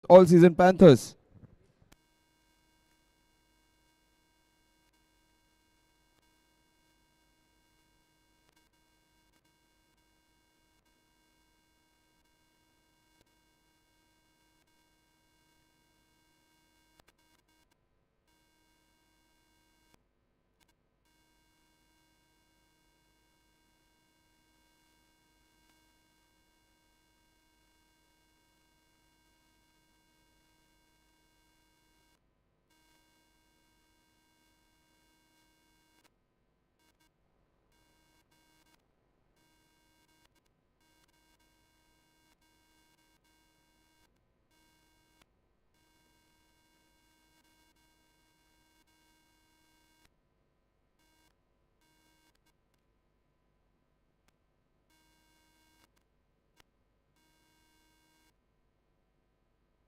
all-season Panthers.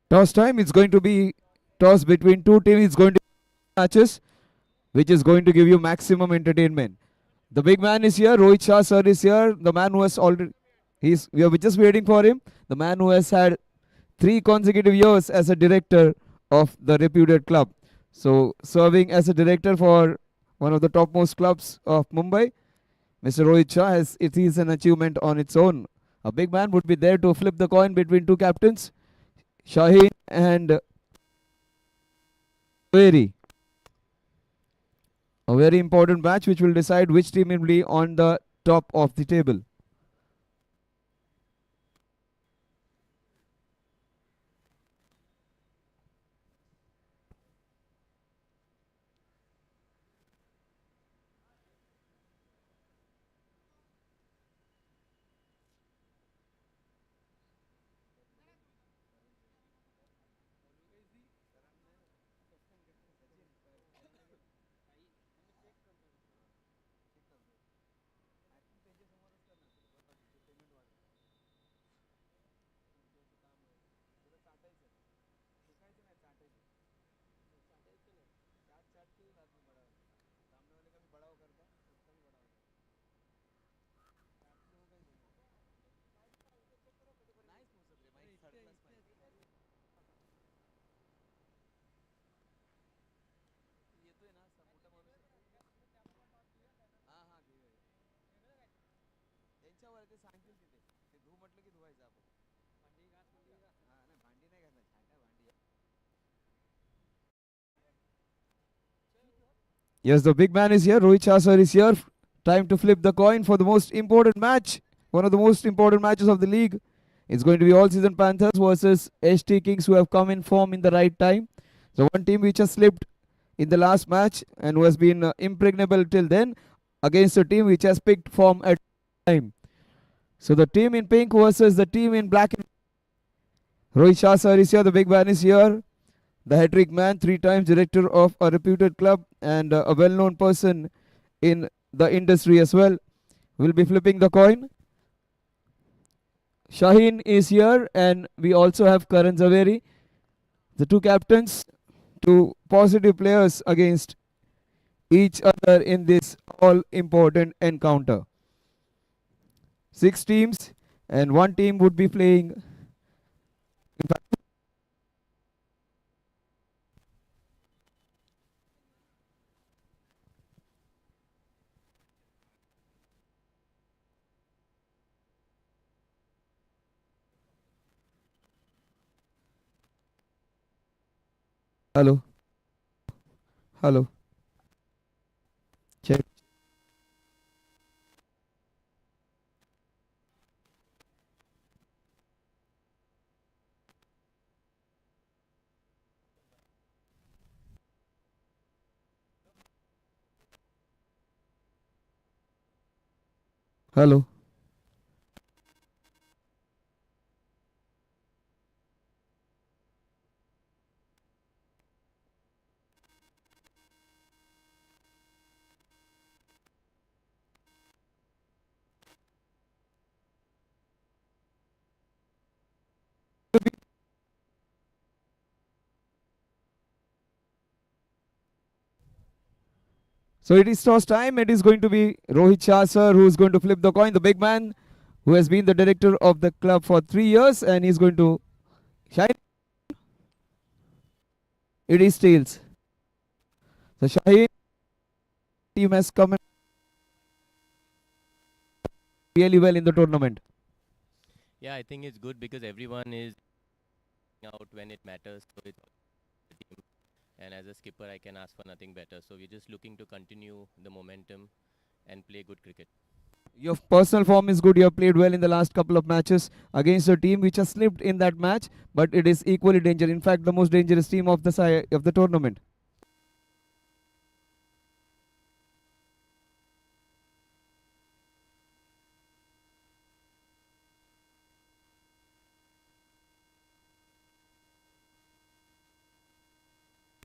Toss time. It's going to be toss between two teams. It's going to be matches, which is going to give you maximum entertainment. The big man is here. Rohit Shah sir is here. The man who has already, we are just waiting for him. The man who has had 3 consecutive years as a director of the reputed club. So serving as a director for one of the topmost clubs of Mumbai, Mr. Rohit Shah it is an achievement on its own. A big man would be there to flip the coin between two captains, Shaheen and Veri. A very important match which will decide which team will be on the top of the table. Yes, the big man is here. Rohit Shah sir is here. Time to flip the coin for the most important match. One of the most important matches of the league. It's going to be all season Panthers versus ST Kings, who have come in form in the right time. So one team which has slipped in the last match and who has been impregnable till then, against a team which has picked form at time. So the team in pink versus the team in black. Rohit Shah sir is here. The big man is here. The hat-trick man, 3 times director of a reputed club and a well-known person in the industry as well, will be flipping the coin. Shaheen is here, and we also have Karan Zaveri, the two captains, two positive players against each other in this all-important encounter. 6 teams, and one team would be playing. In fact, hello, hello, check. Hello. So it is toss time. It is going to be Rohit Shah sir who is going to flip the coin. The big man who has been the director of the club for 3 years, and he's going to shine. it is tails. So Shaheen team has come in really well in the tournament. Yeah, I think it's good because everyone is out when it matters. So it's the team. And as a skipper, I can ask for nothing better. So we're just looking to continue the momentum and play good cricket. Your personal form is good. You have played well in the last couple of matches against a team which has slipped in that match, but it is equally dangerous. In fact, the most dangerous team of the tournament.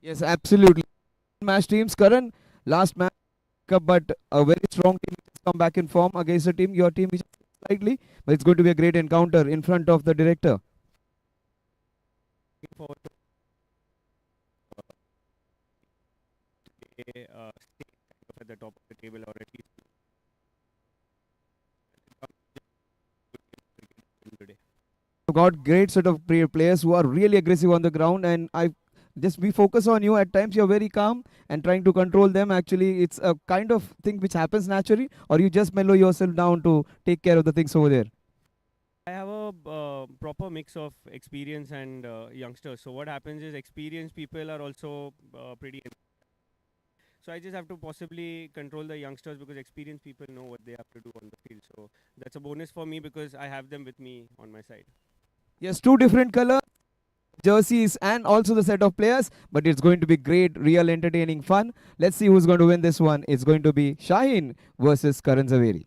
Yes, absolutely. Match teams, Karan, last match, but a very strong team which has come back in form against a team, your team which is slightly, but it's going to be a great encounter in front of the director. Looking forward to stay kind of at the top of the table or at least today. Got great set of players who are really aggressive on the ground, and I just we focus on you at times. You're very calm and trying to control them. Actually, it's a kind of thing which happens naturally, or you just mellow yourself down to take care of the things over there. I have a proper mix of experience and youngsters. So what happens is experienced people are also pretty. So I just have to possibly control the youngsters because experienced people know what they have to do on the field. So that's a bonus for me because I have them with me on my side. Yes, two different color jerseys and also the set of players, but it's going to be great, real entertaining fun. Let's see who's going to win this one. It's going to be Shaheen versus Karan Zaveri.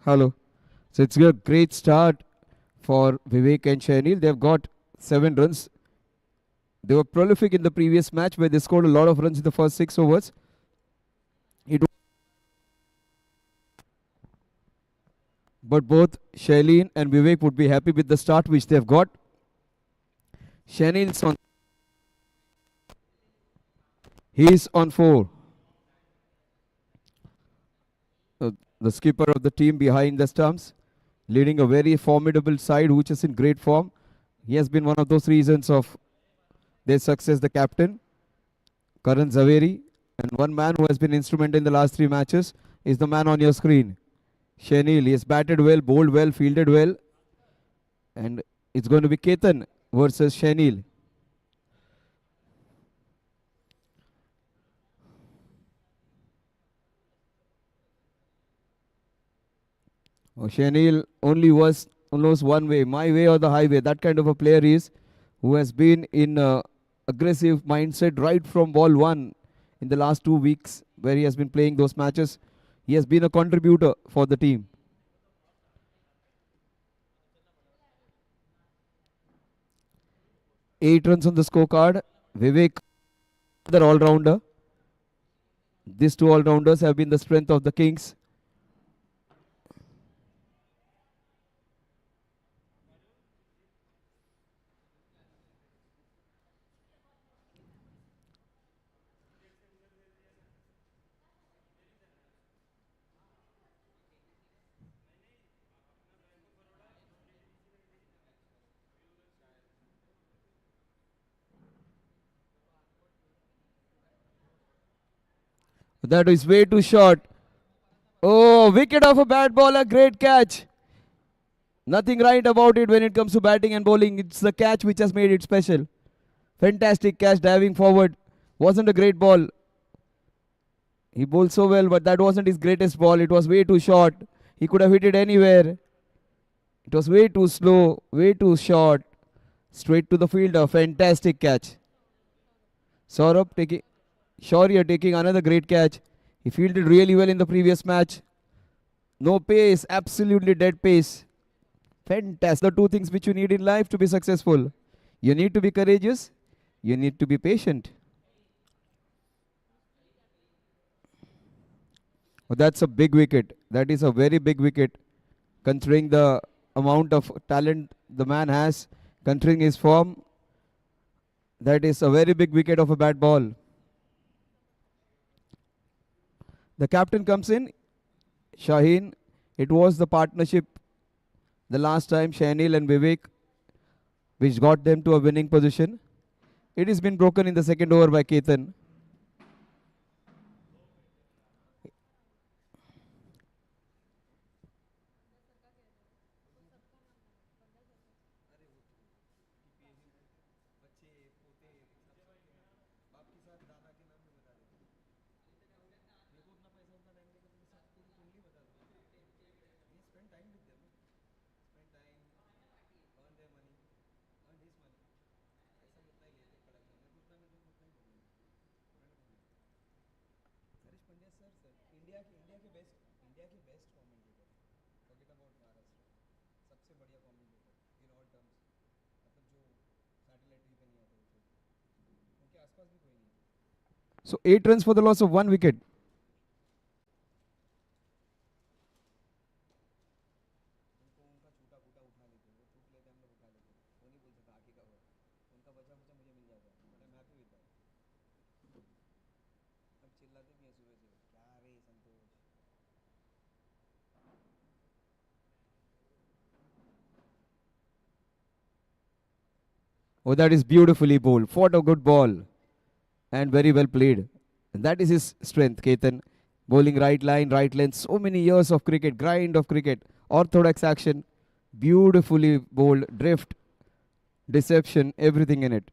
Hello. So it's a great start for Vivek and Shainil. They've got 7 runs. They were prolific in the previous match where they scored a lot of runs in the first 6 overs. But both Shailene and Vivek would be happy with the start which they've got. Shainil's on. He's on 4. The skipper of the team behind the stumps, leading a very formidable side which is in great form. He has been one of those reasons of their success, the captain, Karan Zaveri. And one man who has been instrumental in the last 3 matches is the man on your screen, Shainil. He has batted well, bowled well, fielded well. And it's going to be Ketan versus Shainil. Oh, Shainil only knows one way, my way or the highway. That kind of a player he is, who has been in aggressive mindset right from ball one in the last 2 weeks where he has been playing those matches. He has been a contributor for the team. Eight runs on the scorecard. Vivek, the all-rounder. These two all-rounders have been the strength of the Kings. That is way too short. Oh, wicket of a bad ball, a great catch. Nothing right about it when it comes to batting and bowling. It's the catch which has made it special. Fantastic catch, diving forward. Wasn't a great ball. He bowled so well, but that wasn't his greatest ball. It was way too short. He could have hit it anywhere. It was way too slow, way too short. Straight to the fielder. Fantastic catch. Saurabh taking, Shaurya taking another great catch. He fielded really well in the previous match. No pace, absolutely dead pace. Fantastic. The two things which you need in life to be successful. You need to be courageous. You need to be patient. Oh, that's a big wicket. That is a very big wicket. Considering the amount of talent the man has, considering his form, that is a very big wicket of a bad ball. The captain comes in, Shaheen. It was the partnership the last time, Shainil and Vivek, which got them to a winning position. It has been broken in the second over by Ketan. So 8 runs for the loss of 1 wicket. Oh, that is beautifully bowled. What a good ball. And very well played. And that is his strength, Ketan. Bowling right line, right length. So many years of cricket, grind of cricket, orthodox action. Beautifully bowled, drift, deception, everything in it.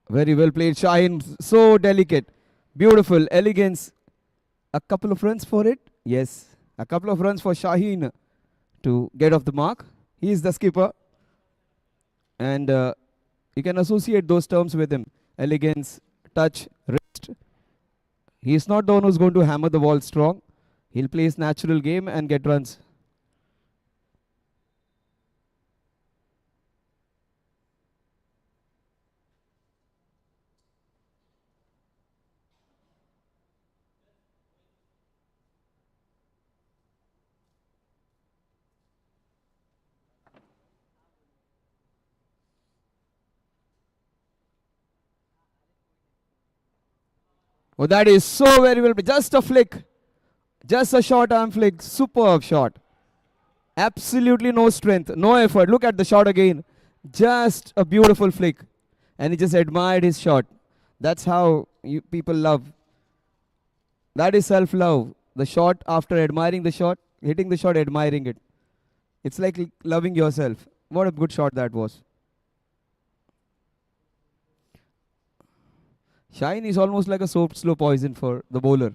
Very well played. Shaheen, so delicate. Beautiful, elegance. A couple of runs for it. Yes. A couple of runs for Shaheen to get off the mark. He is the skipper. And you can associate those terms with him. elegance, touch, wrist. He's not the one who's going to hammer the ball strong. He'll play his natural game and get runs. Oh, that is so very well. Just a flick. Just a short arm flick. Superb shot. Absolutely no strength, no effort. Look at the shot again. Just a beautiful flick. And he just admired his shot. That's how people love. That is self-love. The shot after admiring the shot, hitting the shot, admiring it. It's like loving yourself. What a good shot that was. Shine is almost like a soft, slow poison for the bowler.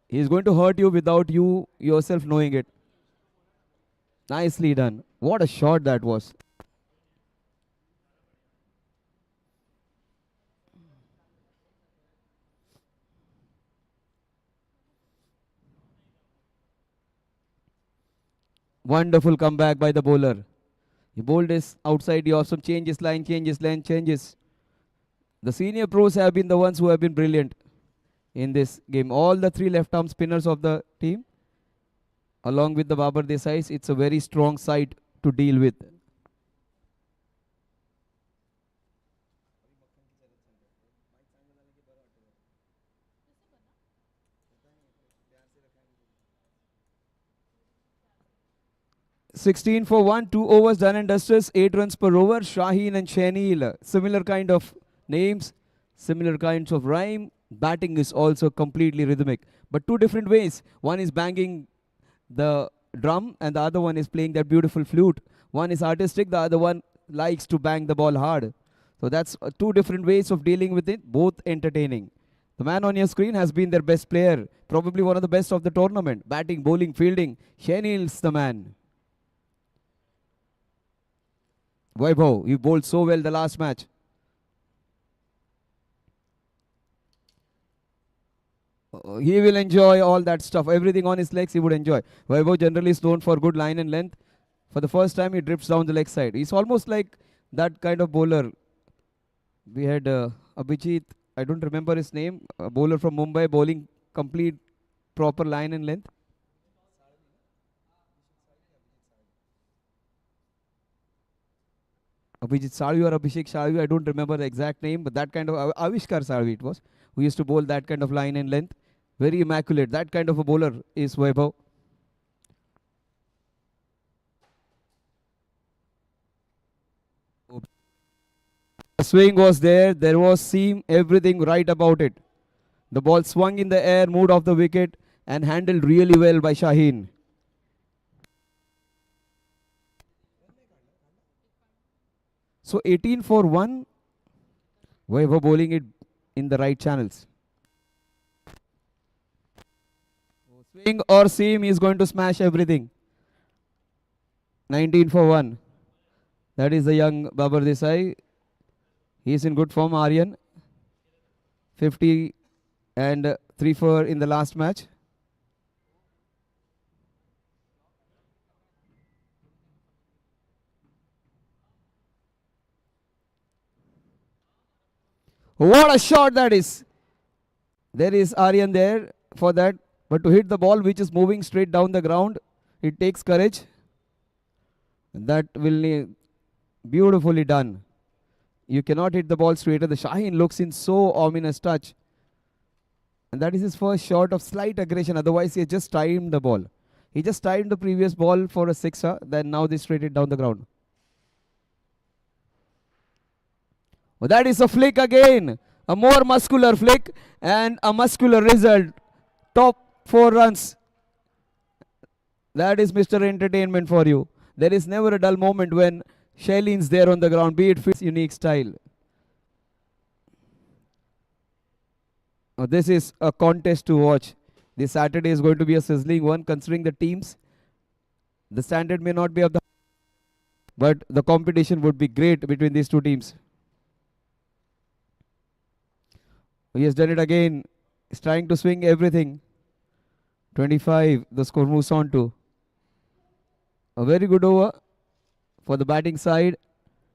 He is going to hurt you without you yourself knowing it. Nicely done. What a shot that was. Wonderful comeback by the bowler. He bowled his outside the awesome, changes line, changes length, changes. The senior pros have been the ones who have been brilliant in this game. All the three left arm spinners of the team, along with the Babar Desais, it's a very strong side to deal with. "16 for 1, 2 overs done and dusters, 8 runs per over." Shaheen and Shanil, similar kind of names, similar kinds of rhyme. Batting is also completely rhythmic, but two different ways. One is banging the drum and the other one is playing that beautiful flute. One is artistic, the other one likes to bang the ball hard. So that's two different ways of dealing with it, both entertaining. The man on your screen has been their best player, probably one of the best of the tournament. Batting, bowling, fielding, Shanil's the man. Vaibhav, you bowled so well the last match. He will enjoy all that stuff. Everything on his legs he would enjoy. Vaibhav generally is known for good line and length. For the first time he drifts down the leg side. He's almost like that kind of bowler. We had Abhijit, I don't remember his name, a bowler from Mumbai bowling complete proper line and length. Abhijit Salvi or Abhishek Salvi, I don't remember the exact name, but that kind of Avishkar Salvi it was, who used to bowl that kind of line and length. Very immaculate. That kind of a bowler is Vaibhav. The swing was there was seam, everything right about it. The ball swung in the air, moved off the wicket, and handled really well by Shaheen. So 18 for 1. Vaibhav bowling it in the right channels. Swing or seam, he is going to smash everything. 19 for 1. That is the young Babar Desai. He is in good form, Aryan. 50 and 3 for in the last match. What a shot that is. There is Aryan there for that. But to hit the ball which is moving straight down the ground, it takes courage. That will be beautifully done. You cannot hit the ball straighter. The Shaheen looks in so ominous touch. And that is his first shot of slight aggression. Otherwise, he just timed the ball. He just timed the previous ball for a sixer. Then now they straight it down the ground. Oh, that is a flick again. A more muscular flick and a muscular result. Top 4 runs. That is Mr. Entertainment for you. There is never a dull moment when Shailin's there on the ground, be it fits unique style. This is a contest to watch. This Saturday is going to be a sizzling one considering the teams. The standard may not be of the, but the competition would be great between these two teams. He has done it again. He's trying to swing everything. 25. The score moves on to a very good over for the batting side,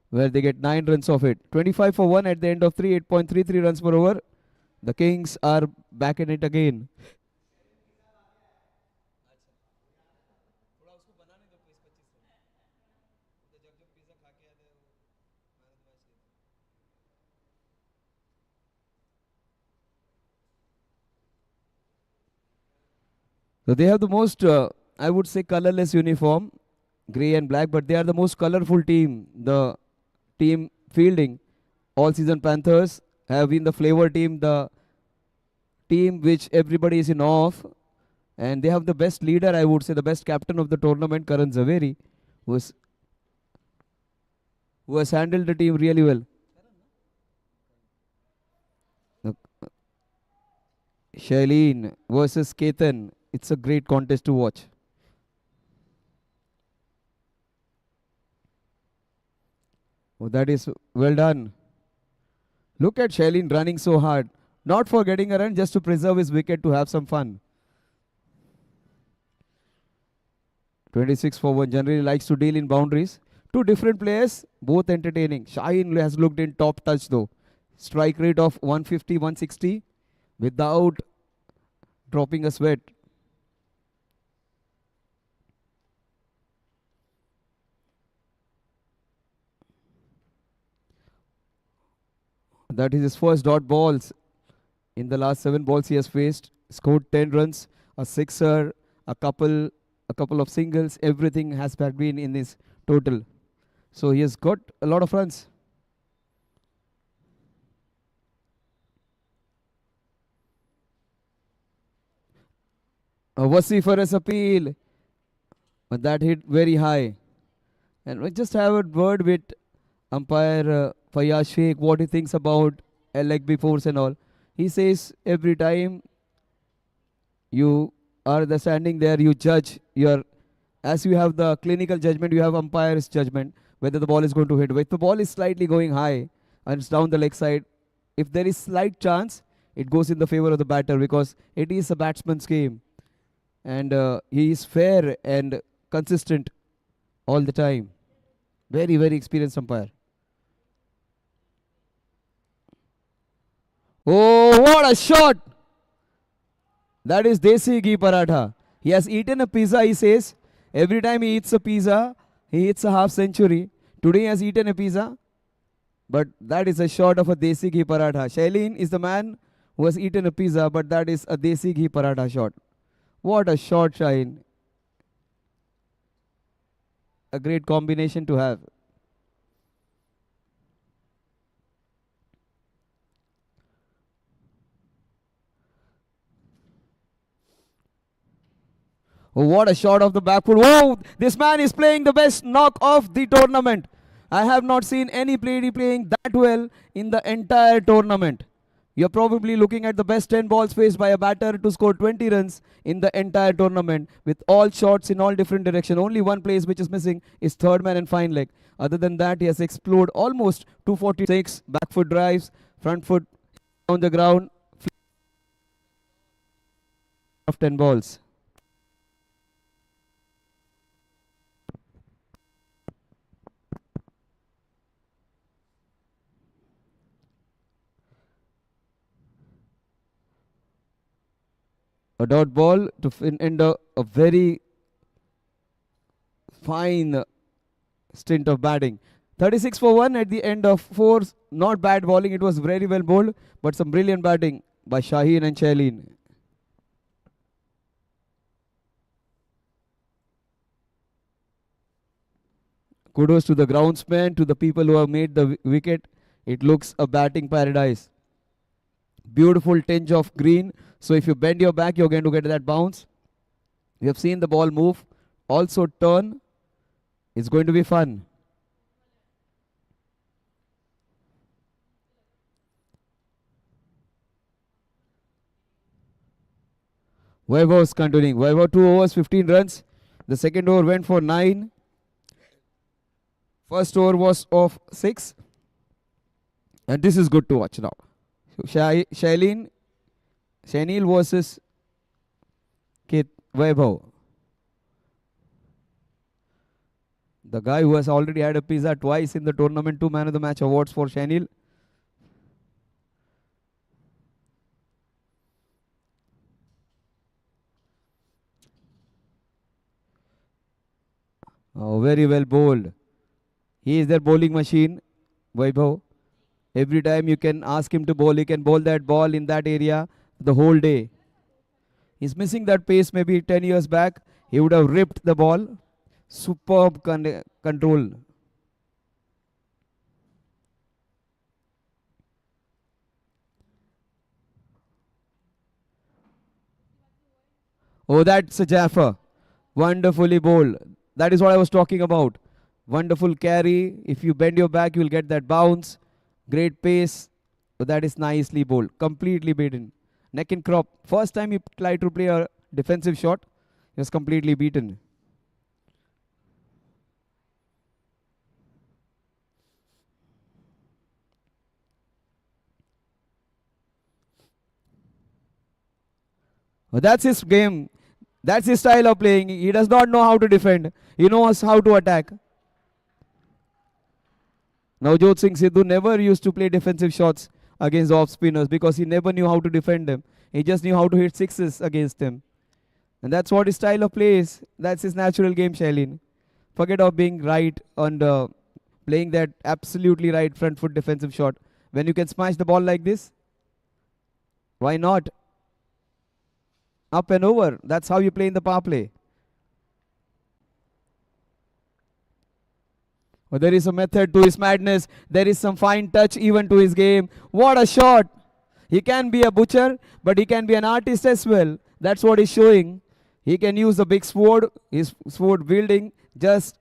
where they get 9 runs of it. 25 for 1 at the end of 3, 8.33 runs per over. The Kings are back in it again. So they have the most, I would say, colorless uniform, grey and black, but they are the most colorful team. The team fielding all season Panthers have been the flavor team, the team which everybody is in awe of. And they have the best leader, I would say, the best captain of the tournament, Karan Zaveri, who is who has handled the team really well. Shailene versus Ketan. It's a great contest to watch. Oh, that is well done. Look at Shailene running so hard. Not for getting a run, just to preserve his wicket to have some fun. 26 for 1. Generally likes to deal in boundaries. Two different players, both entertaining. Shaheen has looked in top touch though. Strike rate of 150, 160 without dropping a sweat. That is his first dot balls. In the last 7 balls he has faced. Scored 10 runs, a sixer, a couple of singles. Everything has been in his total. So he has got a lot of runs. A vociferous appeal. But that hit very high. And we just have a word with umpire Fayyaz Sheikh, what he thinks about leg B4s and all. He says every time you are the standing there, you judge your, as you have the clinical judgment, you have umpire's judgment whether the ball is going to hit. If the ball is slightly going high and it's down the leg side, if there is slight chance, it goes in the favor of the batter because it is a batsman's game. And he is fair and consistent all the time. Very, very experienced umpire. Oh, what a shot! That is Desi Ghee Paratha. He has eaten a pizza, he says. Every time he eats a pizza, he hits a half century. Today he has eaten a pizza, but that is a shot of a Desi Ghee Paratha. Shailene is the man who has eaten a pizza, but that is a Desi Ghee Paratha shot. What a shot, Shahin. A great combination to have. Oh, what a shot of the back foot. Whoa, this man is playing the best knock of the tournament. I have not seen any player playing that well in the entire tournament. You're probably looking at the best 10 balls faced by a batter to score 20 runs in the entire tournament with all shots in all different directions. Only one place which is missing is third man and fine leg. Other than that, he has explored almost 246 back foot drives, front foot on the ground of 10 balls. A dot ball to end a very fine stint of batting. 36 for 1 at the end of 4. Not bad bowling. It was very well bowled, but some brilliant batting by Shaheen and Shailene. Kudos to the groundsmen, to the people who have made the wicket. It looks a batting paradise. Beautiful tinge of green. So if you bend your back, you're going to get that bounce. You have seen the ball move. Also turn. It's going to be fun. Vaibhav's continuing. Vaibhav 2 overs, 15 runs. The second over went for 9. First over was of 6. And this is good to watch now. Shailene, Shanil versus Kit Vaibhav. The guy who has already had a pizza twice in the tournament, 2 man of the match awards for Shanil. Oh, very well bowled. He is their bowling machine, Vaibhav. Every time you can ask him to bowl, he can bowl that ball in that area the whole day. He's missing that pace maybe 10 years back. He would have ripped the ball. Superb control. Oh, that's a Jaffa. Wonderfully bowled. That is what I was talking about. Wonderful carry. If you bend your back, you will get that bounce. Great pace. But that is nicely bowled. Completely beaten. Neck and crop. First time he tried to play a defensive shot, he was completely beaten. But that's his game. That's his style of playing. He does not know how to defend. He knows how to attack. Navjot Singh Sidhu never used to play defensive shots against off spinners because he never knew how to defend them. He just knew how to hit sixes against them. And that's what his style of play is. That's his natural game, Shailene. Forget of being right and playing that absolutely right front foot defensive shot. When you can smash the ball like this, why not? Up and over. That's how you play in the power play. Oh, there is a method to his madness. There is some fine touch even to his game. What a shot! He can be a butcher, but he can be an artist as well. That's what he's showing. He can use the big sword, his sword wielding, just.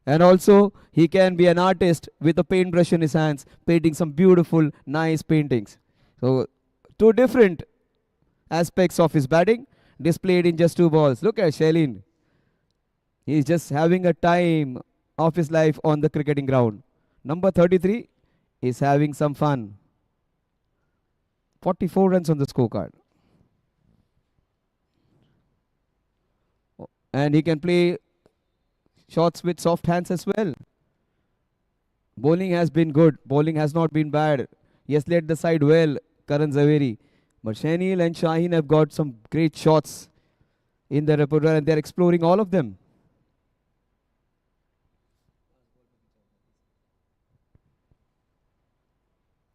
And also, he can be an artist with a paintbrush in his hands, painting some beautiful, nice paintings. So, two different aspects of his batting displayed in just 2 balls. Look at Shailene. He's just having a time of his life on the cricketing ground. Number 33 is having some fun. 44 runs on the scorecard. And he can play shots with soft hands as well. Bowling has been good. Bowling has not been bad. He has led the side well, Karan Zaveri. But Shanil and Shaheen have got some great shots in their repertoire and they're exploring all of them.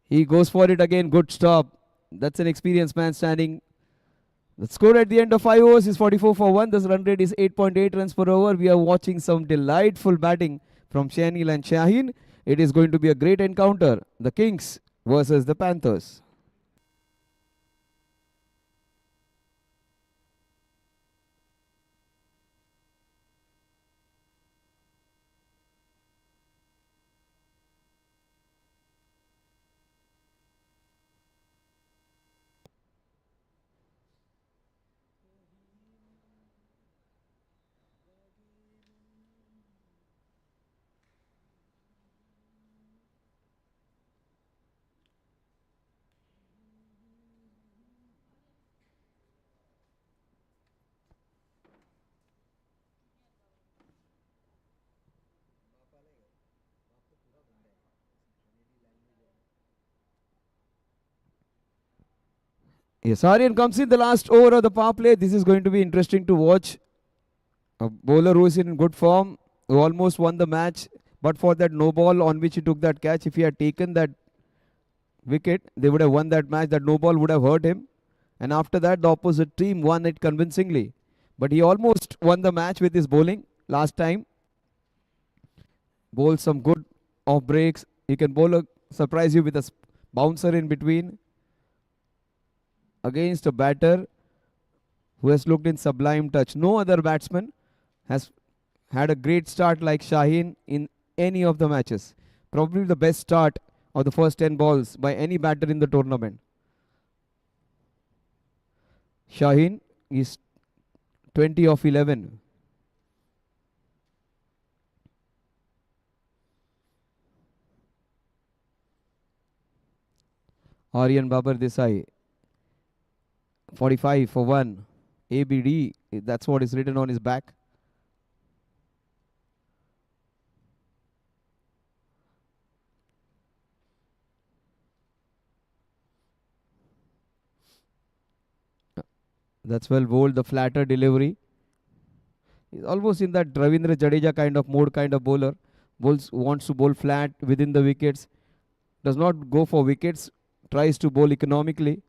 He goes for it again. Good stop. That's an experienced man standing. The score at the end of 5 overs is 44 for 1. This run rate is 8.8 runs per over. We are watching some delightful batting from Shanil and Shaheen. It is going to be a great encounter. The Kings versus the Panthers. Yes, Aryan comes in the last over of the power play. This is going to be interesting to watch. A bowler who is in good form, who almost won the match, but for that no ball on which he took that catch. If he had taken that wicket, they would have won that match. That no ball would have hurt him. And after that, the opposite team won it convincingly. But he almost won the match with his bowling last time. Bowled some good off breaks. He can surprise you with a bouncer in between. Against a batter who has looked in sublime touch. No other batsman has had a great start like Shaheen in any of the matches. Probably the best start of the first 10 balls by any batter in the tournament. Shaheen is 20 of 11. Aryan Babar Desai. 45 for 1. ABD. That's what is written on his back. That's well bowled. The flatter delivery. He's almost in that Ravindra Jadeja kind of mode, kind of bowler. Bowls wants to bowl flat within the wickets. Does not go for wickets. Tries to bowl economically.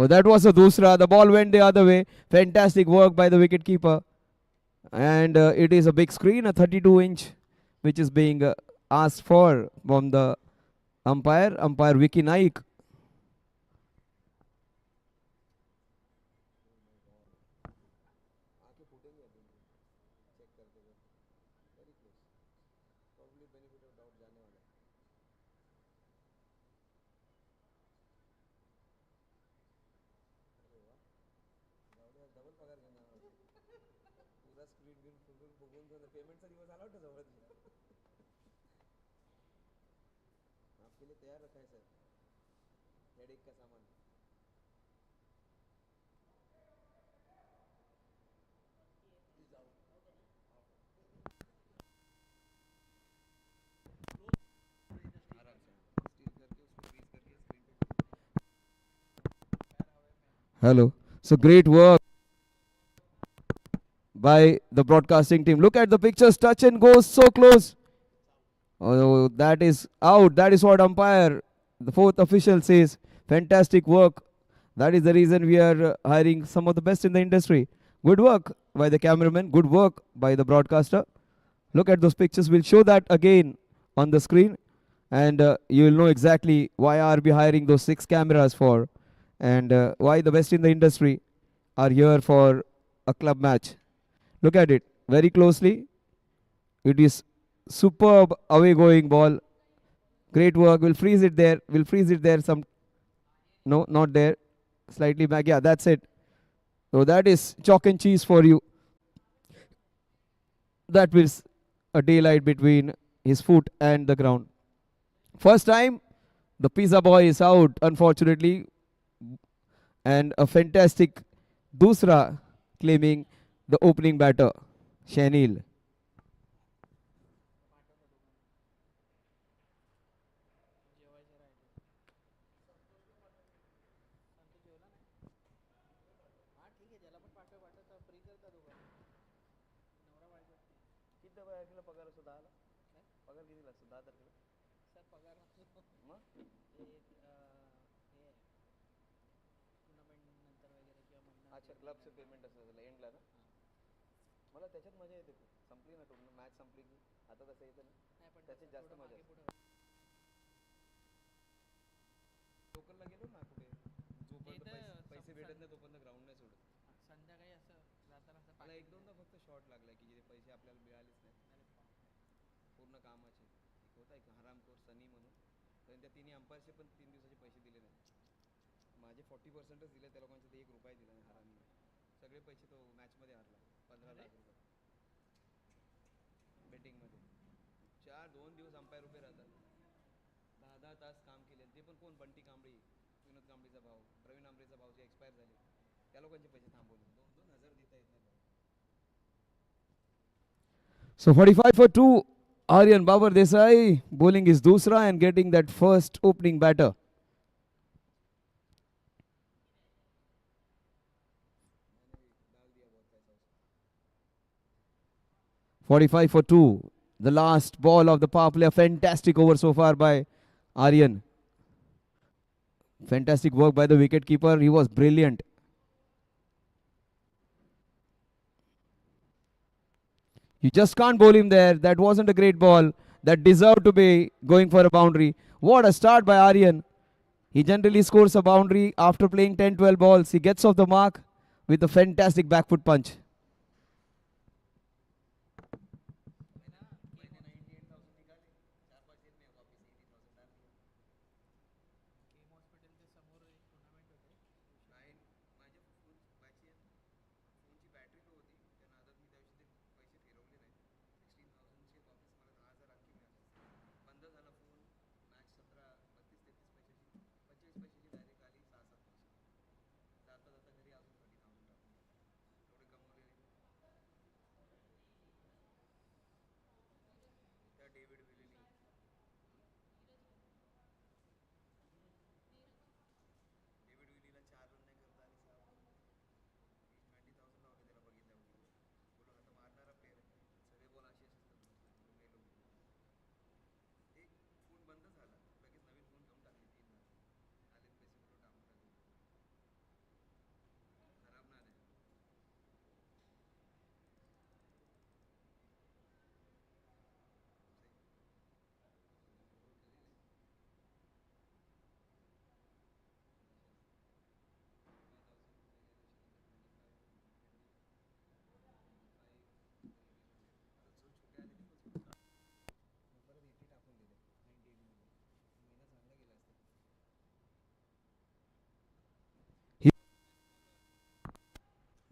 Oh, that was a dusra. The ball went the other way. Fantastic work by the wicketkeeper. And it is a big screen, a 32-inch, which is being asked for from the umpire Vicky Naik. Hello. So great work by the broadcasting team. Look at the pictures. Touch and go so close. Oh, that is out. That is what umpire, the fourth official says. Fantastic work. That is the reason we are hiring some of the best in the industry. Good work by the cameraman. Good work by the broadcaster. Look at those pictures. We'll show that again on the screen. And you will know exactly why are we hiring those 6 cameras for. And why the best in the industry are here for a club match. Look at it very closely. It is superb away going ball. Great work. We'll freeze it there. We'll freeze it there. Some no, not there. Slightly back. Yeah, that's it. So that is chalk and cheese for you. That was a daylight between his foot and the ground. First time, the pizza boy is out, unfortunately. And a fantastic dusra claiming the opening batter, Shanil. So 45 for 2. Aryan Babar Desai bowling his dusra and getting that first opening batter. "45 for 2. The last ball of the power play. A fantastic over so far by Aryan. Fantastic work by the wicketkeeper. He was brilliant. You just can't bowl him there. That wasn't a great ball. That deserved to be going for a boundary. What a start by Aryan. He generally scores a boundary after playing 10-12 balls. He gets off the mark with a fantastic back foot punch.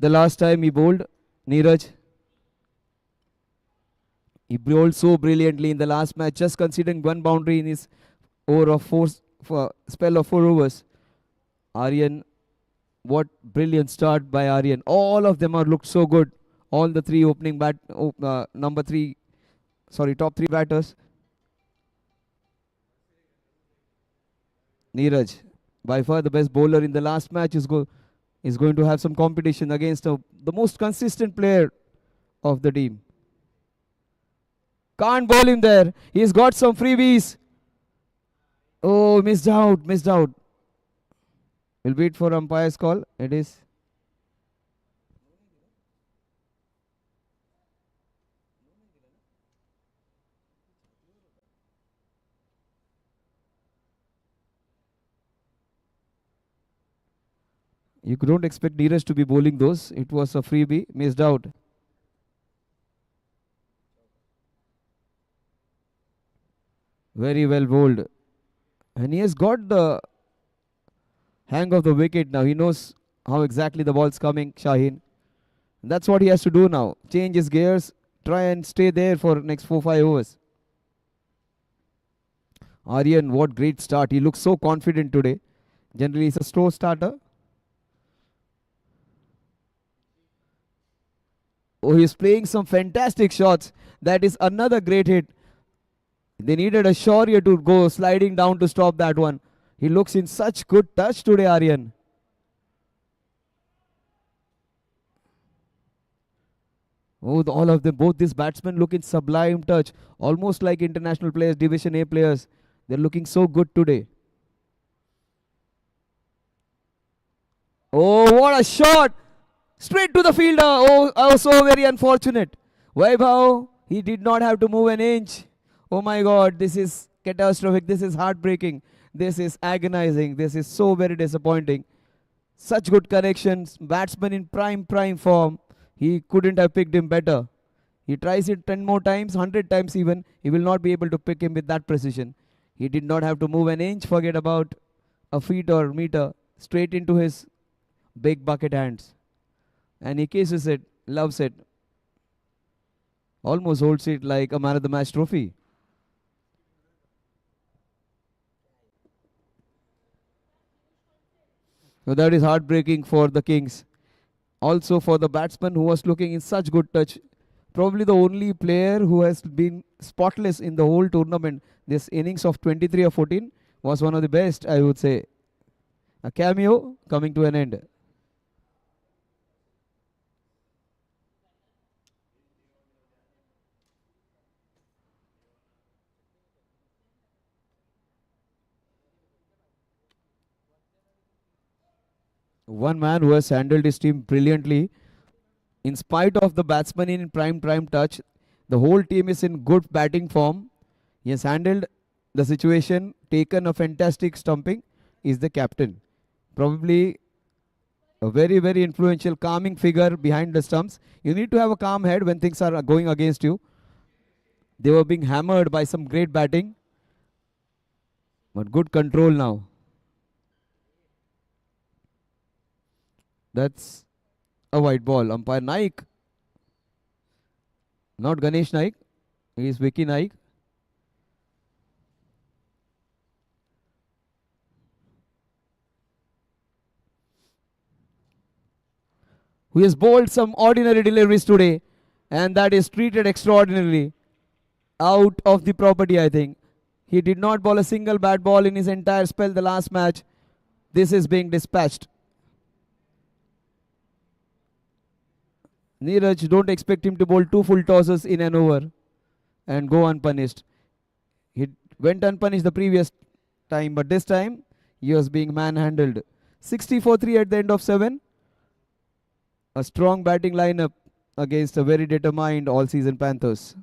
the last time he bowled? Neeraj. He bowled so brilliantly in the last match, just considering one boundary in his over of for spell of 4 overs. Aryan, what brilliant start by Aryan. All of them are looked so good. All the three opening number three, sorry, top three batters. Neeraj, by far the best bowler in the last match, is going to have some competition against the most consistent player of the team. Can't bowl him there. He's got some freebies. Oh, missed out, missed out. We'll wait for umpire's call. It is. You don't expect Neeraj to be bowling those. It was a freebie, missed out. Very well bowled. And he has got the hang of the wicket now. He knows how exactly the ball's coming, Shaheen. That's what he has to do now. Change his gears, try and stay there for next 4-5 overs. Aryan, what great start. He looks so confident today. Generally, he's a slow starter. Oh, he's playing some fantastic shots. That is another great hit. They needed a Shaurya to go sliding down to stop that one. He looks in such good touch today, Aryan. Oh, all of them, both these batsmen look in sublime touch. Almost like international players, Division A players. They're looking so good today. Oh, what a shot! Straight to the fielder. Oh, so very unfortunate. Vaibhav, he did not have to move an inch. Oh my God, this is catastrophic. This is heartbreaking. This is agonizing. This is so very disappointing. Such good connections. Batsman in prime form. He couldn't have picked him better. He tries it 10 more times, 100 times even. He will not be able to pick him with that precision. He did not have to move an inch. Forget about a feet or meter. Straight into his big bucket hands. And he kisses it, loves it. Almost holds it like a man of the match trophy. So that is heartbreaking for the Kings. Also for the batsman who was looking in such good touch. Probably the only player who has been spotless in the whole tournament. This innings of 23 or 14 was one of the best, I would say. A cameo coming to an end. One man who has handled his team brilliantly. In spite of the batsman in prime touch, the whole team is in good batting form. He has handled the situation, taken a fantastic stumping, is the captain. Probably a very influential, calming figure behind the stumps. You need to have a calm head when things are going against you. They were being hammered by some great batting, but good control now. That's a white ball. Umpire Naik, not Ganesh Naik, he is Vicky Naik. Who has bowled some ordinary deliveries today, and that is treated extraordinarily. Out of the property, I think. He did not bowl a single bad ball in his entire spell the last match. This is being dispatched. Neeraj, don't expect him to bowl two full tosses in an over and go unpunished. He went unpunished the previous time, but this time he was being manhandled. 60-3 at the end of 7. A strong batting lineup against a very determined all-season Panthers.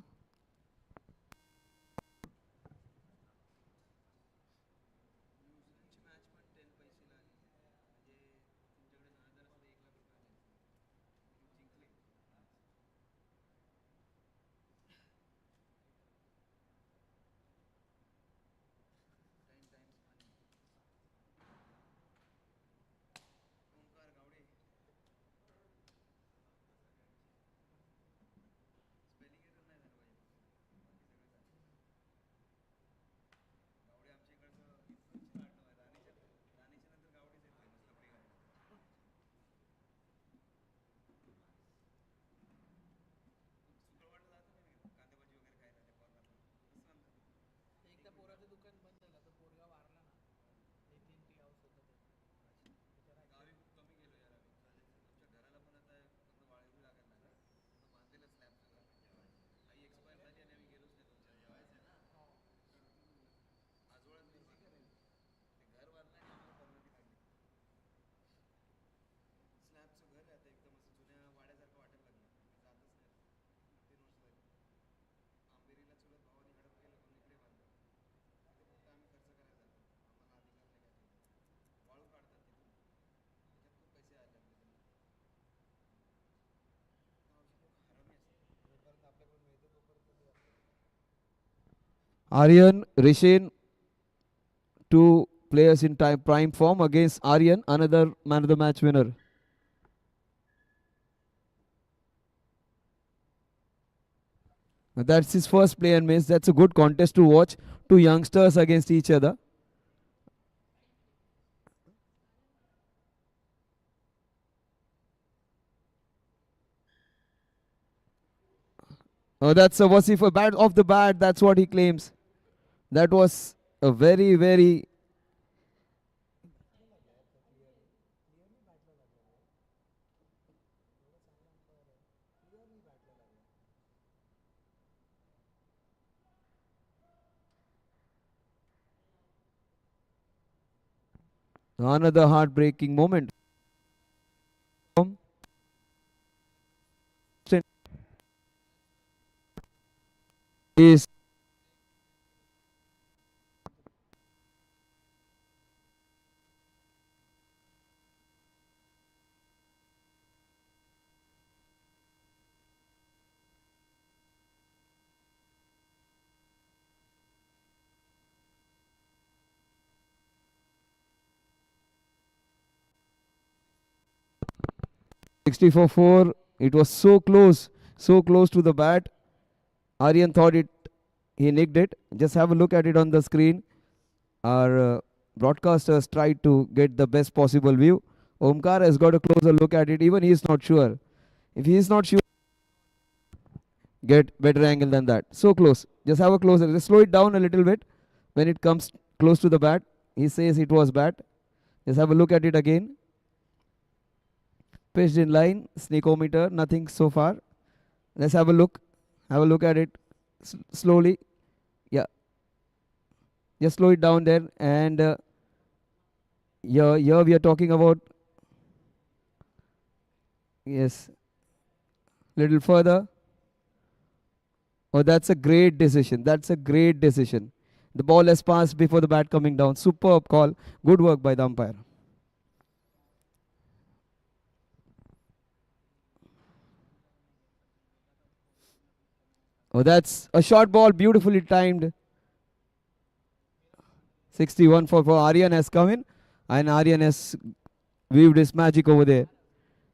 Aryan, Rishin, two players in prime form against Aryan, another man of the match winner. That's his first play and miss. That's a good contest to watch. Two youngsters against each other. Oh, that's a Wasif a bat off the bat. That's what he claims. That was a very, very. Another heartbreaking moment. Is 64-4. It was so close to the bat. Aryan thought he nicked it. Just have a look at it on the screen. Our broadcasters tried to get the best possible view. Omkar has got a closer look at it. Even he is not sure. If he is not sure, get better angle than that. So close. Just have a closer. Just slow it down a little bit when it comes close to the bat. He says it was bat. Just have a look at it again. Pitched in line. Sneakometer. Nothing so far. Let's have a look. Have a look at it slowly. Yeah. Just slow it down there. And here we are talking about. Yes. Little further. Oh, that's a great decision. That's a great decision. The ball has passed before the bat coming down. Superb call. Good work by the umpire. Oh, that's a short ball. Beautifully timed. 61 for Aryan has come in. And Aryan has weaved his magic over there.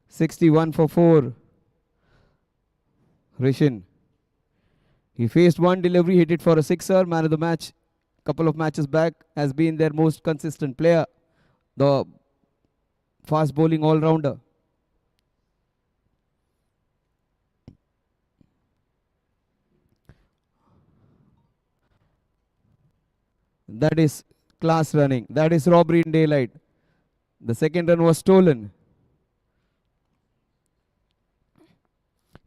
61 for 4. Rishin. He faced one delivery, hit it for a sixer. Man of the match, couple of matches back, has been their most consistent player. The fast bowling all-rounder. That is class running. That is robbery in daylight. The second run was stolen.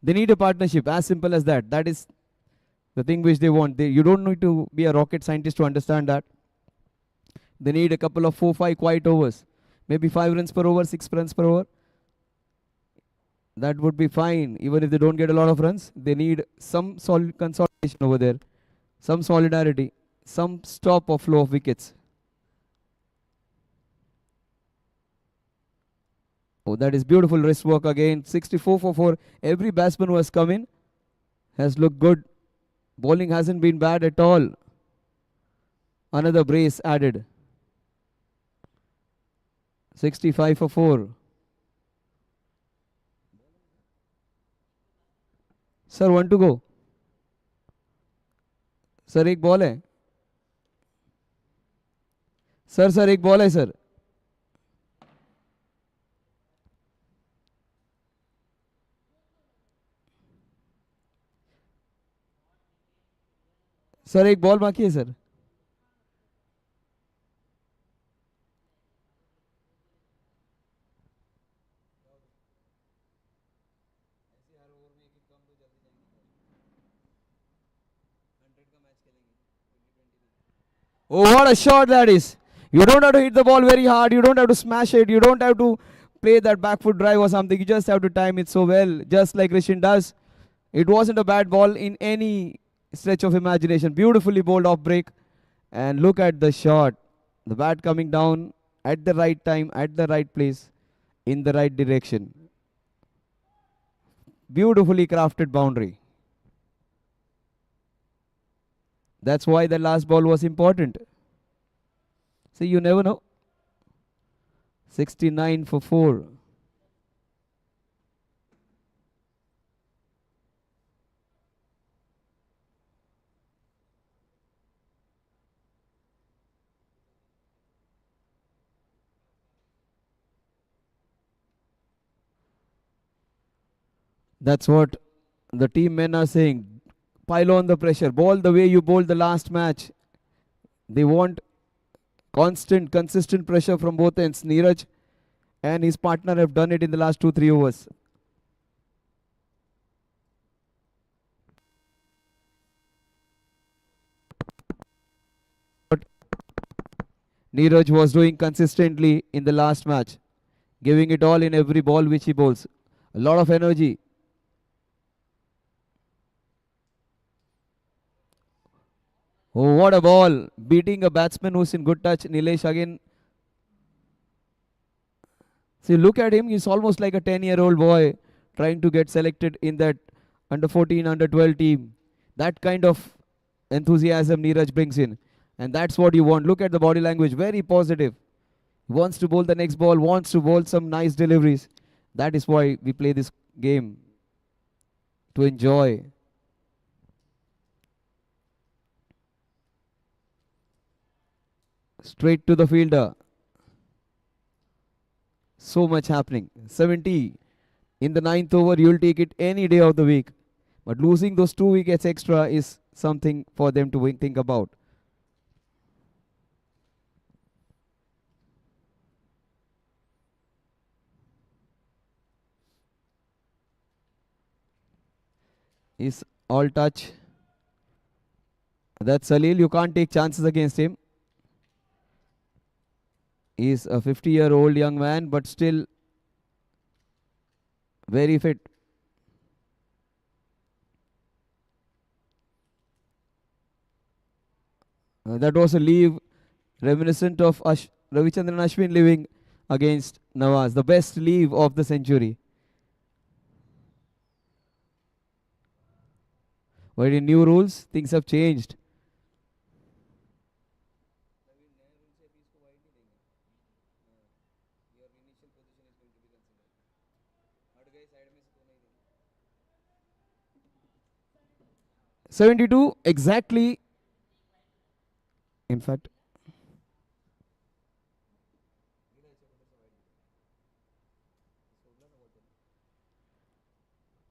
They need a partnership, as simple as that. That is the thing which they want. You don't need to be a rocket scientist to understand that. They need a couple of 4-5 quiet overs. Maybe 5 runs per over, 6 runs per over. That would be fine. Even if they don't get a lot of runs, they need some solid consolidation over there. Some solidarity. Some stop or flow of wickets. Oh, that is beautiful wrist work again. 64 for 4. Every batsman who has come in has looked good. Bowling hasn't been bad at all. Another brace added. 65 for 4. Sir, 1 to go. Sir एक ball है sir एक ball है sir sir एक ball बाकी है sir Oh, what a shot that is. You don't have to hit the ball very hard. You don't have to smash it. You don't have to play that back foot drive or something. You just have to time it so well, just like Rishin does. It wasn't a bad ball in any stretch of imagination. Beautifully bowled off break. And look at the shot. The bat coming down at the right time, at the right place, in the right direction. Beautifully crafted boundary. That's why the last ball was important. See, you never know. 69 for 4. That's what the team men are saying. Pile on the pressure. Ball the way you bowled the last match. They want constant, consistent pressure from both ends. Neeraj and his partner have done it in the last 2-3 overs. What Neeraj was doing consistently in the last match, giving it all in every ball which he bowls. A lot of energy. Oh, what a ball! Beating a batsman who's in good touch. Nilesh again. See, look at him. He's almost like a 10-year-old boy trying to get selected in that under 14, under 12 team. That kind of enthusiasm Neeraj brings in. And that's what you want. Look at the body language. Very positive. Wants to bowl the next ball. Wants to bowl some nice deliveries. That is why we play this game. To enjoy. Straight to the fielder. So much happening. 70 in the 9th over. You'll take it any day of the week. But losing those 2 wickets extra is something for them to think about. Is all touch. That's Salil. You can't take chances against him. He's a 50-year-old young man, but still very fit. That was a leave reminiscent of Ravichandran Ashwin leaving against Nawaz. The best leave of the century. But in new rules, things have changed. $72 exactly. In fact,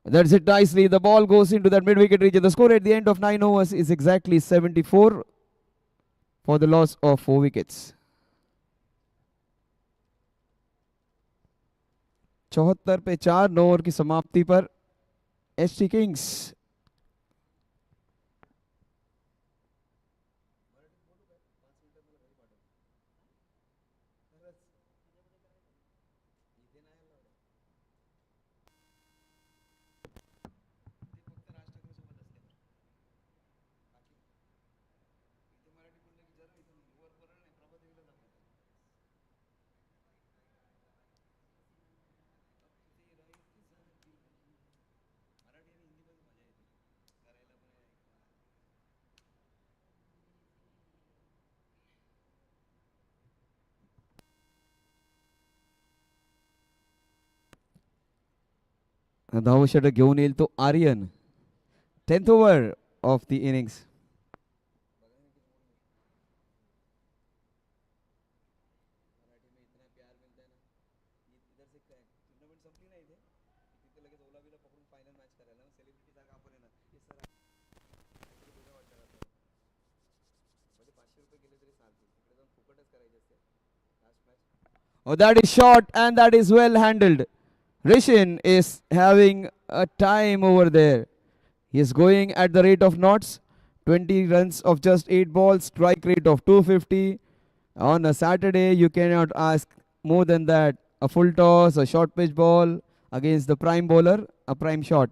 that's it nicely. The ball goes into that mid-wicket region. The score at the end of 9 overs is exactly 74 for the loss of 4 wickets. 74 पे 4 9 over की समाप्ति पर ST Kings धावषटक घेऊन येईल तो Aryan 10th over of the innings. Oh, that is short and that is well handled. Rishin is having a time over there. He is going at the rate of knots. 20 runs of just 8 balls. Strike rate of 250. On a Saturday, you cannot ask more than that. A full toss, a short pitch ball against the prime bowler, a prime shot.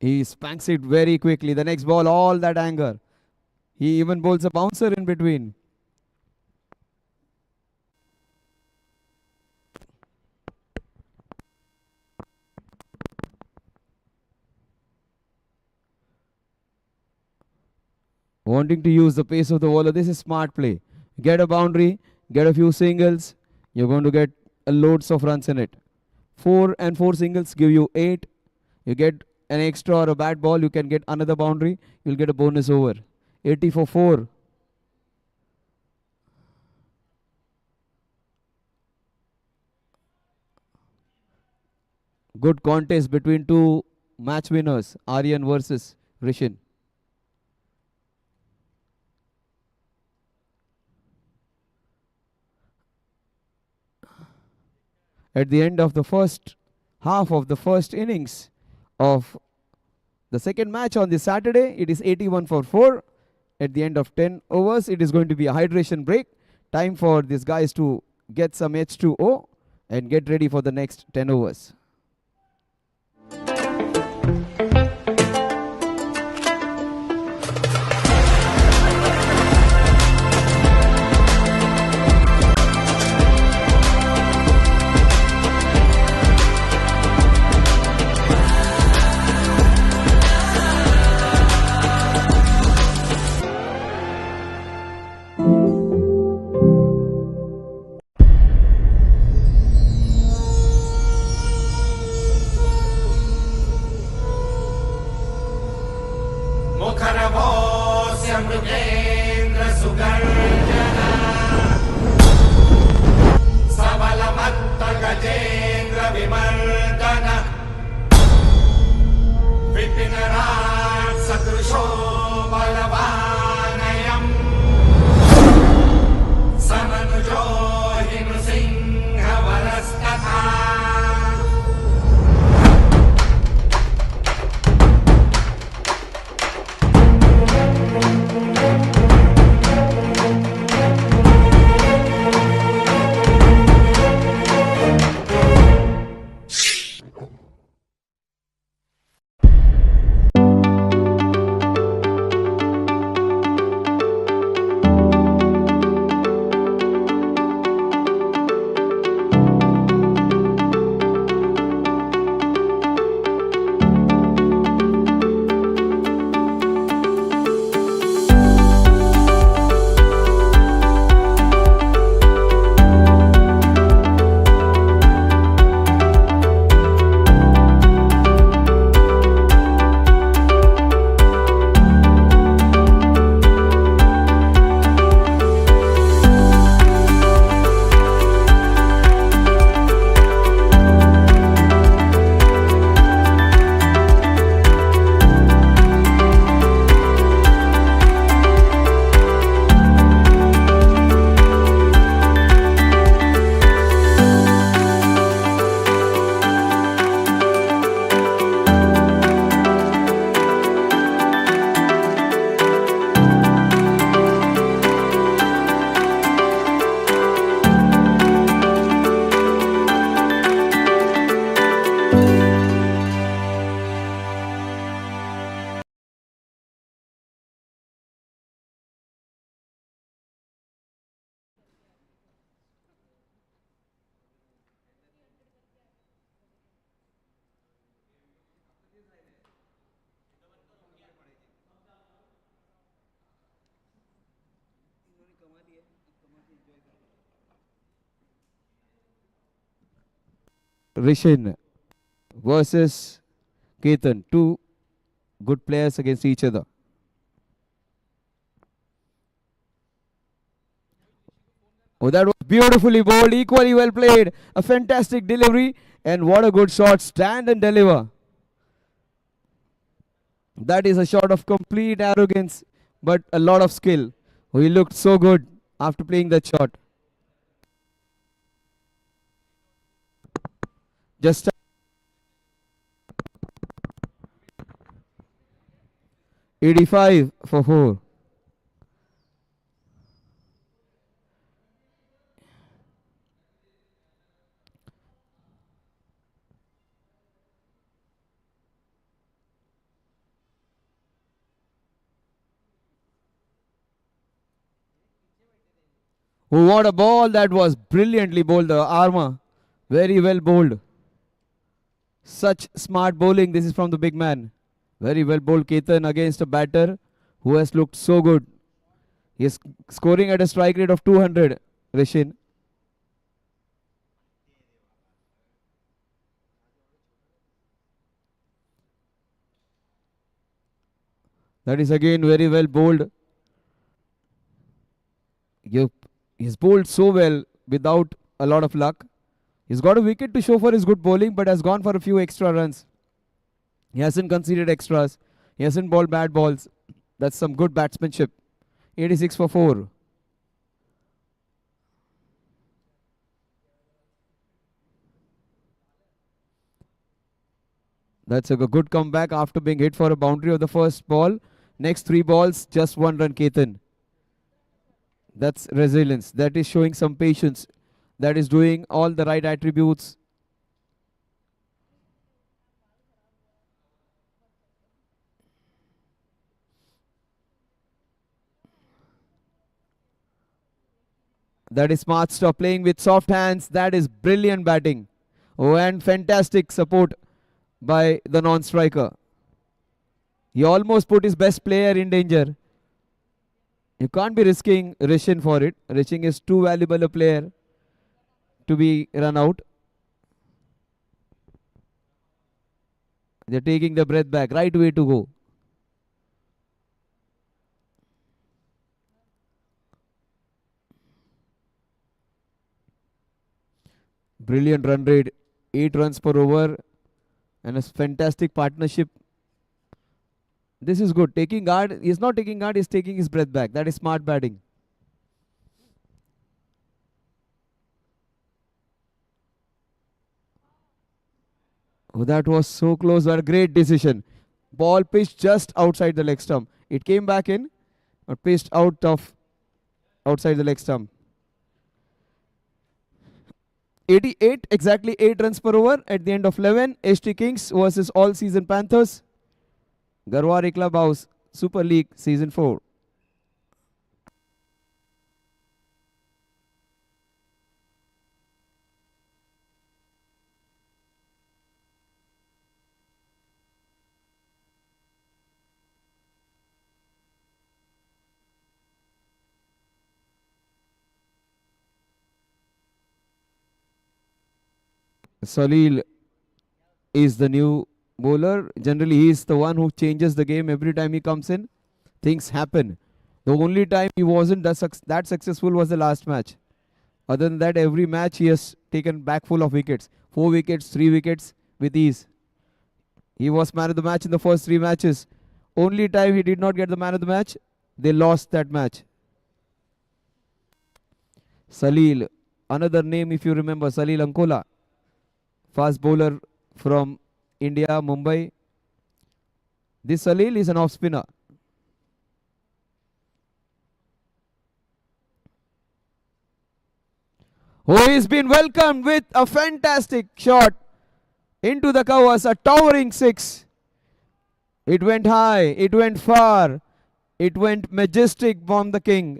He spanks it very quickly. The next ball, all that anger. He even bowls a bouncer in between. wanting to use the pace of the bowler. This is smart play. Get a boundary, get a few singles. You're going to get loads of runs in it. 4 and 4 singles give you 8. You get an extra or a bad ball, you can get another boundary. You'll get a bonus over. 80 for 4. Good contest between two match winners, Aryan versus Rishin. At the end of the first half of the first innings of the second match on this Saturday, it is 81 for 4. At the end of 10 overs, it is going to be a hydration break. Time for these guys to get some H2O and get ready for the next 10 overs. Rishin versus Ketan. Two good players against each other. Oh, that was beautifully bowled, equally well played. A fantastic delivery, and what a good shot. Stand and deliver. That is a shot of complete arrogance, but a lot of skill. Oh, he looked so good after playing that shot. Just 85 for 4. Oh, what a ball. That was brilliantly bowled. The armor. Very well bowled. Such smart bowling. This is from the big man. Very well bowled Ketan against a batter who has looked so good. He is scoring at a strike rate of 200, Rishin. That is again very well bowled. He's bowled so well without a lot of luck. He's got a wicket to show for his good bowling, but has gone for a few extra runs. He hasn't conceded extras. He hasn't bowled bad balls. That's some good batsmanship. 86 for 4. That's a good comeback after being hit for a boundary of the first ball. Next 3 balls, just 1 run, Ketan. That's resilience. That is showing some patience. That is doing all the right attributes. That is smart stuff. Playing with soft hands. That is brilliant batting. Oh, and fantastic support by the non-striker. He almost put his best player in danger. You can't be risking Rishin for it. Rishin is too valuable a player to be run out. They're taking the breath back. Right way to go. Brilliant run rate. 8 runs per over. And a fantastic partnership. This is good. Taking guard. He's not taking guard. He's taking his breath back. That is smart batting. Oh, that was so close. What a great decision. Ball pitched just outside the leg stump. It came back in, but pitched outside the leg stump. 88, exactly 8 runs per over at the end of 11. HT Kings versus All Season Panthers. Garware Clubhouse Super League Season 4. Salil is the new bowler. Generally, he is the one who changes the game every time he comes in. Things happen. The only time he wasn't that successful was the last match. Other than that, every match he has taken back full of wickets. 4 wickets, 3 wickets with ease. He was man of the match in the first 3 matches. Only time he did not get the man of the match, they lost that match. Salil, another name if you remember, Salil Ankola. Fast bowler from India, Mumbai. This Salil is an off spinner. Oh, he's been welcomed with a fantastic shot into the covers, a towering 6. It went high, it went far, it went majestic from the king.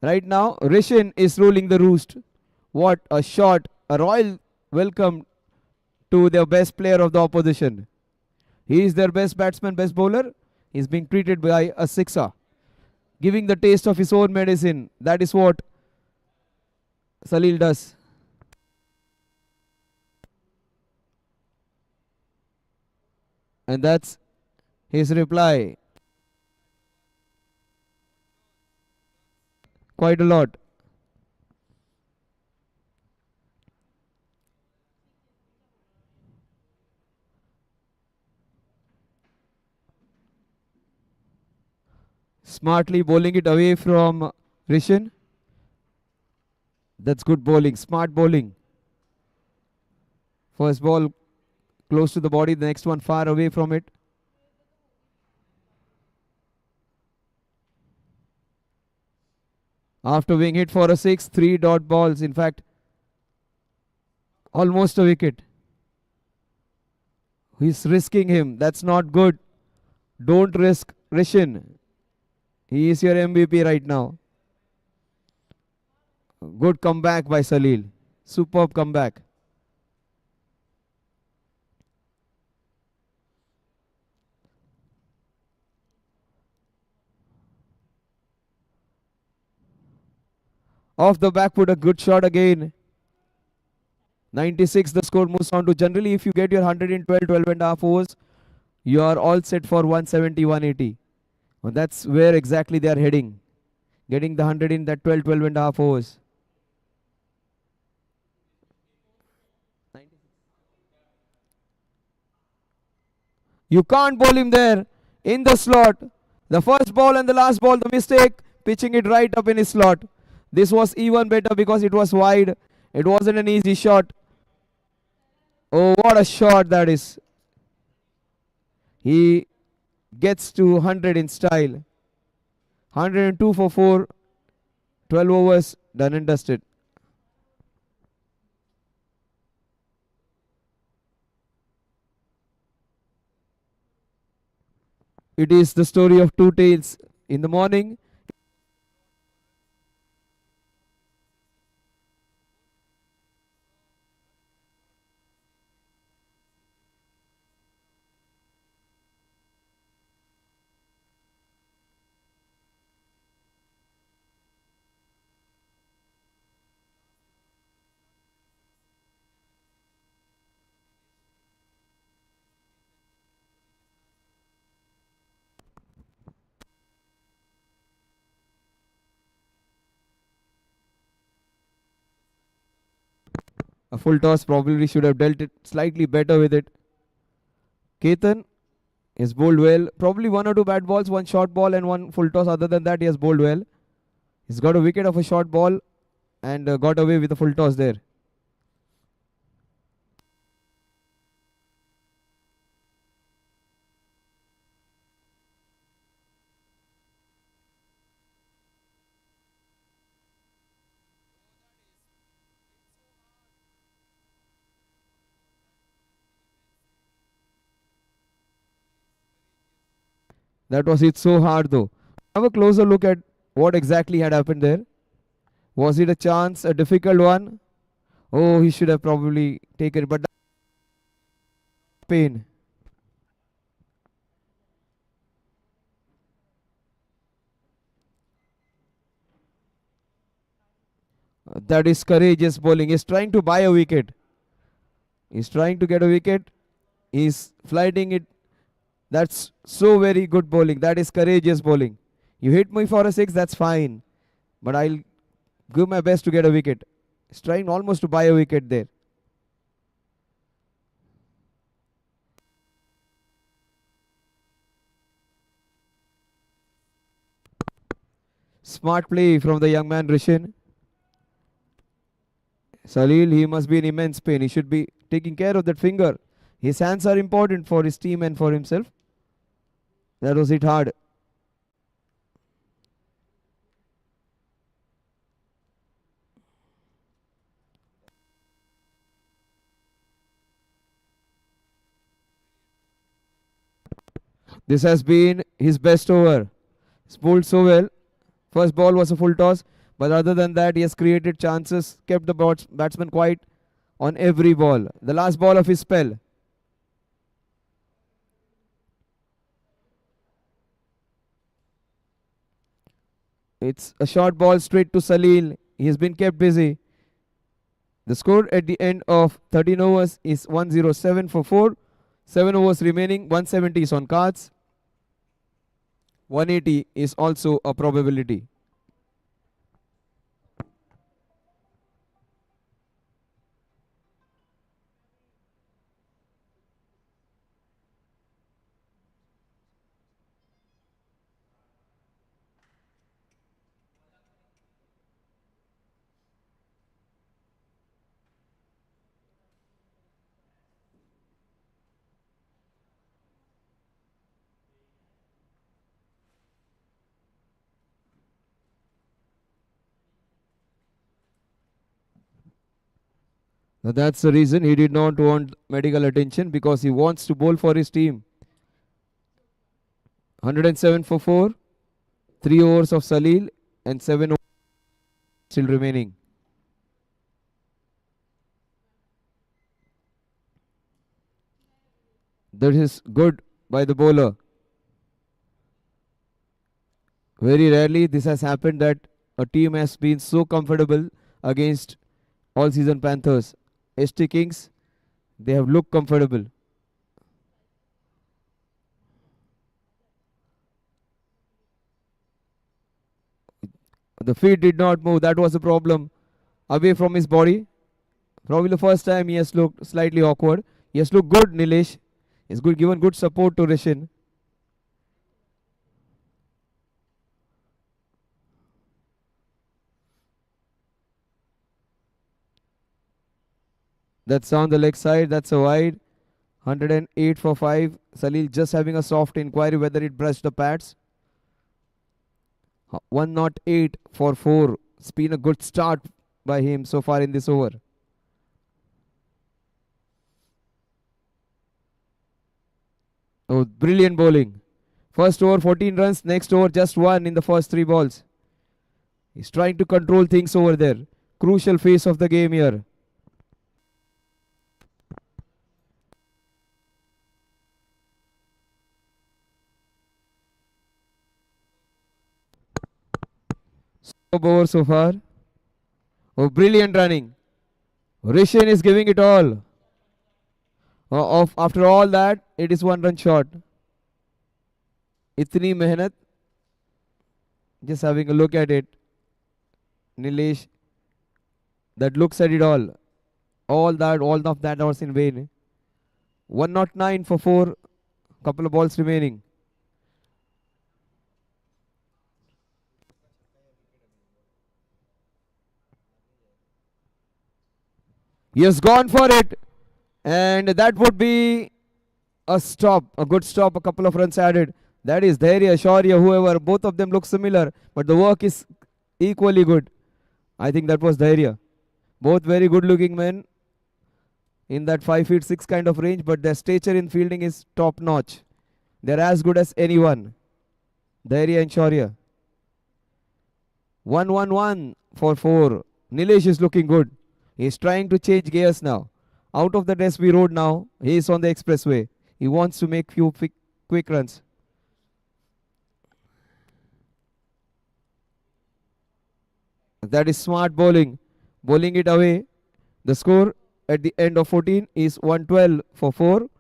Right now, Rishin is ruling the roost. What a shot, a royal welcome to their best player of the opposition. He is their best batsman, best bowler. He's being treated by a sixer, giving the taste of his own medicine. That is what Salil does. And that's his reply. Quite a lot. Smartly bowling it away from Rishin. That's good bowling, smart bowling. First ball close to the body, the next one far away from it. After being hit for a 6, 3 dot balls, in fact, almost a wicket. He's risking him. That's not good. Don't risk Rishin. He is your MVP right now. Good comeback by Salil. Superb comeback. Off the back foot, a good shot again. 96, the score moves on to generally if you get your 100 in 12 and a half overs, you are all set for 170, 180. And that's where exactly they are heading. Getting the 100 in that 12 and a half overs. You can't bowl him there in the slot. The first ball and the last ball, the mistake, pitching it right up in his slot. This was even better because it was wide. It wasn't an easy shot. Oh, what a shot that is. He gets to 100 in style. 102 for 4. 12 overs, done and dusted. It is the story of two tales. In the morning, a full toss probably should have dealt it slightly better with it. Ketan is bowled well. Probably one or two bad balls, one short ball and one full toss. Other than that, he has bowled well. He's got a wicket of a short ball and got away with a full toss there. That was hit so hard though. Have a closer look at what exactly had happened there. Was it a chance, a difficult one? Oh, he should have probably taken it, but that pain. That is courageous bowling. He's trying to buy a wicket. He's trying to get a wicket. He's flighting it. That's so very good bowling. That is courageous bowling. You hit me for a six, that's fine. But I'll give my best to get a wicket. He's trying almost to buy a wicket there. Smart play from the young man Rishin. Salil, he must be in immense pain. He should be taking care of that finger. His hands are important for his team and for himself. That was hit hard. This has been his best over. He's bowled so well. First ball was a full toss, but other than that, he has created chances, kept the batsman quiet on every ball. The last ball of his spell. It's a short ball straight to Salil. He has been kept busy. The score at the end of 13 overs is 107 for 4. 7 overs remaining, 170 is on cards. 180 is also a probability. Now that's the reason he did not want medical attention, because he wants to bowl for his team. 107 for 4. 3 overs of Salil and 7 overs still remaining. That is good by the bowler. Very rarely this has happened that a team has been so comfortable against all season Panthers. ST Kings, they have looked comfortable. The feet did not move. That was the problem. Away from his body. Probably the first time he has looked slightly awkward. He has looked good, Nilesh. He's good, given good support to Rishin. That's on the leg side. That's a wide. 108 for 5. Salil just having a soft inquiry whether it brushed the pads. 108 for 4. It's been a good start by him so far in this over. Oh, brilliant bowling. First over 14 runs, next over just 1 in the first 3 balls. He's trying to control things over there. Crucial phase of the game here. Stop over so far. Oh, brilliant running. Rishin is giving it all. After all that, it is 1 run short. Itni mehnat. Just having a look at it. Nilesh, that looks at it all. All of that was in vain. 109 for 4. Couple of balls remaining. He has gone for it. And that would be a stop. A good stop. A couple of runs added. That is Dhairya, Shaurya, whoever. Both of them look similar. But the work is equally good. I think that was Dhairya. Both very good looking men in that 5 feet 6 kind of range, but their stature in fielding is top notch. They're as good as anyone. Dhairya and Shaurya. 1-1-1 for 4. Nilesh is looking good. He's trying to change gears now. Out of the SB road now. He is on the expressway. He wants to make few quick runs. That is smart bowling. Bowling it away. The score at the end of 14 is 112 for 4.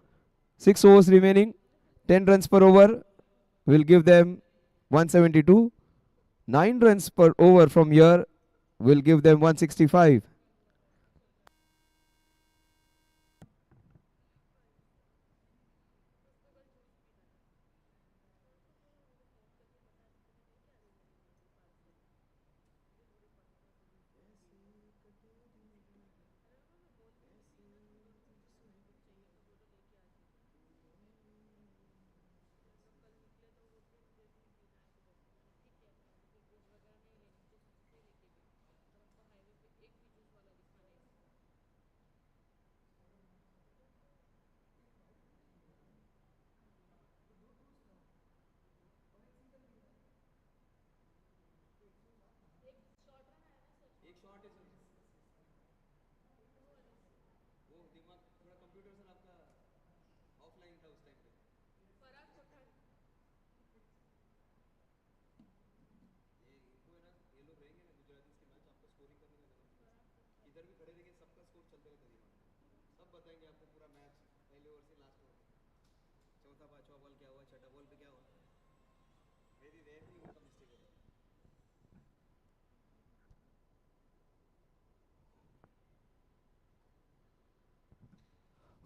6 overs remaining. 10 runs per over will give them 172. 9 runs per over from here will give them 165.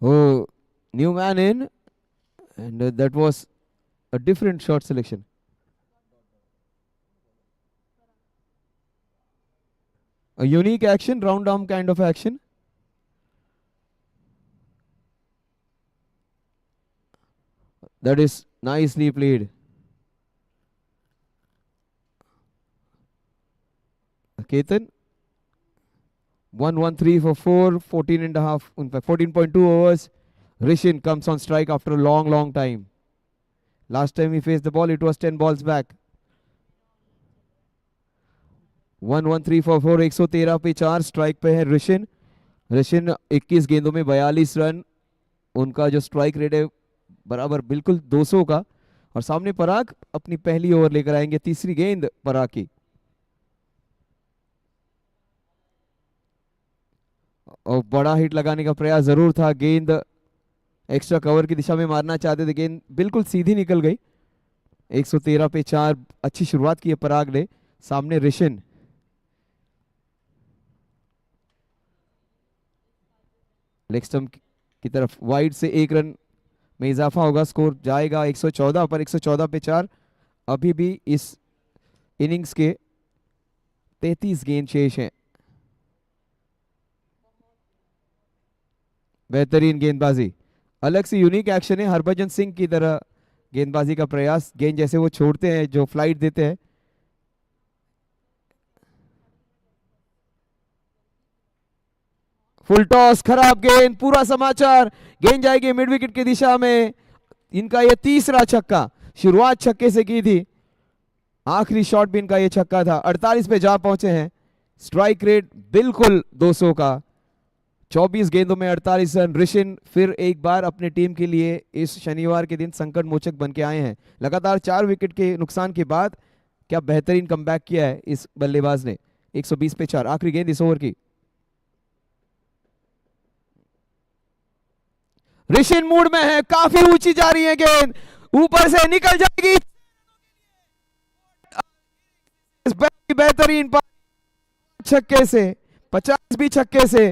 Oh, new man in, and that was a different shot selection. A unique action, round arm kind of action. That is nicely played. Ketan. 113 for 4, 14 and a half, in fact 14.2 overs. Rishin comes on strike after a long time. Last time he faced the ball, it was 10 balls back. 113 for 4, 113 पे 4 strike पे है ऋषिन. ऋषिन 21 गेंदों में 42 run. उनका जो strike rate है बराबर बिल्कुल 200 का. और सामने पराग अपनी पहली ओवर लेकर आएंगे. तीसरी गेंद पराग की. और बड़ा हिट लगाने का प्रयास जरूर था, गेंद एक्स्ट्रा कवर की दिशा में मारना चाहते थे, गेंद बिल्कुल सीधी निकल गई। 113 पे 4, अच्छी शुरुआत की है पराग ने। सामने ऋषिन, लेग स्टंप की तरफ वाइड से 1 रन में इजाफा होगा, स्कोर जाएगा 114 पर। 114 पे 4, अभी भी इस इनिंग्स के 33 गेंद शेष हैं। बेहतरीन गेंदबाजी, अलग से यूनिक एक्शन है, हरभजन सिंह की तरह गेंदबाजी का प्रयास, गेंद जैसे वो छोड़ते हैं, जो फ्लाइट देते हैं। फुल टॉस, खराब गेंद, पूरा समाचार, गेंद जाएगी मिड विकेट की दिशा में। इनका ये तीसरा छक्का, शुरुआत छक्के से की थी, आखिरी शॉट भी इनका ये छक्का था। 48 पे जा पहुंचे हैं, स्ट्राइक रेट बिल्कुल 200 का, 24 गेंदों में 48 रन। ऋषिन फिर एक बार अपने टीम के लिए इस शनिवार के दिन संकट मोचक बन के आए हैं। लगातार 4 विकेट के नुकसान के बाद क्या बेहतरीन कमबैक किया है इस बल्लेबाज ने। 120 पे 4, आखिरी गेंद इस ओवर की। ऋषिन मूड में है, काफी ऊंची जा रही है गेंद, ऊपर से निकल जाएगी। बेहतरीन छक्के से, 50 भी छक्के से,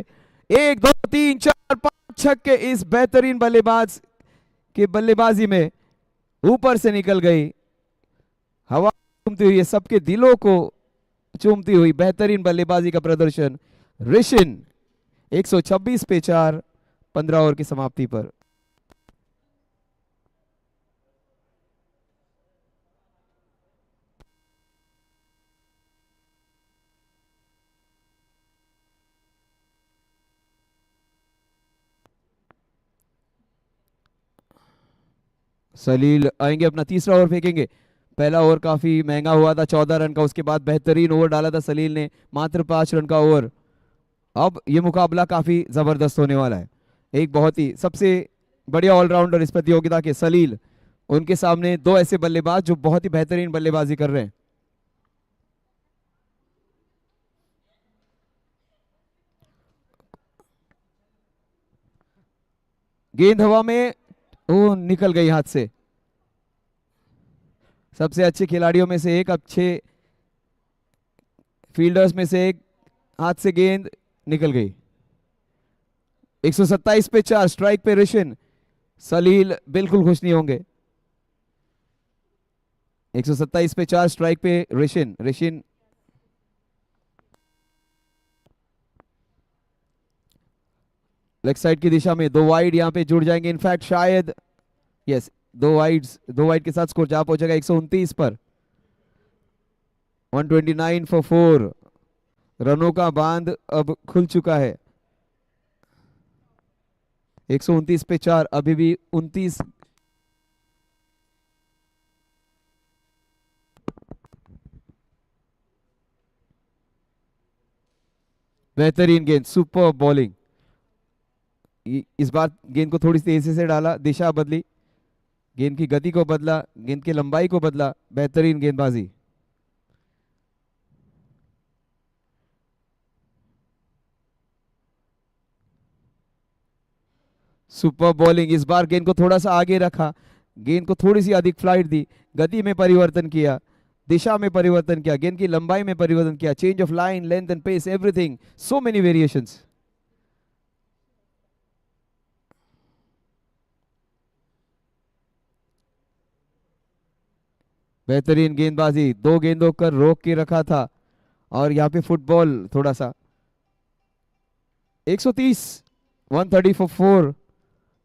1 2 3 4 5 छक्के इस बेहतरीन बल्लेबाज के बल्लेबाजी में, ऊपर से निकल गई, हवा चूमती हुई, सबके दिलों को चूमती हुई बेहतरीन बल्लेबाजी का प्रदर्शन। ऋषिन 126 पे 4, 15 ओवर की समाप्ति पर। सलील आएंगे, अपना तीसरा ओवर फेंकेंगे। पहला ओवर काफी महंगा हुआ था, 14 रन का, उसके बाद बेहतरीन ओवर डाला था सलील ने, मात्र 5 रन का ओवर। अब ये मुकाबला काफी जबरदस्त होने वाला है। एक बहुत ही सबसे बढ़िया ऑलराउंडर इस प्रतियोगिता के सलील, उनके सामने 2 ऐसे बल्लेबाज जो बहुत ही बेहतरीन बल्लेबाजी कर रहे हैं। गेंद हवा में, वो निकल गई हाथ से। सबसे अच्छे खिलाड़ियों में से एक, अच्छे फील्डर्स में से एक, हाथ से गेंद निकल गई। 127 पे 4, स्ट्राइक पे ऋषिन। सलील बिल्कुल खुश नहीं होंगे। 127 पे 4, स्ट्राइक पे ऋषिन। ऋषिन लेग साइड की दिशा में, 2 वाइड यहां पे जुड़ जाएंगे, इनफैक्ट शायद यस, 2 वाइड के साथ स्कोर जा पहुंचेगा 129 पर। 129 फॉर 4, रनों का बांध अब खुल चुका है। 129 पे 4, अभी भी 29। बेहतरीन गेंद, सुपर बॉलिंग। इस बार गेंद को थोड़ी तेजी से डाला, दिशा बदली, गेंद की गति को बदला, गेंद की लंबाई को बदला, बेहतरीन गेंदबाजी। सुपर बॉलिंग, इस बार गेंद को थोड़ा सा आगे रखा, गेंद को थोड़ी सी अधिक फ्लाइट दी, गति में परिवर्तन किया, दिशा में परिवर्तन किया, गेंद की लंबाई में परिवर्तन किया, change of line, length and pace, everything, so many variations. बेहतरीन गेंदबाजी, 2 गेंदों कर रोक के रखा था, और यहाँ पे फुटबॉल थोड़ा सा। 130, 130 फॉर 4,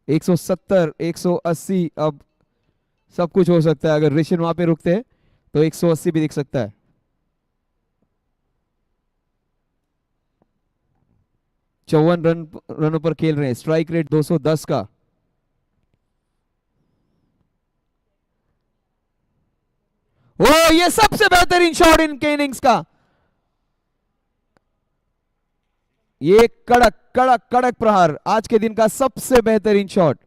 170, 180, अब सब कुछ हो सकता है। अगर ऋषिन वहां पे रुकते हैं तो 180 भी दिख सकता है। 54 रनों पर खेल रहे हैं, स्ट्राइक रेट 210 का। ओ, ये सबसे बेहतरीन शॉट इनके इनिंग्स का, ये कड़क कड़क कड़क प्रहार, आज के दिन का सबसे बेहतरीन शॉट।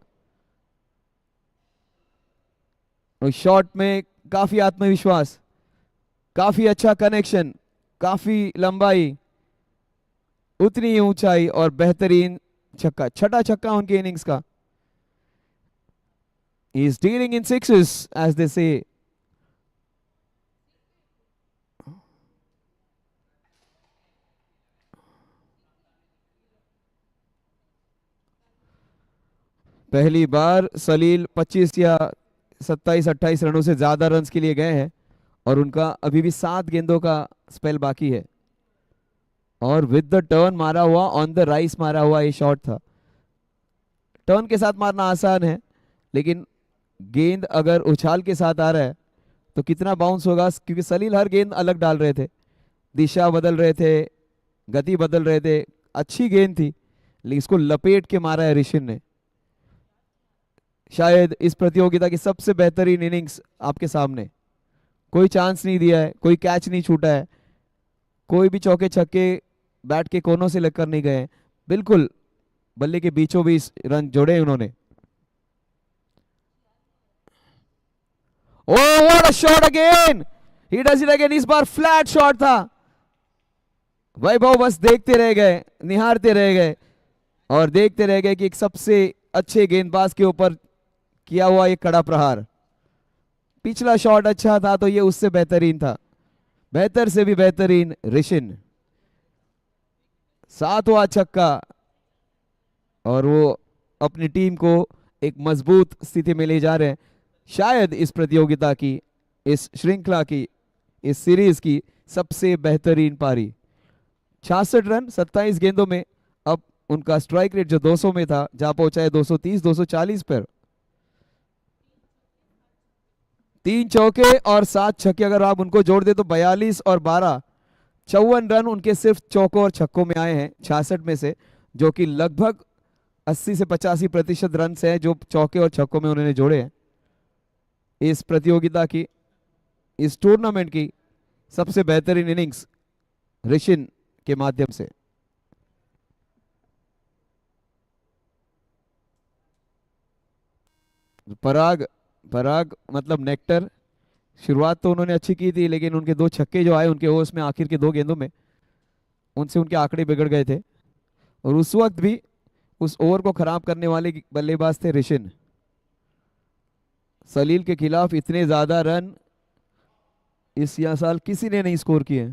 शॉट में काफी आत्मविश्वास, काफी अच्छा कनेक्शन, काफी लंबाई, उतनी ही ऊंचाई और बेहतरीन छक्का, छठा छक्का उनके इनिंग्स का. He is dealing in sixes, as they say. पहली बार सलील 25 या 27-28 रनों से ज्यादा रन्स के लिए गए हैं और उनका अभी भी 7 गेंदों का स्पेल बाकी है. और विद द टर्न मारा हुआ, ऑन द राइस मारा हुआ ये शॉट था. टर्न के साथ मारना आसान है, लेकिन गेंद अगर उछाल के साथ आ रहा है तो कितना बाउंस होगा, क्योंकि सलील हर गेंद अलग डाल रहे थे, दिशा बदल रहे थे, गति बदल रहे थे. अच्छी गेंद थी, लेकिन इसको लपेट के मारा है ऋषि ने. शायद इस प्रतियोगिता की सबसे बेहतरीन इनिंग्स आपके सामने. कोई चांस नहीं दिया है, कोई कैच नहीं छूटा है, कोई भी चौके छक्के बैट के कोनों से लगकर नहीं गए. बिल्कुल बल्ले के बीचों बीच रन जोड़े उन्होंने. Oh what a shot again, he does it again. इस बार फ्लैट शॉट था. वैभव बस देखते रह गए, निहारते रह गए और देखते रह गए कि एक सबसे अच्छे गेंदबाज के ऊपर किया हुआ एक कड़ा प्रहार. पिछला शॉट अच्छा था तो ये उससे बेहतरीन था, बेहतर से भी बेहतरीन. ऋषिन 7वां छक्का और वो अपनी टीम को एक मजबूत स्थिति में ले जा रहे हैं. शायद इस प्रतियोगिता की, इस श्रृंखला की, इस सीरीज की सबसे बेहतरीन पारी. 66 रन 27 गेंदों में. अब उनका स्ट्राइक रेट जो 200 में था, जहां पहुंचा है 230 240 पर. 3 चौके और 7 छक्के अगर आप उनको जोड़ दे तो 42 और 12 54 रन उनके सिर्फ चौकों और छक्कों में आए हैं 66 में से, जो कि लगभग 80 से 85% रन है जो चौके और छक्कों में उन्होंने जोड़े हैं. इस प्रतियोगिता की, इस टूर्नामेंट की सबसे बेहतरीन इनिंग्स ऋषिन के माध्यम से. पराग, पराग मतलब नेक्टर. शुरुआत तो उन्होंने अच्छी की थी, लेकिन उनके 2 छक्के जो आए उनके ओवर्स में आखिर के 2 गेंदों में, उनसे उनके आंकड़े बिगड़ गए थे. और उस वक्त भी उस ओवर को खराब करने वाले बल्लेबाज थे ऋषिन. सलील के खिलाफ इतने ज्यादा रन इस साल किसी ने नहीं स्कोर किए.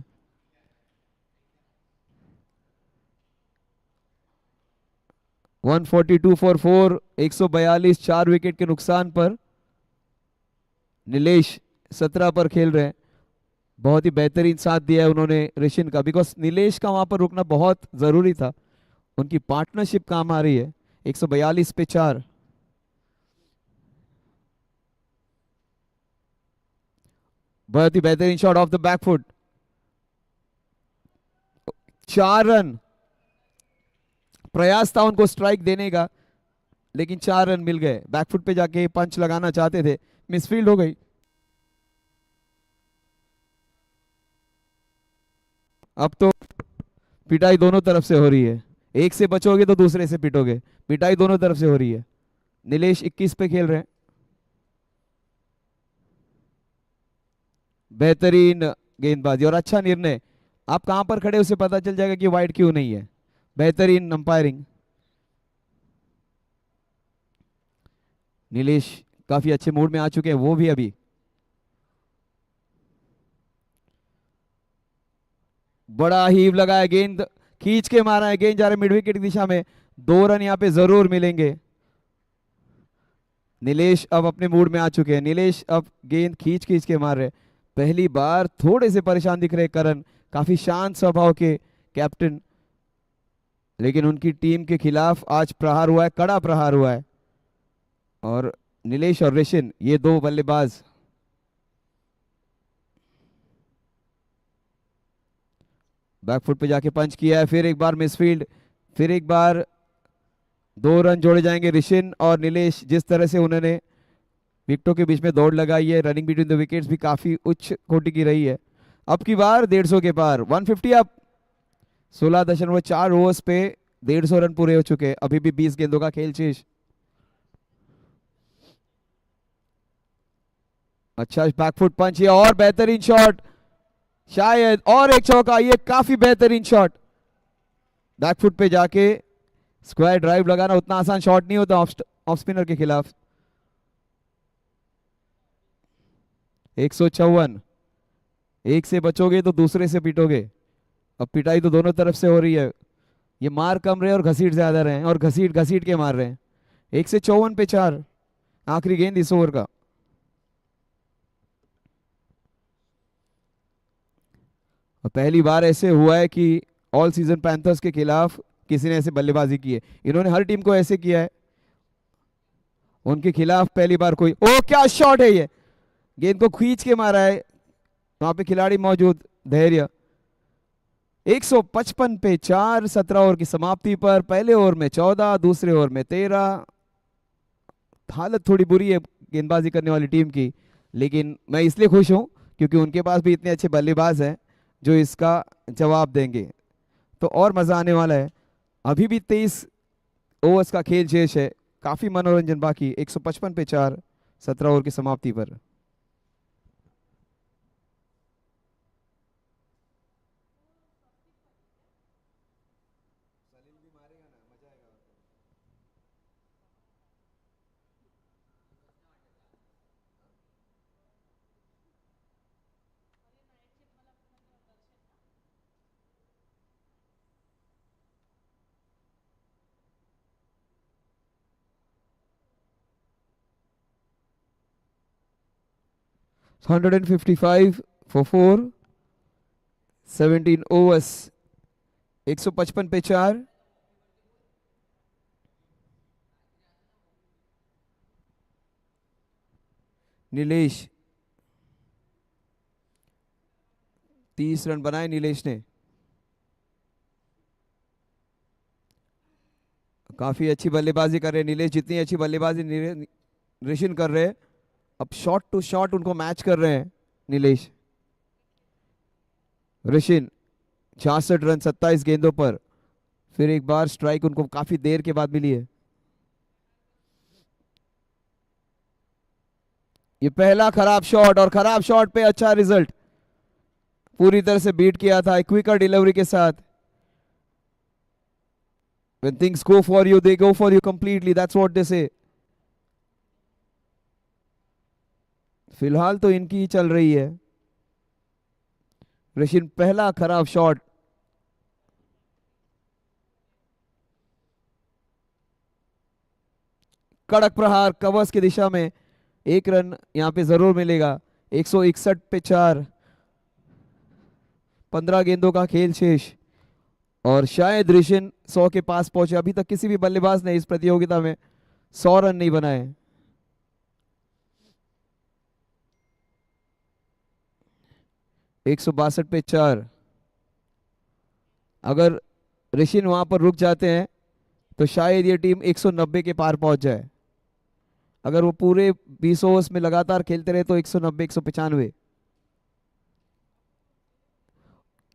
वन 142 फॉर 4, 142 4 विकेट के नुकसान पर. नीलेश 17 पर खेल रहे हैं. बहुत ही बेहतरीन साथ दिया है उन्होंने ऋषिन का, बिकॉज नीलेश का वहां पर रुकना बहुत जरूरी था. उनकी पार्टनरशिप काम आ रही है. 142 पे 4. बहुत ही बेहतरीन shot of the backfoot. 4 run. प्रयास था उनको स्ट्राइक देने का, लेकिन 4 रन मिल गए. बैकफुट पे जाके पंच लगाना चाहते थे, मिसफील्ड हो गई. अब तो पिटाई दोनों तरफ से हो रही है. एक से बचोगे तो दूसरे से पिटोगे. पिटाई दोनों तरफ से हो रही है. नीलेश 21 पे खेल रहे हैं. बेहतरीन गेंदबाजी और अच्छा निर्णय. आप कहां पर खड़े उसे पता चल जाएगा कि वाइड क्यों नहीं है. बेहतरीन अंपायरिंग. नीलेश काफी अच्छे मूड में आ चुके हैं वो भी. अभी बड़ा हीव लगा है, गेंद खींच के मारा है, गेंद जा रहा है मिड विकेट की दिशा में. 2 रन यहां पे जरूर मिलेंगे. नीलेश अब अपने मूड में आ चुके हैं. नीलेश अब गेंद खींच खींच के मार रहे. पहली बार थोड़े से परेशान दिख रहे करण, काफी शांत स्वभाव के कैप्टन, लेकिन उनकी टीम के खिलाफ आज प्रहार हुआ है, कड़ा प्रहार हुआ है. और नीलेश और ऋषिन ये 2 बल्लेबाज. बैकफुट पे जाके पंच किया है, फिर एक बार मिसफील्ड, फिर एक बार. 2 रन जोड़े जाएंगे. ऋषिन और नीलेश जिस तरह से उन्होंने विकेटों के बीच में दौड़ लगाई है, रनिंग बिटवीन द विकेट्स भी काफी उच्च कोटि की रही है. अब की बार 150 के पार, 150 अप. 16.4 ओवर्स पे 150 रन पूरे हो चुके हैं. अभी भी 20 गेंदों का खेल शेष. अच्छा बैकफुट पंच है और बेहतरीन शॉट, शायद और एक चौका. ये काफी बेहतरीन शॉट. बैकफुट पे जाके स्क्वायर ड्राइव लगाना उतना आसान शॉट नहीं होता ऑफ स्पिनर के खिलाफ। 154। एक से बचोगे तो दूसरे से पिटोगे। अब पिटाई तो दोनों तरफ से हो रही है। ये मार कम रहे और घसीट ज्यादा रहे और घसीट घसीट के मार रहे हैं। 154 पे 4, आखिरी गेंद इस ओवर का। और पहली बार ऐसे हुआ है कि ऑल सीजन पैंथर्स के खिलाफ किसी ने ऐसे बल्लेबाजी की है। इन्होंने हर टीम को ऐसे किया है, उनके खिलाफ पहली बार कोई। ओ क्या शॉट है ये, गेंद को खींच के मारा है, वहां पे खिलाड़ी मौजूद, धैर्य। 155 पे 4, 17 ओवर की समाप्ति पर। पहले ओवर में 14, दूसरे ओवर में 13। हालत थोड़ी बुरी है गेंदबाजी करने वाली टीम की, लेकिन मैं इसलिए खुश हूं क्योंकि उनके पास भी इतने अच्छे बल्लेबाज हैं जो इसका जवाब देंगे, तो और मजा आने वाला है। अभी भी 23 ओवर्स का खेल शेष है, काफी मनोरंजन बाकी। 155 पे 4, 17 ओवर की समाप्ति पर। So 155 for 4, 17 overs, 155 पे 4। नीलेश, 30 रन बनाए नीलेश ने। काफी अच्छी बल्लेबाजी कर रहे हैं नीलेश, जितनी अच्छी बल्लेबाजी ऋषिन कर रहे हैं, अब शॉट टू शॉट उनको मैच कर रहे हैं नीलेश। ऋषिन 66 रन 27 गेंदों पर, फिर एक बार स्ट्राइक उनको काफी देर के बाद मिली है। ये पहला खराब शॉट, और खराब शॉट पे अच्छा रिजल्ट, पूरी तरह से बीट किया था क्विकर डिलीवरी के साथ। When things go for you, they go for you completely. That's what they say. फिलहाल तो इनकी ही चल रही है। ऋषिन पहला खराब शॉट, कड़क प्रहार कवर्स की दिशा में, 1 रन यहां पे जरूर मिलेगा। 161 पे 4, 15 गेंदों का खेल शेष, और शायद ऋषिन 100 के पास पहुंचे। अभी तक किसी भी बल्लेबाज ने इस प्रतियोगिता में 100 रन नहीं बनाए। एक 162 पे 4, अगर ऋषिन वहां पर रुक जाते हैं तो शायद ये टीम 190 के पार पहुंच जाए। अगर वो पूरे 20 ओवर्स में लगातार खेलते रहे तो 190, 195।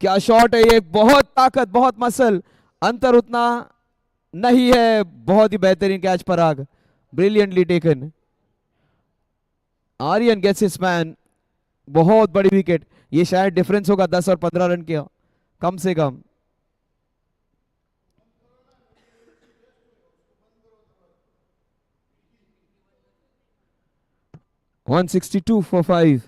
क्या शॉट है ये, बहुत ताकत, बहुत मसल, अंतर उतना नहीं है। बहुत ही बेहतरीन catch Parag, brilliantly taken. Aryan gets his man, बहुत बड़ी विकेट। ये शायद डिफरेंस होगा 10 और 15 रन के कम से कम। $162 for 5।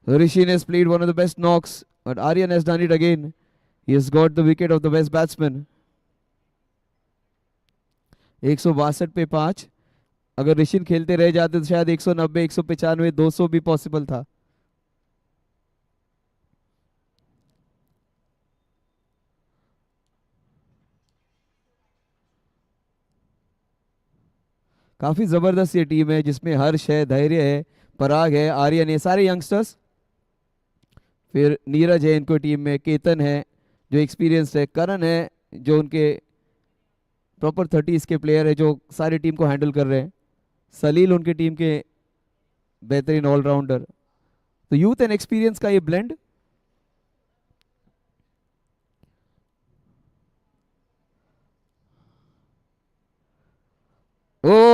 Rishin has played one of the best knocks, but Aryan has done it again. He has got the wicket of the best batsman. 162 पे 5, अगर ऋषिन खेलते रह जाते तो शायद 190, 195, 200 भी पॉसिबल था। काफी जबरदस्त ये टीम है जिसमें हर्ष है, धैर्य है, पराग है, आर्यन है, सारे यंगस्टर्स। फिर नीरज है इनको टीम में, केतन है जो एक्सपीरियंस्ड है, करण है जो उनके प्रॉपर 30s के प्लेयर है जो सारी टीम को हैंडल कर रहे हैं, सलील उनकी टीम के बेहतरीन ऑलराउंडर। तो यूथ एंड एक्सपीरियंस का ये ब्लेंड।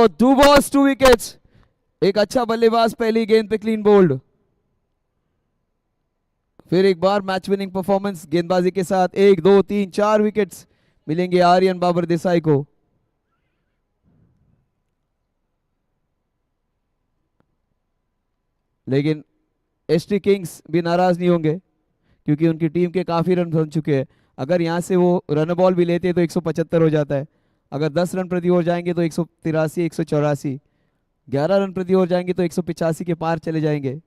Two balls 2 wickets. एक अच्छा बल्लेबाज पहली गेंद पे क्लीन बोल्ड। फिर एक बार मैच विनिंग परफॉर्मेंस गेंदबाजी के साथ 1 2 3 4 विकेट्स मिलेंगे आर्यन बाबर देसाई को। लेकिन एसटी किंग्स भी नाराज नहीं होंगे क्योंकि उनकी टीम के काफी रन बन चुके हैं। अगर यहां से वो रन बॉल भी लेते हैं तो 175 हो जाता है। अगर 10 रन प्रति ओवर जाएंगे तो 183 184, 11 रन प्रति ओवर जाएंगे तो 185 के पार चले जाएंगे।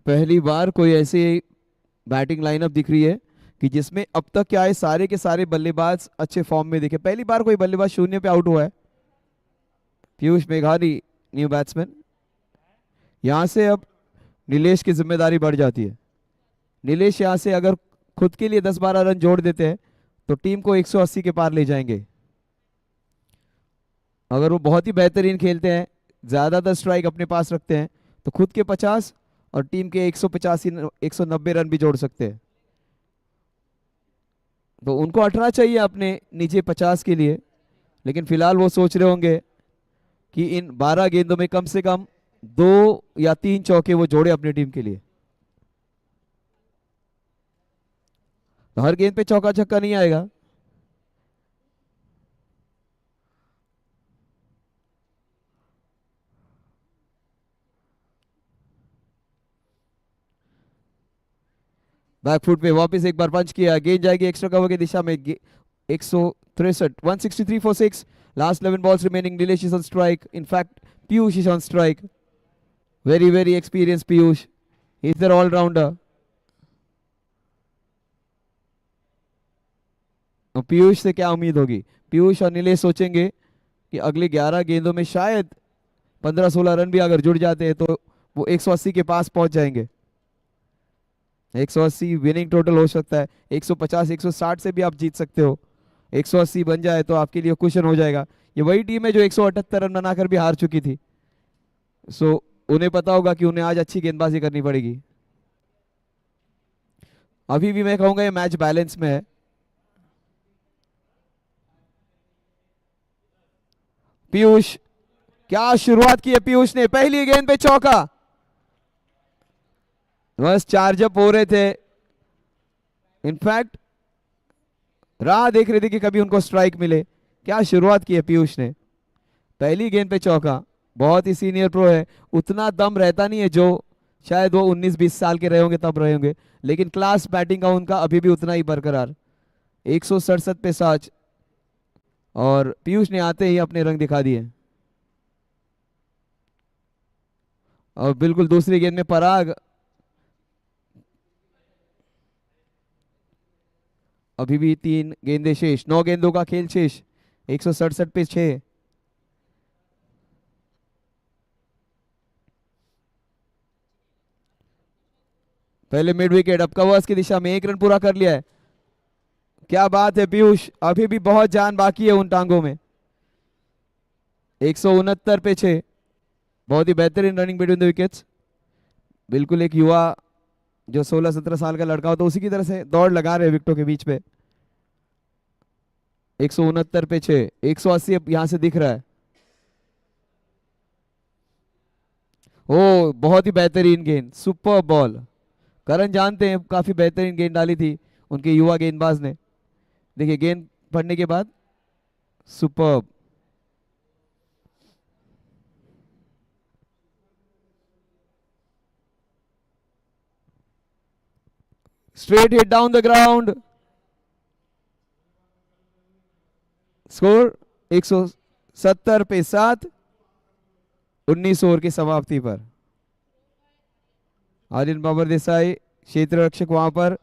पहली बार कोई ऐसी बैटिंग लाइनअप दिख रही है कि जिसमें अब तक क्या है, सारे के सारे बल्लेबाज अच्छे फॉर्म में दिखे। पहली बार कोई बल्लेबाज शून्य पे आउट हुआ है। पीयूष मेघानी न्यू बैट्समैन। यहां से अब नीलेश की जिम्मेदारी बढ़ जाती है। नीलेश यहां से अगर खुद के लिए 10-12 रन जोड़ देते हैं तो टीम को 180 के पार ले जाएंगे। अगर वो बहुत ही बेहतरीन खेलते हैं, ज्यादातर स्ट्राइक अपने पास रखते हैं, तो खुद के 50 और टीम के 185 190 रन भी जोड़ सकते हैं। तो उनको 18 चाहिए अपने नीचे 50 के लिए। लेकिन फिलहाल वो सोच रहे होंगे कि इन 12 गेंदों में कम से कम 2 या 3 चौके वो जोड़े अपनी टीम के लिए। तो हर गेंद पे चौका छक्का नहीं आएगा। बैकफुट पे वापस एक बार पंच किया, गेंद जाएगी एक्स्ट्रा कवर की दिशा में। 163 163 for 6। Last 11 balls remaining. Nilesh is on strike. In fact, Piyush is on strike. Very, very experienced Piyush. He's their all-rounder. और पीयूष से क्या उम्मीद होगी? पीयूष और नीलेश सोचेंगे कि अगले 11 गेंदों में शायद 15-16 रन भी अगर जुड़ जाते हैं तो वो 180 के पास पहुंच जाएंगे। 180 विनिंग टोटल हो सकता है। 150 160 से भी आप जीत सकते हो। 180 बन जाए तो आपके लिए कुशन हो जाएगा। ये वही टीम है जो 178 रन बनाकर भी हार चुकी थी। सो उन्हें पता होगा कि उन्हें आज अच्छी गेंदबाजी करनी पड़ेगी। अभी भी मैं कहूंगा ये मैच बैलेंस में है। पीयूष, क्या शुरुआत की है पीयूष ने। पहली गेंद पे चौका। बस चार्जअप हो रहे थे। इनफैक्ट राह देख रहे थे कि कभी उनको स्ट्राइक मिले। क्या शुरुआत की है पीयूष ने। पहली गेंद पे चौका। बहुत ही सीनियर प्रो है, उतना दम रहता नहीं है जो शायद वो 19-20 साल के रहे होंगे तब रहे होंगे, लेकिन क्लास बैटिंग का उनका अभी भी उतना ही बरकरार। 167 पे 7 और पीयूष ने आते ही अपने रंग दिखा दिए। और बिल्कुल दूसरी गेंद में पराग। अभी भी 3 गेंदें शेष, 9 गेंदों का खेल शेष। 167 पे 6। पहले मिड विकेट, अब कवर्स की दिशा में 1 रन पूरा कर लिया है। क्या बात है पीयूष, अभी भी बहुत जान बाकी है उन टांगों में। 169 पे 6। बहुत ही बेहतरीन रनिंग बिटवीन द विकेट्स। बिल्कुल एक युवा जो 16-17 साल का लड़का हो तो उसी की तरह से दौड़ लगा रहे विकेटों के बीच पे। 169 पे 6। 180 अब यहां से दिख रहा है। ओ बहुत ही बेहतरीन गेंद, सुपर बॉल। करण जानते हैं काफी बेहतरीन गेंद डाली थी उनके युवा गेंदबाज ने। देखिए गेंद पड़ने के बाद super. Straight hit down the ground. Score 170 पे 7। 19 ओवर की समाप्ति पर आर्यन बाबर देसाई क्षेत्र रक्षक वहां पर,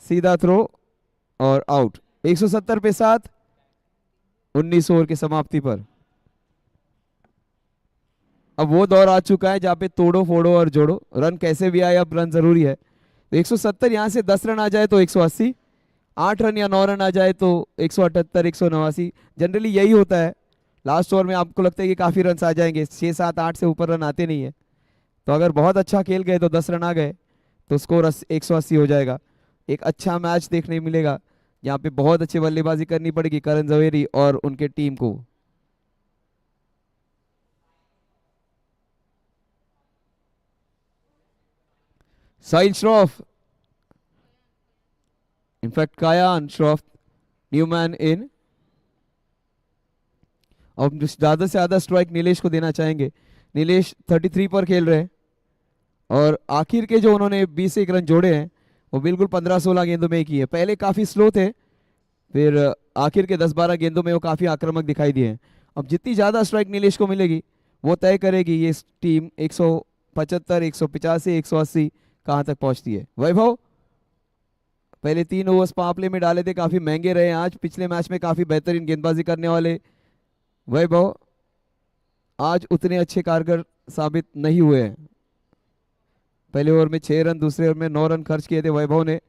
सीधा थ्रो और आउट। 170 पे 7। 19 ओवर की समाप्ति पर अब वो दौर आ चुका है जहां पे तोड़ो फोड़ो और जोड़ो। रन कैसे भी आए अब रन जरूरी है। तो 170 यहां से 10 रन आ जाए तो 180 8 रन या 9 रन आ जाए तो 178 189, जनरली यही होता है। लास्ट ओवर में आपको लगता है कि काफ़ी रन आ जाएंगे, 6 7 8 से ऊपर रन आते नहीं है। तो अगर बहुत अच्छा खेल गए तो 10 रन आ गए तो स्कोर 180 हो जाएगा। एक अच्छा मैच देखने को मिलेगा, यहाँ पे बहुत अच्छी बल्लेबाजी करनी पड़ेगी करण जवेरी और उनके टीम को। Sahil Shroff, in fact Kayan Shroff, new man in. अब ज्यादा से ज्यादा स्ट्राइक नीलेश को देना चाहेंगे। नीलेश 33 पर खेल रहे हैं और आखिर के जो उन्होंने 20 1 रन जोड़े हैं वो बिल्कुल 15 16 गेंदों में ही किए। पहले काफी स्लो थे, फिर आखिर के 10 12 गेंदों में वो काफी आक्रामक दिखाई दिए हैं। अब जितनी ज्यादा स्ट्राइक नीलेश को मिलेगी वो तय करेगी ये टीम 175 185 180 कहाँ तक पहुंचती है। वैभव, पहले 3 ओवर्स पावर प्ले में डाले थे, काफी महंगे रहे आज। पिछले मैच में काफी बेहतरीन गेंदबाजी करने वाले वैभव आज उतने अच्छे कारगर साबित नहीं हुए हैं। पहले ओवर में 6 रन, दूसरे ओवर में 9 रन खर्च किए थे वैभव ने,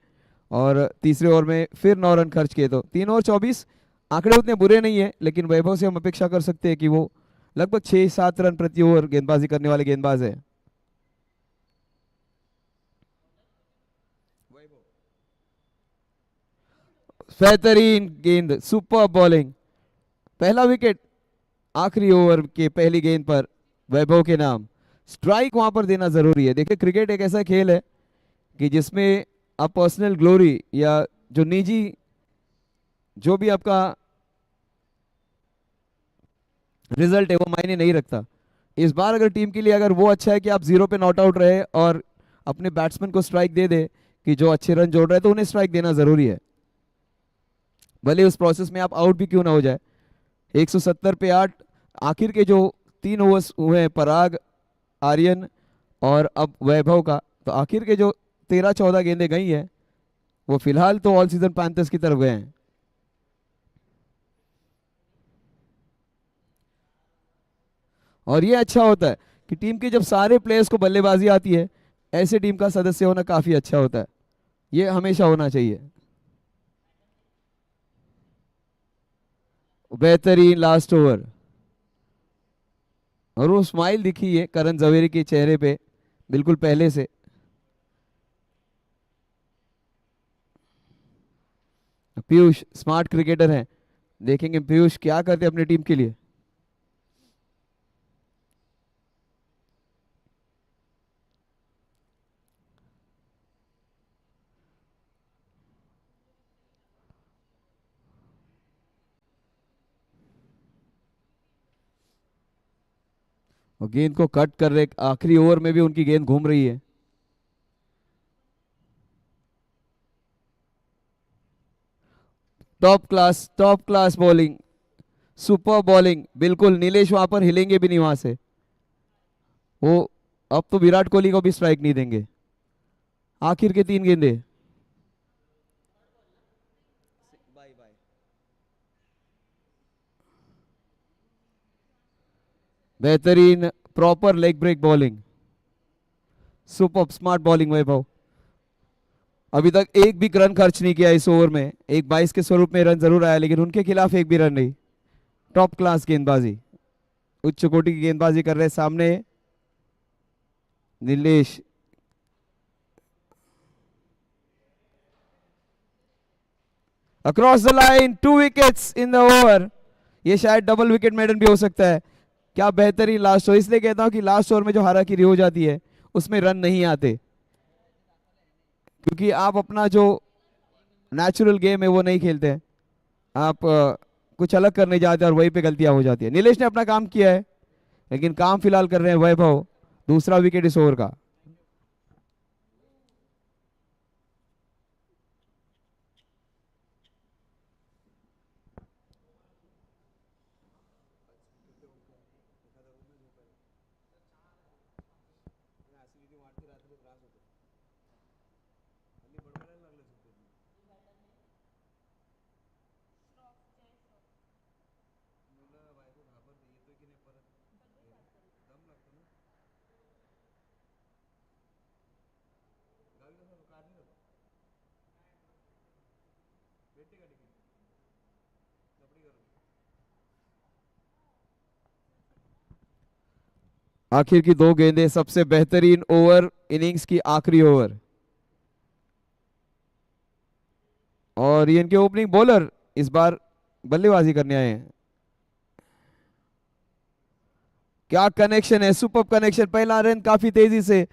और तीसरे ओवर में फिर 9 रन खर्च किए। तो 3 ओवर 24 आंकड़े उतने बुरे नहीं है, लेकिन वैभव से हम अपेक्षा कर सकते हैं कि वो लगभग 6 7 रन प्रति ओवर गेंदबाजी करने वाले गेंदबाज है। बेहतरीन गेंद, सुपर बॉलिंग, पहला विकेट आखिरी ओवर के पहली गेंद पर वैभव के नाम। स्ट्राइक वहां पर देना जरूरी है। देखिए क्रिकेट एक ऐसा खेल है कि जिसमें आप पर्सनल ग्लोरी या जो निजी जो भी आपका रिजल्ट है वो मायने नहीं रखता। इस बार अगर टीम के लिए अगर वो अच्छा है कि आप 0 पे नॉट आउट रहे और अपने बैट्समैन को स्ट्राइक दे दे कि जो अच्छे रन जोड़ रहे हैं, तो उन्हें स्ट्राइक देना जरूरी है, भले उस प्रोसेस में आप आउट भी क्यों ना हो जाए। 170 पे 8, आखिर के जो 3 ओवर्स हुए हैं पराग, आर्यन और अब वैभव का, तो आखिर के जो 13 14 गेंदें गई हैं वो फिलहाल तो ऑल सीजन पैंथर्स की तरफ गए हैं। और ये अच्छा होता है कि टीम के जब सारे प्लेयर्स को बल्लेबाजी आती है, ऐसे टीम का सदस्य होना काफी अच्छा होता है, ये हमेशा होना चाहिए। बेहतरीन लास्ट ओवर, और वो स्माइल दिखी है करण जवेरी के चेहरे पे बिल्कुल पहले से। पीयूष स्मार्ट क्रिकेटर हैं, देखेंगे पीयूष क्या करते हैं अपनी टीम के लिए। और गेंद को कट कर रहे, आखिरी ओवर में भी उनकी गेंद घूम रही है। Top class bowling, super bowling, बिल्कुल नीलेश वहां पर हिलेंगे भी नहीं वहां से। वो अब तो विराट कोहली को भी स्ट्राइक नहीं देंगे। आखिर के 3 गेंदे, बेहतरीन proper leg break bowling, super smart bowling Vaibhav. अभी तक एक भी रन खर्च नहीं किया इस ओवर में। एक 22 के स्वरूप में रन जरूर आया, लेकिन उनके खिलाफ एक भी रन नहीं। टॉप क्लास गेंदबाजी, उच्च कोटि की गेंदबाजी कर रहे सामने Nilesh. Across the line, 2 wickets in the over. ये शायद डबल विकेट मेडन भी हो सकता है। क्या बेहतरीन लास्ट ओवर, इसलिए कहता हूं कि लास्ट ओवर में जो हाराकिरी हो जाती है उसमें रन नहीं आते, क्योंकि आप अपना जो नेचुरल गेम है वो नहीं खेलते हैं। आप कुछ अलग करने जाते हैं और वहीं पे गलतियां हो जाती है। नीलेश ने अपना काम किया है, लेकिन काम फिलहाल कर रहे हैं वैभव, दूसरा विकेट इस ओवर का। आखिर की दो गेंदें, सबसे बेहतरीन ओवर, इनिंग्स की आखिरी ओवर। और ये इनके ओपनिंग बॉलर इस बार बल्लेबाजी करने आए हैं। क्या कनेक्शन है, सुपर कनेक्शन। पहला रन काफी तेजी से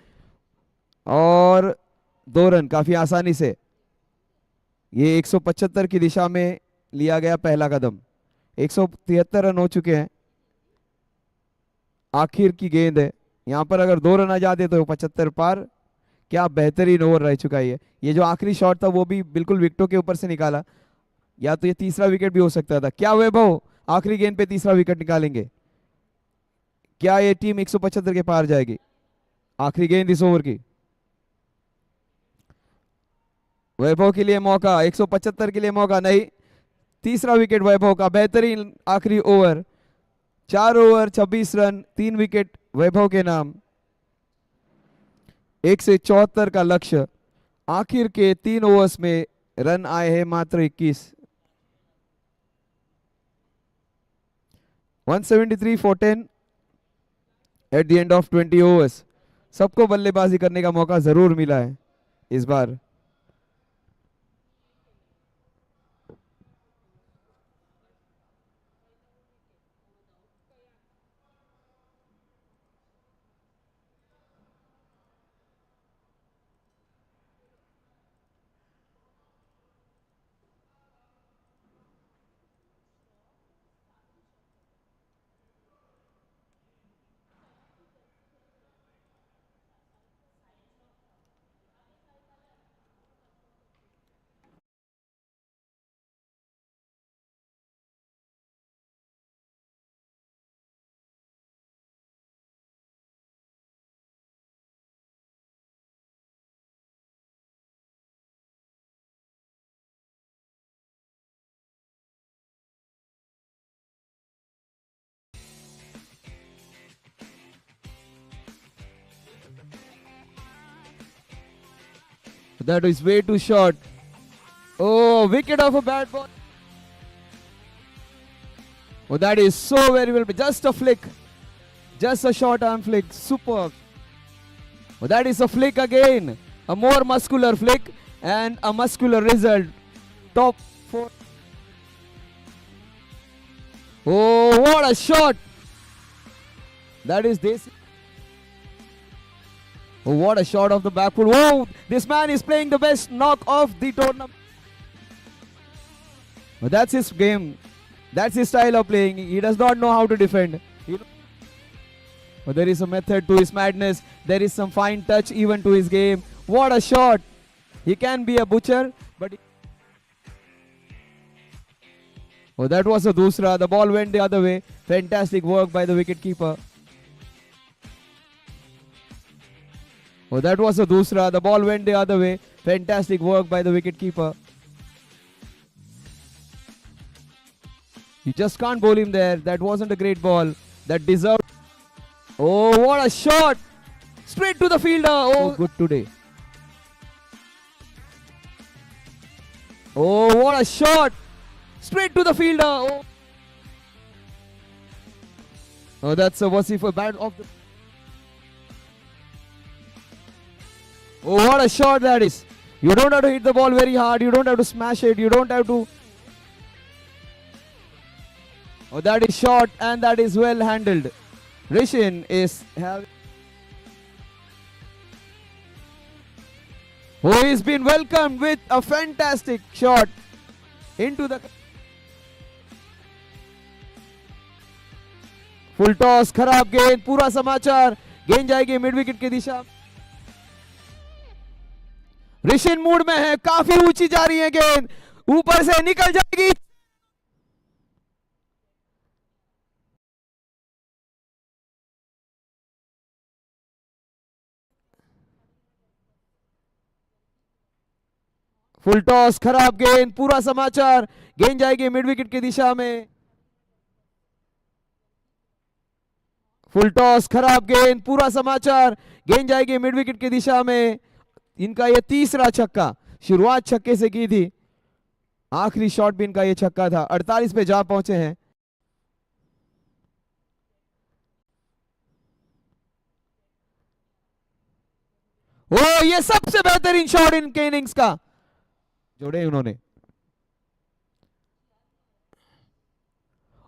और 2 रन काफी आसानी से। ये 175 की दिशा में लिया गया पहला कदम। 173 रन हो चुके हैं। आखिर की गेंद है, यहां पर अगर 2 रन आ जाते तो 75 पार। क्या बेहतरीन ओवर रह चुका है ये जो आखिरी शॉट था वो भी बिल्कुल विकेटों के ऊपर से निकाला। या तो ये तीसरा विकेट भी हो सकता था। क्या वैभव आखिरी गेंद पे तीसरा विकेट निकालेंगे? क्या ये टीम 175 के पार जाएगी? आखिरी गेंद इस ओवर की। वैभव के लिए मौका, 175 के लिए मौका नहीं। तीसरा विकेट वैभव का, बेहतरीन आखिरी ओवर। 4 ओवर 26 रन, 3 विकेट वैभव के नाम। 174 का लक्ष्य। आखिर के 3 ओवर्स में रन आए हैं मात्र 21। 173 for 10 at the end of 20 overs. सबको बल्लेबाजी करने का मौका जरूर मिला है इस बार। That is way too short. Oh, wicket of a bad ball. Oh, that is so very well. Just a flick. Just a short arm flick. Superb. Oh, that is a flick again. A more muscular flick and a muscular result. Top 4. Oh, what a shot. That is this. Oh, what a shot of the back foot. Whoa, this man is playing the best knock of the tournament. But that's his game. That's his style of playing. He does not know how to defend. But there is a method to his madness. There is some fine touch even to his game. What a shot. He can be a butcher, but... Oh, that was a dusra. The ball went the other way. Fantastic work by the wicketkeeper. Oh, that was a dusra. The ball went the other way. Fantastic work by the wicketkeeper. You just can't bowl him there. That wasn't a great ball. That deserved. Oh, what a shot! Straight to the fielder. Oh, good today. Oh, what a shot! Straight to the fielder. Oh, oh, that's a Wasifa bad off the... Oh, what a shot that is. You don't have to hit the ball very hard. You don't have to smash it. You don't have to... Oh, that is short and that is well handled. Rishin is having... Oh, he's been welcomed with a fantastic shot into the... full toss, खराब गेंद, पूरा समाचार। गेंद जाएगी mid wicket की दिशा। Rishin mood में है, काफी ऊंची जा रही है गेंद, ऊपर से निकल जाएगी। फुल टॉस, खराब गेंद, पूरा समाचार। गेंद जाएगी मिड विकेट की दिशा में। फुल टॉस, खराब गेंद, पूरा समाचार। गेंद जाएगी मिड विकेट की दिशा में। इनका यह तीसरा छक्का, शुरुआत छक्के से की थी। आखिरी शॉट भी इनका ये छक्का था। 48 पे जा पहुंचे हैं। ओ ये सबसे बेहतरीन शॉट इनके इनिंग्स का जोड़े उन्होंने।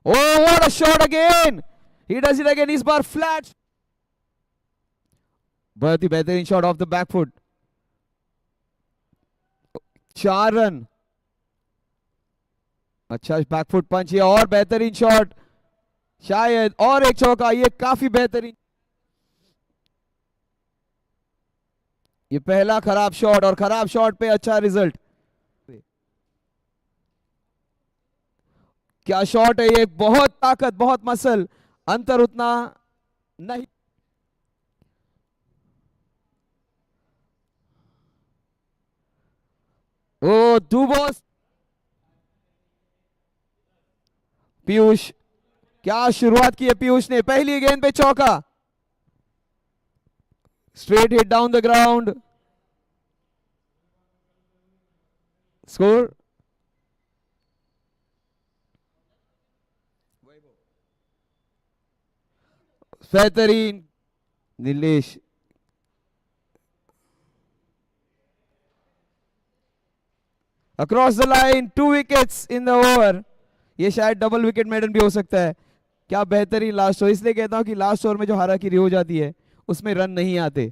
O what a shot again, he does it again, इस बार फ्लैट। बहुत ही बेहतरीन shot of the backfoot. 4 run. अच्छा बैकफुट पंच, ये और बेहतरीन शॉट, शायद और एक चौका, ये काफी बेहतरीन। ये पहला खराब शॉट और खराब शॉट पे अच्छा रिजल्ट। क्या शॉट है ये, बहुत ताकत, बहुत मसल, अंतर उतना नहीं। ओ दो बॉस। पीयूष, क्या शुरुआत की है पीयूष ने, पहली गेंद पे चौका, straight hit down the ground. Score बेहतरीन Nilesh. Across the line, 2 wickets in the over. ये शायद डबल विकेट मेडन भी हो सकता है। क्या बेहतरीन लास्ट ओवर, इसलिए कहता हूं कि लास्ट ओवर में जो हाराकिरी हो जाती है उसमें रन नहीं आते।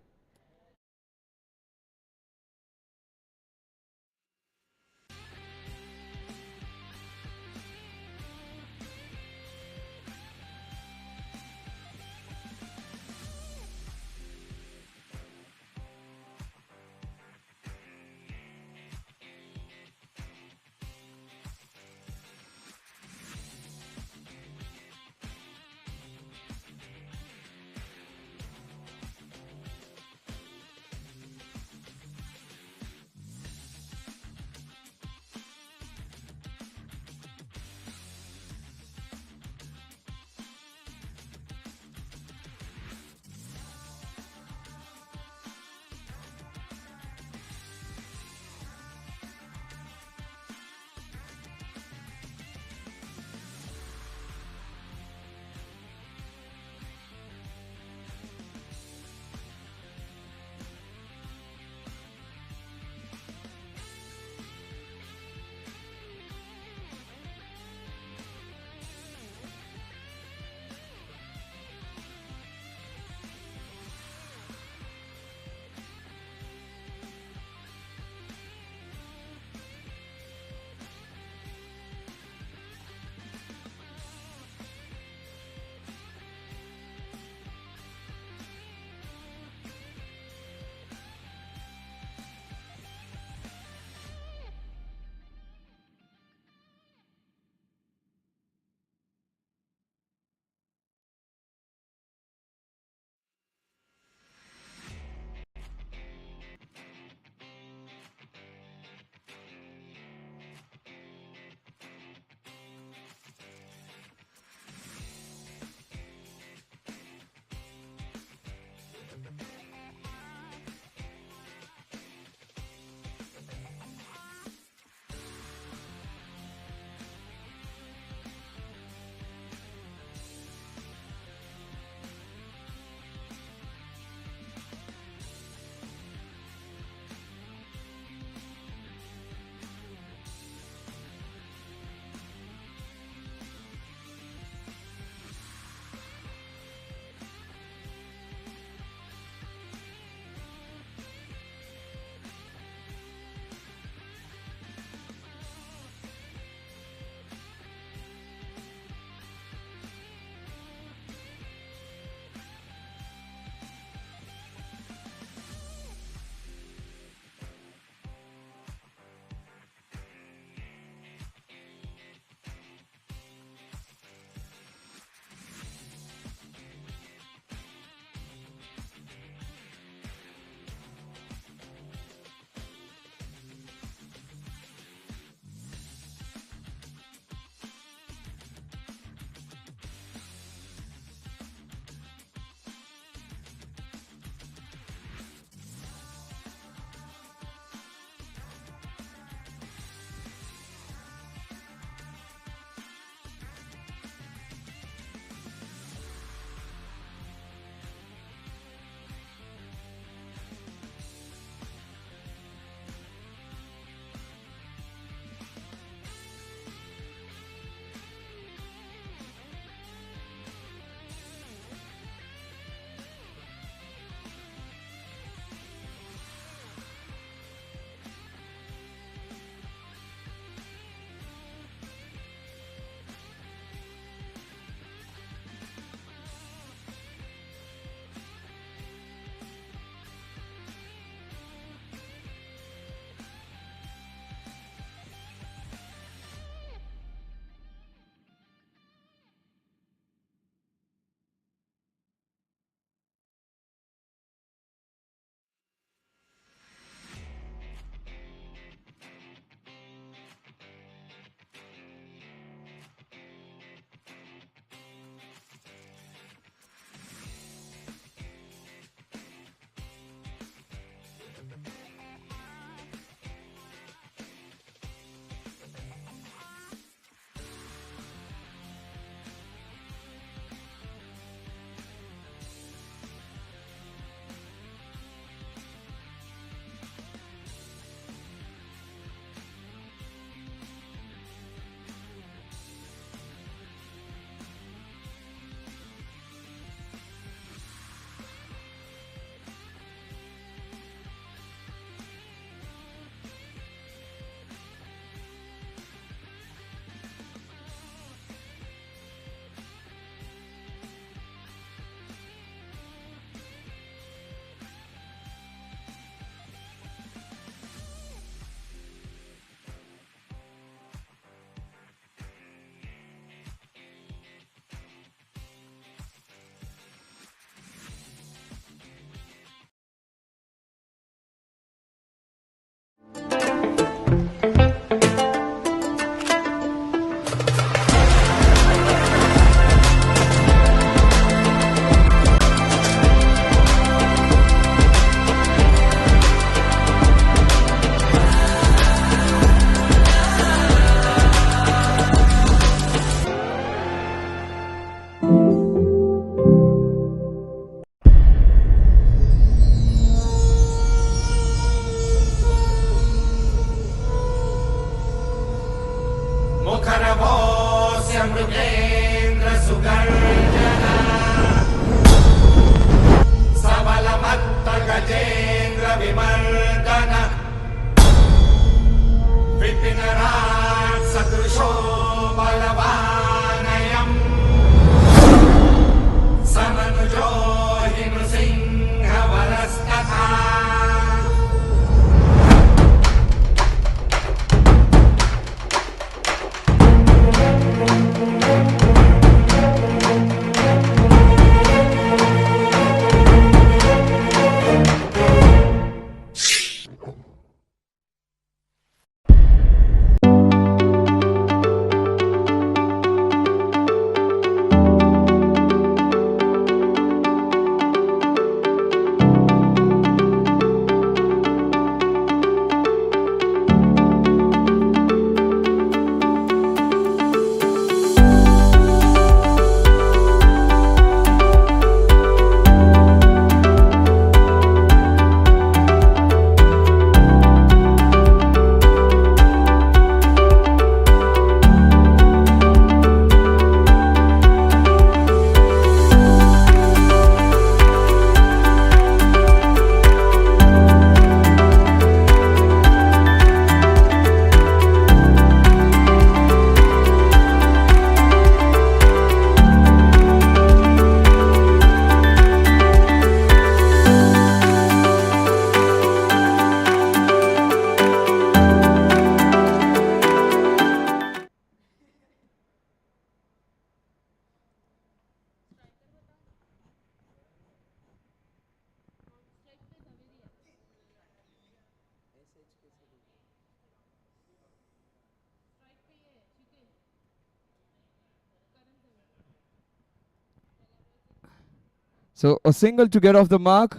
So a single to get off the mark.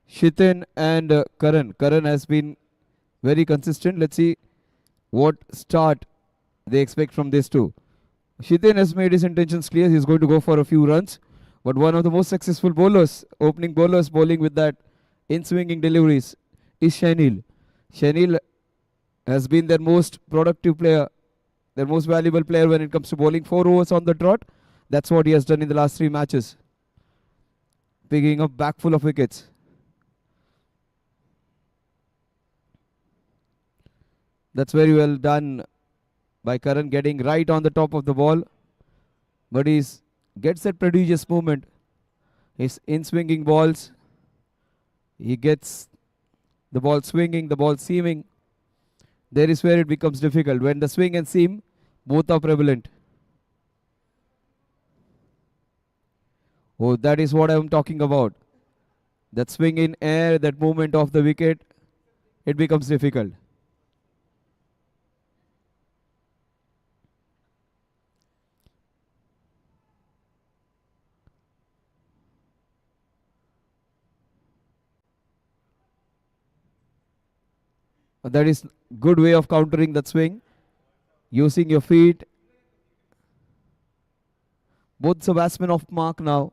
Shitin and Karan. Karan has been very consistent. Let's see what start they expect from this too. Shitin has made his intentions clear. He's going to go for a few runs. But one of the most successful bowlers, opening bowlers bowling with that in-swinging deliveries is Shanil. Shanil has been their most productive player, their most valuable player when it comes to bowling. 4 overs on the trot. That's what he has done in the last 3 matches. Picking up back full of wickets. That's very well done by Karan, getting right on the top of the ball. But he gets that prodigious movement. His in-swinging balls. He gets the ball swinging, the ball seaming. There is where it becomes difficult. When the swing and seam both are prevalent. Oh, that is what I am talking about. That swing in air, that movement of the wicket, it becomes difficult. That is good way of countering that swing. Using your feet. Both the batsmen off mark now.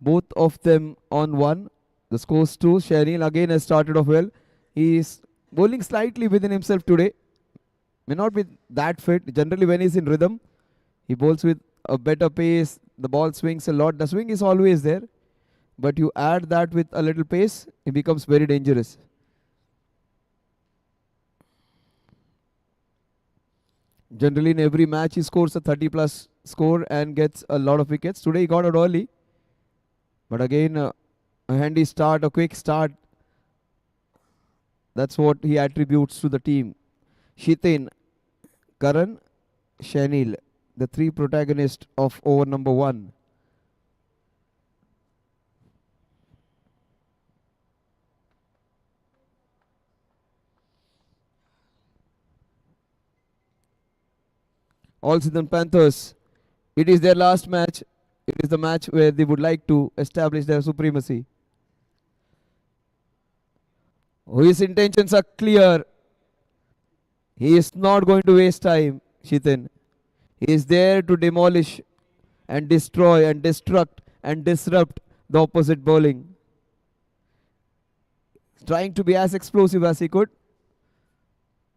Both of them on 1. The scores 2. Shanil again has started off well. He is bowling slightly within himself today. May not be that fit. Generally when he's in rhythm, he bowls with a better pace. The ball swings a lot. The swing is always there. But you add that with a little pace, it becomes very dangerous. Generally in every match he scores a 30 plus score and gets a lot of wickets. Today he got out early. But again, a handy start, a quick start. That's what he attributes to the team. Shitin, Karan, Shanil, the 3 protagonists of over number 1. All season Panthers, it is their last match. It is the match where they would like to establish their supremacy. His intentions are clear. He is not going to waste time, Shitin. He is there to demolish and destroy and destruct and disrupt the opposite bowling. Trying to be as explosive as he could.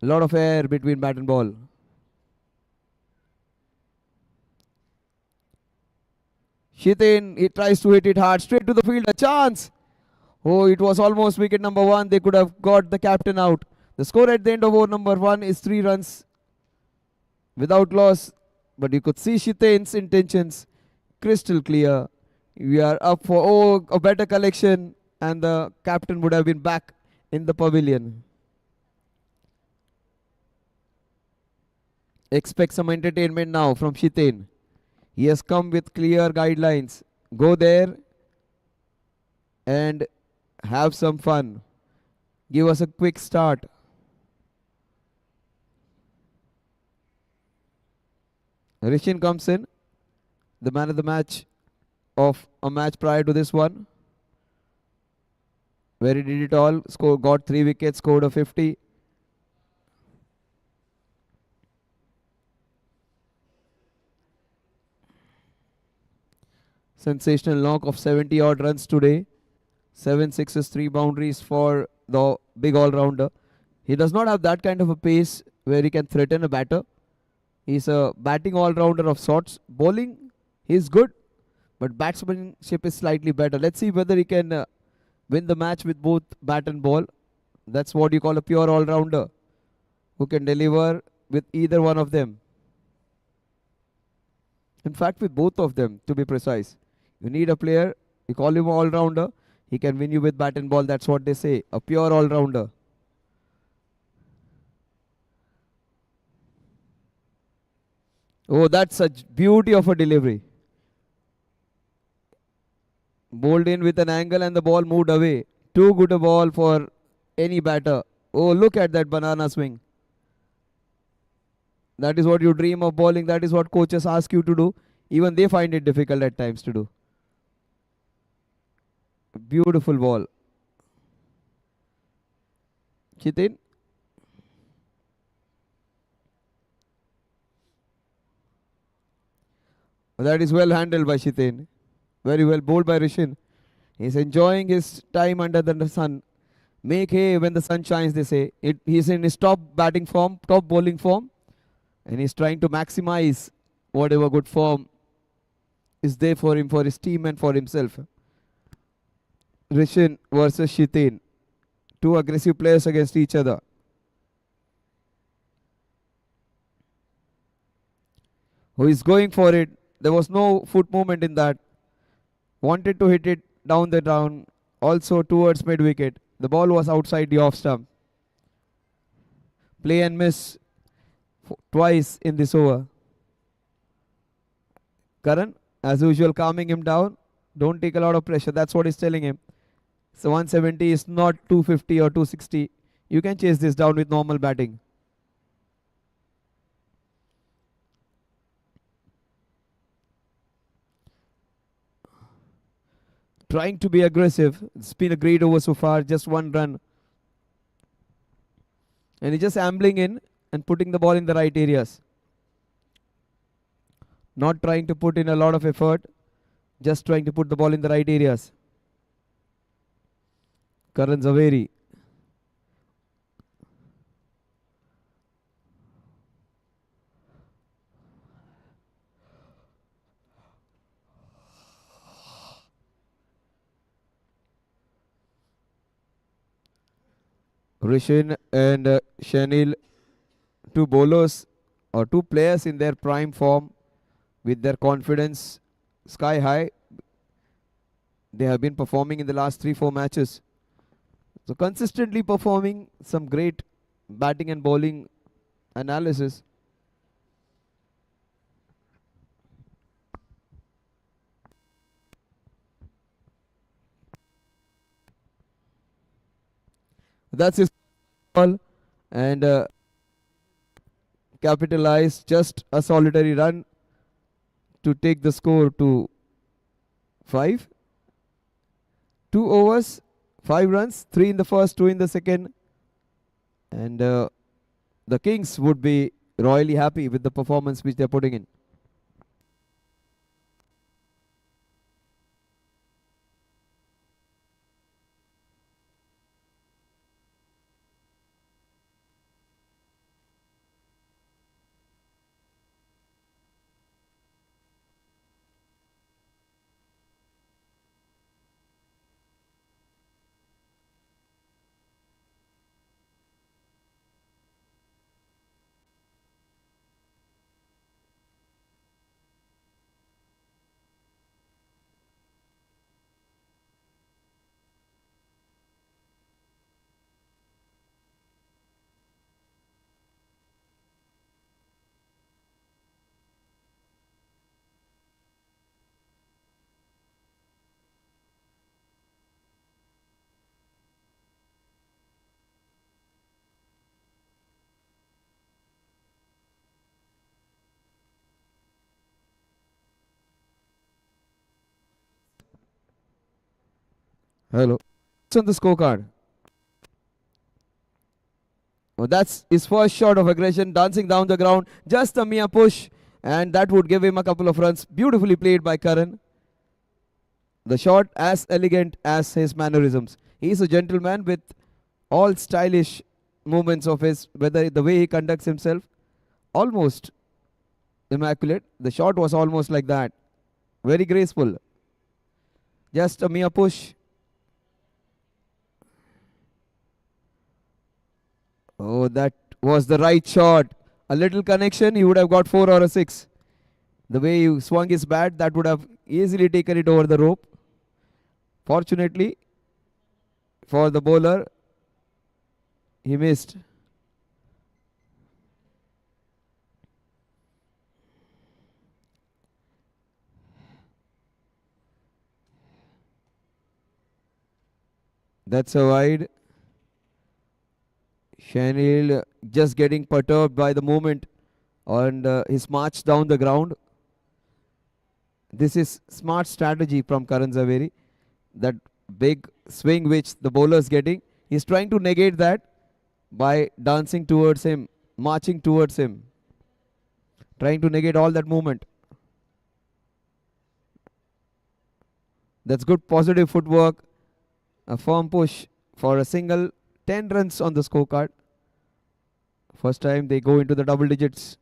A lot of air between bat and ball. Shitin, he tries to hit it hard, straight to the field, a chance. Oh, it was almost wicket number 1. They could have got the captain out. The score at the end of over number 1 is 3 runs without loss. But you could see Shitin's intentions crystal clear. We are up for a better collection, and the captain would have been back in the pavilion. Expect some entertainment now from Shitin. He has come with clear guidelines. Go there and have some fun. Give us a quick start. Rishin comes in, the man of the match of a match prior to this one, where he did it all. Got 3 wickets, scored a 50. Sensational knock of 70 odd runs today. 7 sixes, 3 boundaries for the big all-rounder. He does not have that kind of a pace where he can threaten a batter. He's a batting all-rounder of sorts. Bowling, he's good, but batsmanship is slightly better. Let's see whether he can win the match with both bat and ball. That's what you call a pure all-rounder, who can deliver with either one of them. In fact, with both of them, to be precise. You need a player, you call him an all-rounder, he can win you with bat and ball. That's what they say, a pure all-rounder. Oh, that's such beauty of a delivery. Bowled in with an angle and the ball moved away. Too good a ball for any batter. Oh, look at that banana swing. That is what you dream of bowling. That is what coaches ask you to do. Even they find it difficult at times to do. Beautiful ball. Chitin. That is well handled by Chitin. Very well bowled by Rishin. He's enjoying his time under the sun. Make hay when the sun shines, they say. He's in his top batting form, top bowling form, and he's trying to maximize whatever good form is there for him, for his team, and for himself. Rishin versus Shitin. Two aggressive players against each other. Who is going for it? There was no foot movement in that. Wanted to hit it down the ground, also towards mid wicket. The ball was outside the off stump. Play and miss twice in this over. Karan, as usual, calming him down. Don't take a lot of pressure. That's what he's telling him. So 170 is not 250 or 260. You can chase this down with normal batting. Trying to be aggressive. It's been a great over so far. Just one run. And he's just ambling in and putting the ball in the right areas. Not trying to put in a lot of effort. Just trying to put the ball in the right areas. Karan Zaveri. Rishin and Shanil, two bowlers or two players in their prime form with their confidence sky high. They have been performing in the last 3-4 matches. So consistently performing some great batting and bowling analysis. That's his ball and capitalized just a solitary run to take the score to 5. 2 overs, 5 runs, 3 in the first, 2 in the second. And the Kings would be royally happy with the performance which they're putting in. Hello. What's on the scorecard? Oh, that's his first shot of aggression, dancing down the ground. Just a mere push, and that would give him a couple of runs. Beautifully played by Karan. The shot as elegant as his mannerisms. He's a gentleman with all stylish movements of his, whether the way he conducts himself, almost immaculate. The shot was almost like that. Very graceful. Just a mere push. Oh, that was the right shot. A little connection, he would have got 4 or a 6. The way he swung his bat, that would have easily taken it over the rope. Fortunately, for the bowler, he missed. That's a wide. Shanil just getting perturbed by the movement and his march down the ground. This is smart strategy from Karan Zaveri, that big swing which the bowler is getting. He's trying to negate that by dancing towards him, marching towards him, trying to negate all that movement. That's good positive footwork. A firm push for a single. 10 runs on the scorecard. First time they go into the double digits.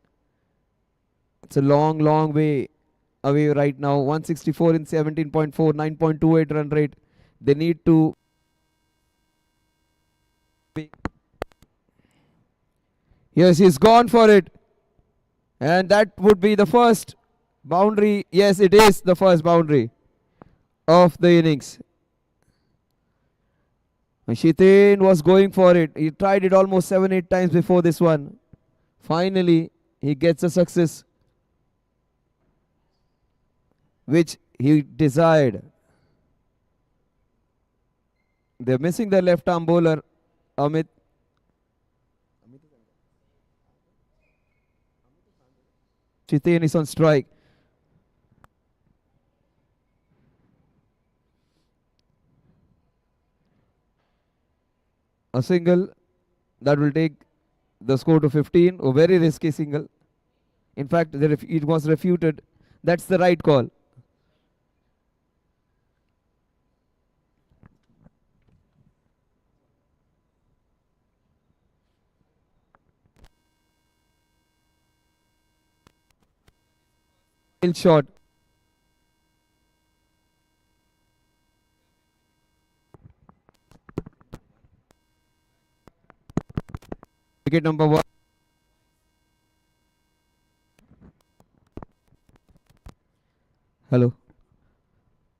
It's a long, long way away right now. 164 in 17.4, 9.28 run rate. They need to. Yes, he's gone for it. And that would be the first boundary. Yes, it is the first boundary of the innings. Shitin was going for it. He tried it almost 7-8 times before this one. Finally, he gets a success which he desired. They're missing their left arm bowler, Amit. Shitin is on strike. A single that will take the score to 15. A very risky single. In fact, it was refuted. That's the right call. Shot. Wicket number 1. Hello.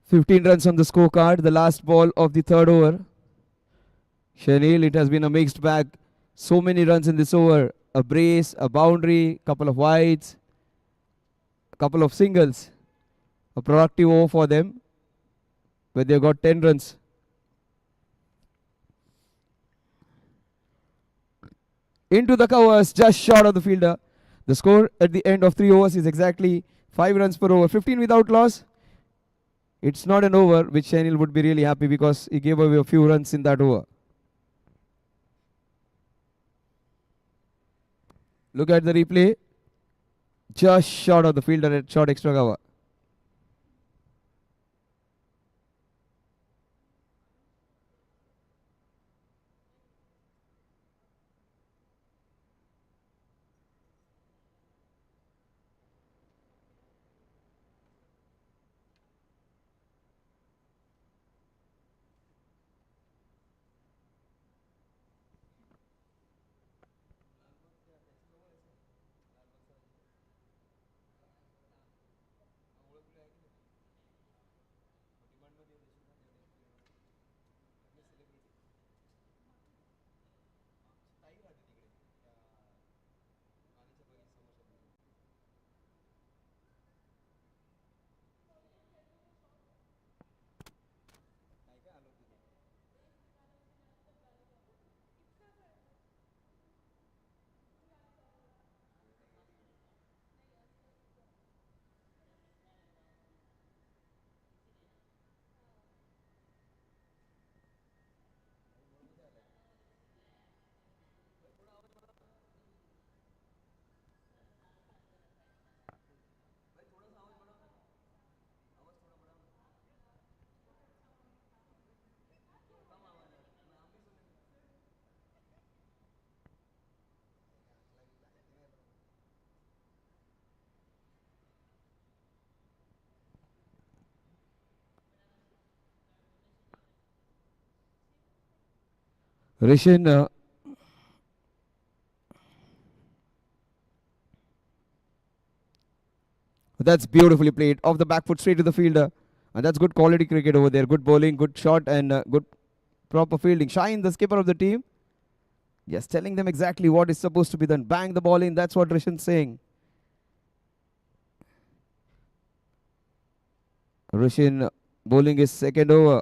15 runs on the scorecard. The last ball of the third over. Shanil, it has been a mixed bag. So many runs in this over. A brace, a boundary, couple of wides, a couple of singles. A productive over for them, where they got 10 runs. Into the covers, just short of the fielder. The score at the end of 3 overs is exactly 5 runs per over. 15 without loss. It's not an over, which Shanil would be really happy because he gave away a few runs in that over. Look at the replay. Just short of the fielder at short extra cover. Rishin, that's beautifully played. Off the back foot straight to the fielder. And that's good quality cricket over there. Good bowling, good shot and good proper fielding. Shine, the skipper of the team. Yes, telling them exactly what is supposed to be done. Bang the ball in. That's what Rishin's saying. Rishin bowling his second over.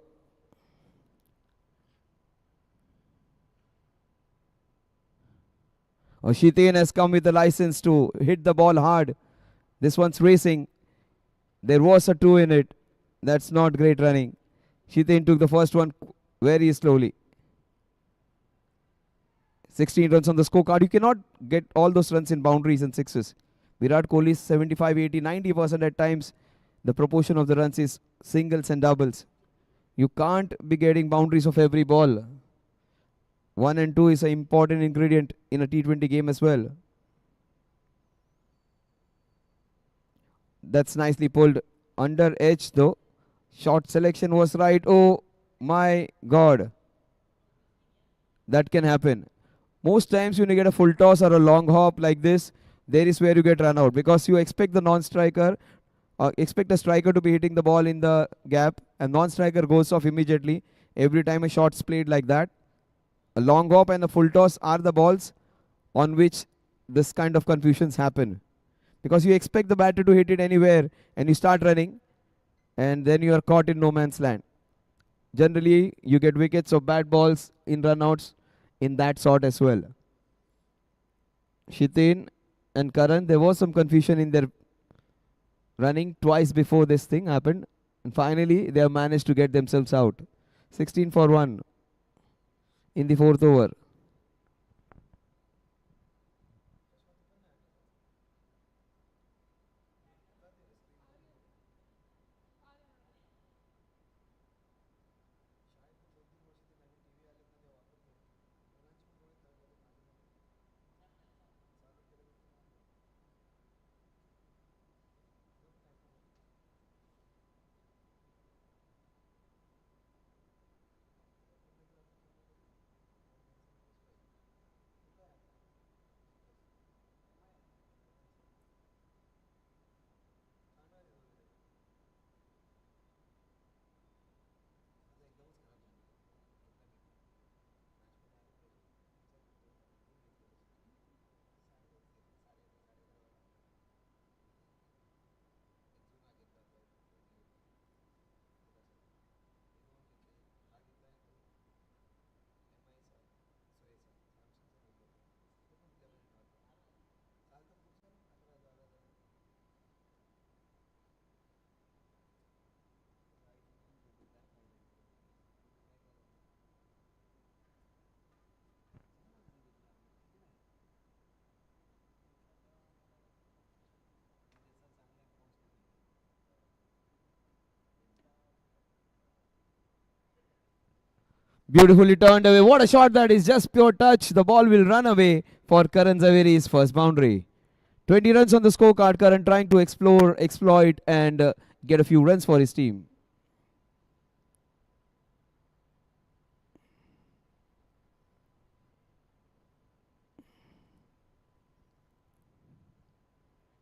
Shitain has come with a license to hit the ball hard. This one's racing. There was a 2 in it. That's not great running. Shitin took the first one very slowly. 16 runs on the scorecard. You cannot get all those runs in boundaries and sixes. Virat Kohli 75, 80, 90% at times. The proportion of the runs is singles and doubles. You can't be getting boundaries of every ball. 1 and 2 is an important ingredient in a T20 game as well. That's nicely pulled. Under edge though. Shot selection was right. Oh my god. That can happen. Most times when you get a full toss or a long hop like this, there is where you get run out because you expect the non-striker, expect a striker to be hitting the ball in the gap, and non-striker goes off immediately every time a shot's played like that. A long hop and a full toss are the balls on which this kind of confusions happen because you expect the batter to hit it anywhere and you start running and then you are caught in no man's land. Generally, you get wickets of bad balls in runouts in that sort as well. Shitin and Karan, there was some confusion in their running twice before this thing happened. And finally, they have managed to get themselves out. 16 for 1 in the fourth over. Beautifully turned away. What a shot that is. Just pure touch. The ball will run away for Karan Zaveri's first boundary. 20 runs on the scorecard. Karan trying to explore, exploit and get a few runs for his team.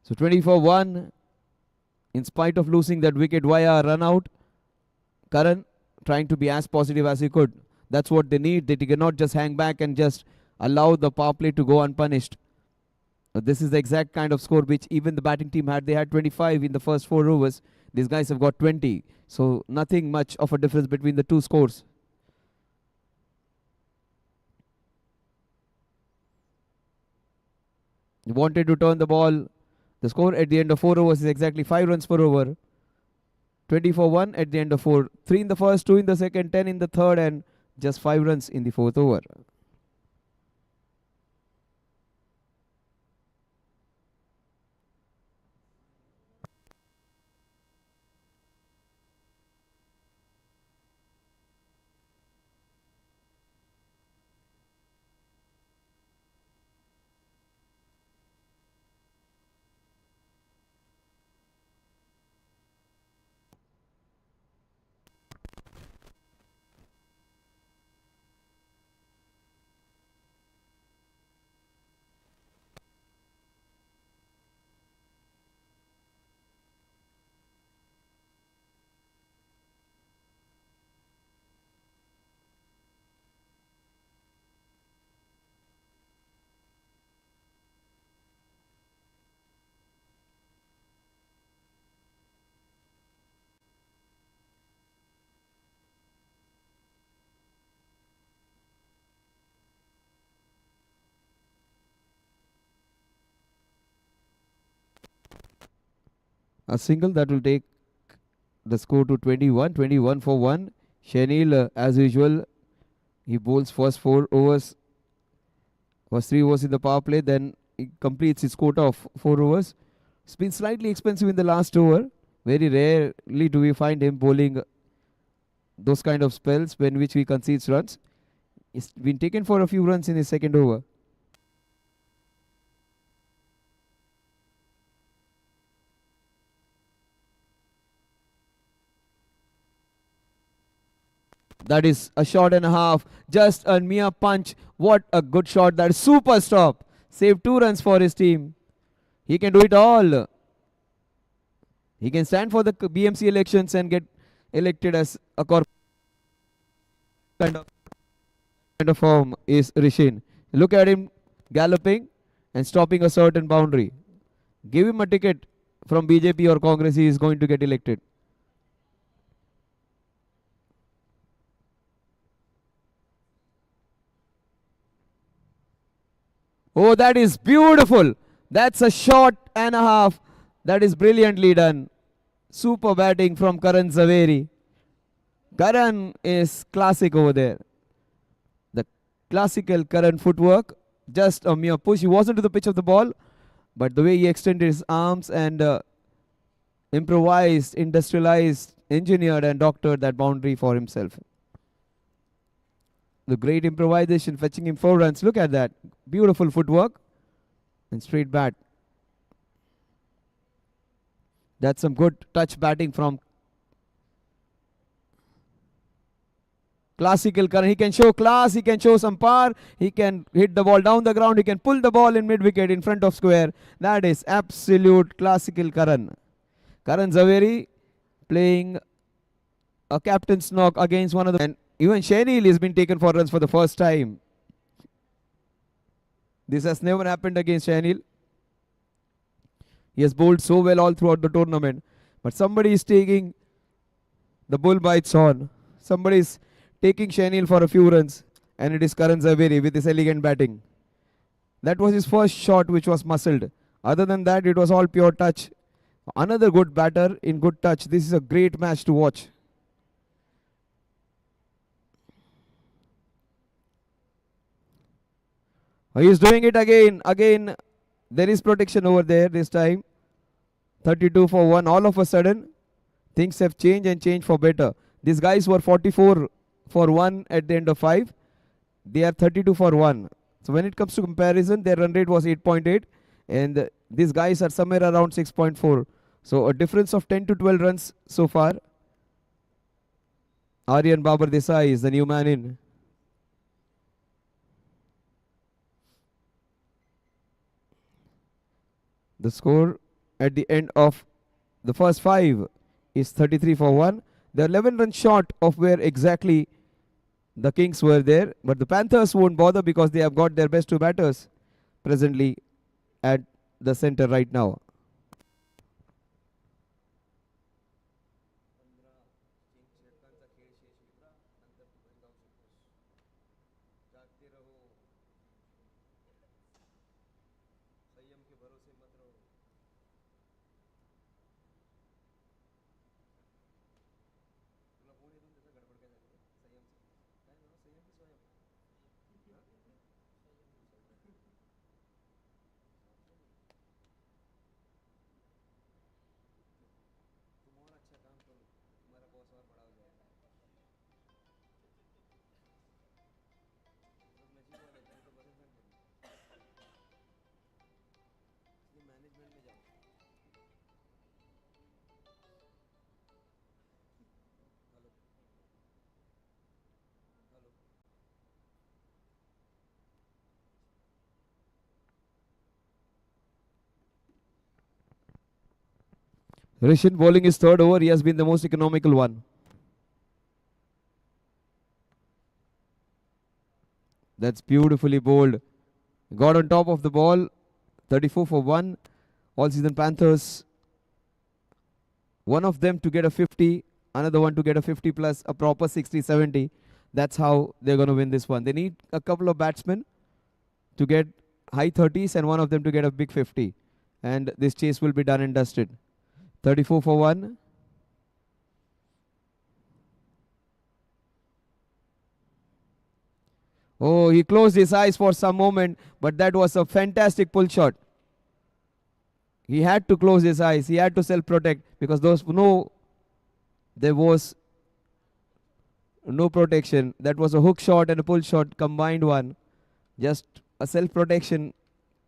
So 20 for 1. In spite of losing that wicket via a run out, Karan trying to be as positive as he could. That's what they need. They cannot just hang back and just allow the power play to go unpunished. This is the exact kind of score which even the batting team had. They had 25 in the first 4 overs. These guys have got 20. So nothing much of a difference between the two scores. They wanted to turn the ball. The score at the end of 4 overs is exactly 5 runs per over. 20 for 1 at the end of 4. 3 in the first, 2 in the second, 10 in the third, and just 5 runs in the fourth over. A single that will take the score to 21. 21 for 1. Shenil, as usual, he bowls first 4 overs, first 3 overs in the power play, then he completes his quota of 4 overs. It's been slightly expensive in the last over. Very rarely do we find him bowling those kind of spells when which we concede runs. He's been taken for a few runs in his second over. That is a shot and a half. Just a mere punch. What a good shot. That is super stop. Saved 2 runs for his team. He can do it all. He can stand for the BMC elections and get elected as a corporate kind of form is Rishin. Look at him galloping and stopping a certain boundary. Give him a ticket from BJP or Congress, he is going to get elected. Oh, that is beautiful. That's a shot and a half. That is brilliantly done. Super batting from Karan Zaveri. Karan is classic over there. The classical Karan footwork. Just a mere push. He wasn't to the pitch of the ball, but the way he extended his arms and improvised, industrialized, engineered and doctored that boundary for himself. The great improvisation fetching him 4 runs. Look at that. Beautiful footwork and straight bat. That's some good touch batting from classical Karan. He can show class, he can show some power, he can hit the ball down the ground, he can pull the ball in mid-wicket in front of square. That is absolute classical Karan. Karan Zaveri playing a captain's knock against one of the... And even Shenil has been taken for runs for the first time. This has never happened against Shenil. He has bowled so well all throughout the tournament. But somebody is taking the bull by its horn. Somebody is taking Shenil for a few runs. And it is Karan Zaveri with his elegant batting. That was his first shot which was muscled. Other than that, it was all pure touch. Another good batter in good touch. This is a great match to watch. He is doing it again. Again, there is protection over there this time. 32 for 1. All of a sudden, things have changed and changed for better. These guys were 44 for 1 at the end of 5. They are 32 for 1. So when it comes to comparison, their run rate was 8.8. And these guys are somewhere around 6.4. So a difference of 10 to 12 runs so far. Aryan Babar Desai is the new man in. The score at the end of the first 5 is 33 for 1. They're 11 runs short of where exactly the Kings were there. But the Panthers won't bother because they have got their best 2 batters presently at the center right now. Rishin bowling his 3rd over. He has been the most economical one. That's beautifully bowled. Got on top of the ball. 34 for 1. All season Panthers. One of them to get a 50. Another one to get a 50 plus a proper 60-70. That's how they're going to win this one. They need a couple of batsmen to get high 30s and one of them to get a big 50. And this chase will be done and dusted. 34 for 1. Oh, he closed his eyes for some moment, but that was a fantastic pull shot. He had to close his eyes. He had to self-protect because there was no protection. That was a hook shot and a pull shot combined one. Just a self-protection,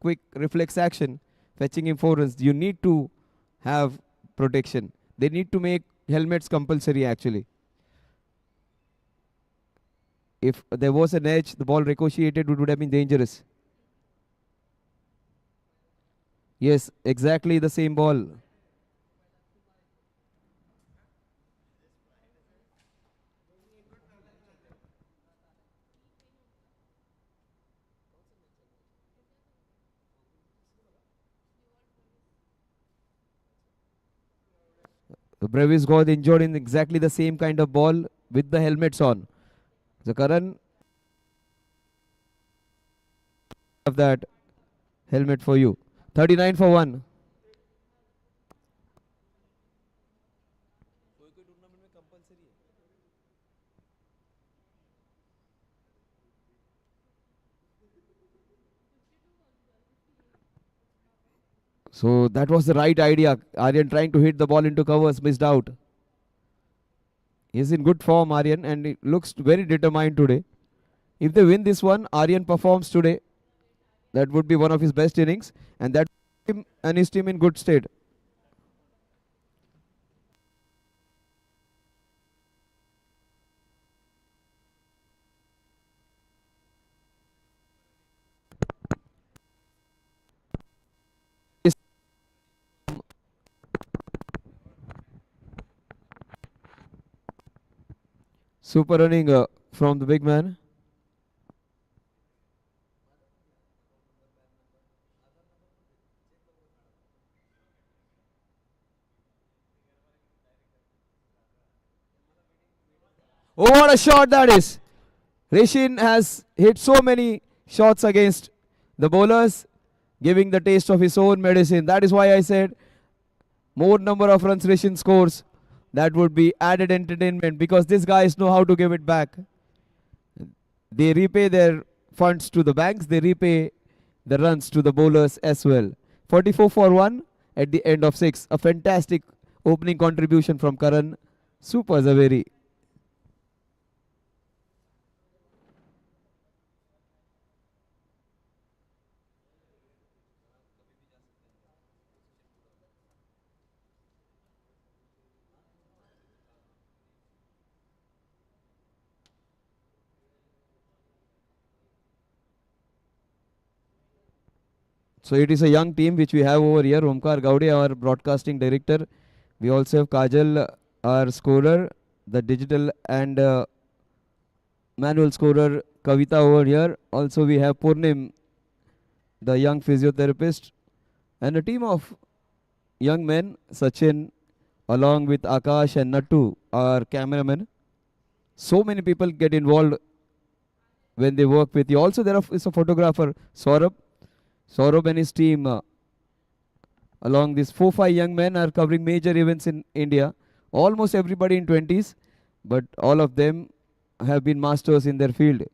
quick reflex action, fetching him 4 runs. You need to have protection. They need to make helmets compulsory actually. If there was an edge, the ball ricocheted, it would have been dangerous. Yes, exactly the same ball. Brevis got injured in exactly the same kind of ball with the helmets on. So Karan have that helmet for you. 39 for 1. So that was the right idea. Aryan trying to hit the ball into covers, missed out. He's in good form, Aryan, and he looks very determined today. If they win this one, Aryan performs today. That would be one of his best innings, and that him and his team in good state. Super running from the big man. Oh, what a shot that is! Rishin has hit so many shots against the bowlers, giving the taste of his own medicine. That is why I said more number of runs Rishin scores. That would be added entertainment because these guys know how to give it back. They repay their funds to the banks, they repay the runs to the bowlers as well. 44 for 1 at the end of 6. A fantastic opening contribution from Karan. Super Zaveri. So it is a young team which we have over here. Omkar Gowde, our broadcasting director. We also have Kajal, our scorer, the digital and manual scorer Kavita over here. Also we have Purnim, the young physiotherapist, and a team of young men, Sachin, along with Akash and Nattu, our cameraman. So many people get involved when they work with you. Also there is a photographer, Saurabh. Saurabh and his team, along these 4-5 young men, are covering major events in India. Almost everybody in 20s, but all of them have been masters in their field.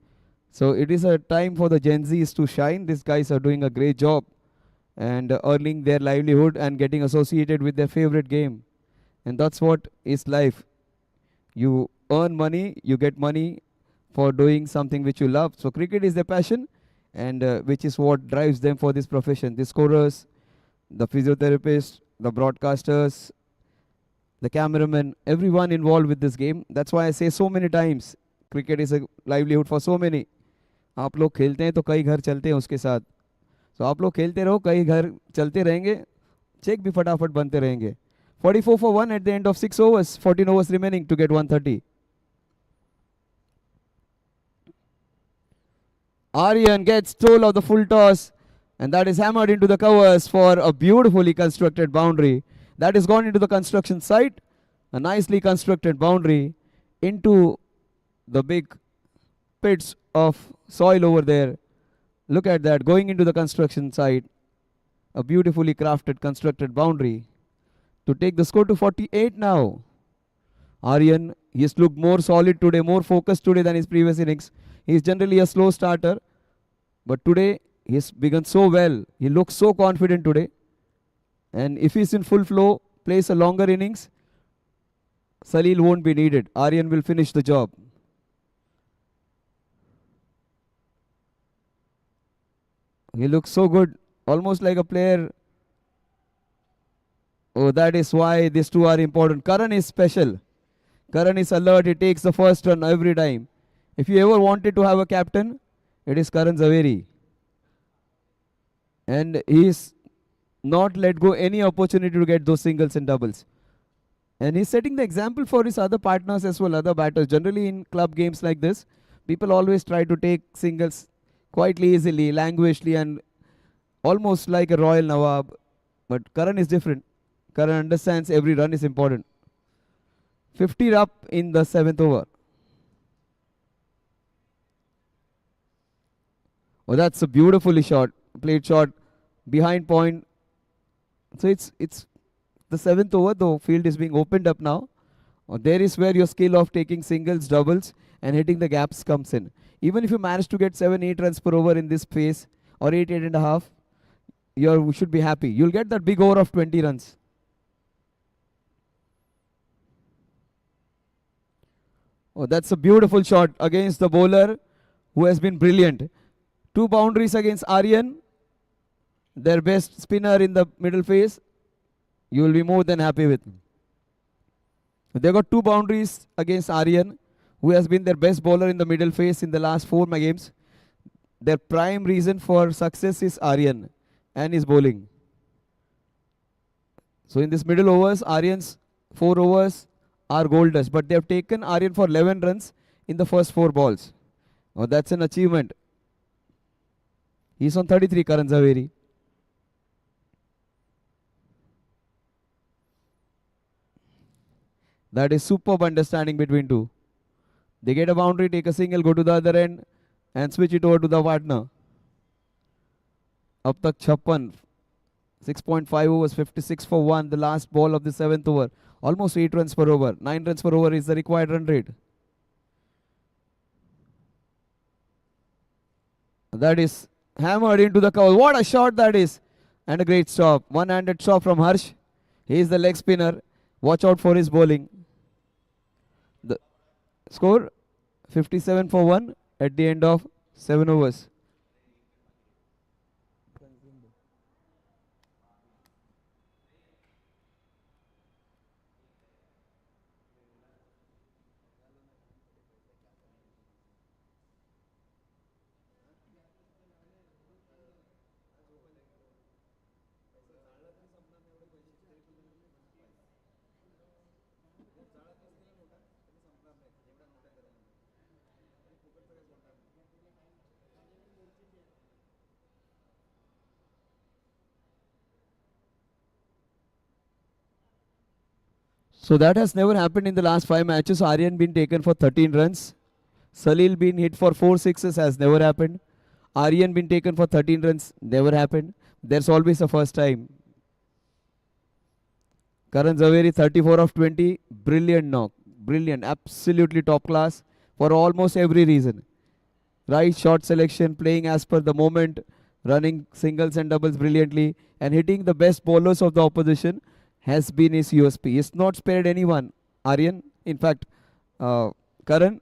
So it is a time for the Gen Zs to shine. These guys are doing a great job and earning their livelihood and getting associated with their favorite game. And that's what is life. You earn money, you get money for doing something which you love. So cricket is their passion, and which is what drives them for this profession. The scorers, the physiotherapists, the broadcasters, the cameraman, everyone involved with this game. That's why I say so many times, cricket is a livelihood for so many. आप लोग खेलते हैं तो कई घर चलते हैं उसके साथ. So आप लोग खेलते रहो, कई घर चलते रहेंगे, चेक भी फटाफट बनते रहेंगे. 44 for 1 at the end of 6 overs, 14 overs remaining to get 130. Aryan gets toll of the full toss, and that is hammered into the covers for a beautifully constructed boundary. That is gone into the construction site. A nicely constructed boundary into the big pits of soil over there. Look at that, going into the construction site. A beautifully crafted, constructed boundary to take the score to 48 now. Aryan, he's looked more solid today, more focused today than his previous innings. He's generally a slow starter, but today he's begun so well. He looks so confident today. And if he's in full flow, plays a longer innings, Salil won't be needed. Aryan will finish the job. He looks so good, almost like a player. Oh, that is why these two are important. Karan is special. Karan is alert. He takes the first run every time. If you ever wanted to have a captain, it is Karan Zaveri. And he is not let go any opportunity to get those singles and doubles. And he's setting the example for his other partners as well, other batters. Generally in club games like this, people always try to take singles quite easily, languishedly, and almost like a Royal Nawab. But Karan is different. Karan understands every run is important. 50 up in the 7th over. Oh, that's a beautifully shot. Played shot behind point. So it's the 7th over. The field is being opened up now. Oh, there is where your skill of taking singles, doubles, and hitting the gaps comes in. Even if you manage to get 7-8 runs per over in this phase, or 8.5, you should be happy. You'll get that big over of 20 runs. Oh, that's a beautiful shot against the bowler who has been brilliant. 2 boundaries against Aryan, their best spinner in the middle phase. You will be more than happy with. They got 2 boundaries against Aryan, who has been their best bowler in the middle phase in the last 4 games. Their prime reason for success is Aryan and his bowling. So in this middle overs, Aryan's 4 overs are gold dust, but they have taken Aryan for 11 runs in the first 4 balls. Oh, that's an achievement. He's on 33, Karan Zaveri. That is superb understanding between two. They get a boundary, take a single, go to the other end, and switch it over to the partner. Up tak 56. 6.5 overs, 56 for 1. The last ball of the 7th over. Almost 8 runs per over. 9 runs per over is the required run rate. That is hammered into the cover. What a shot that is. And a great stop. One-handed stop from Harsh. He is the leg spinner. Watch out for his bowling. The score 57 for 1 at the end of 7 overs. So that has never happened in the last 5 matches. Aryan been taken for 13 runs. Salil been hit for 4 sixes, has never happened. Aryan been taken for 13 runs, never happened. There's always a first time. Karan Zaveri 34 of 20. Brilliant knock. Brilliant. Absolutely top class for almost every reason. Right shot selection, playing as per the moment, running singles and doubles brilliantly, and hitting the best bowlers of the opposition has been his USP. He's not spared anyone, Aryan. In fact, Karan.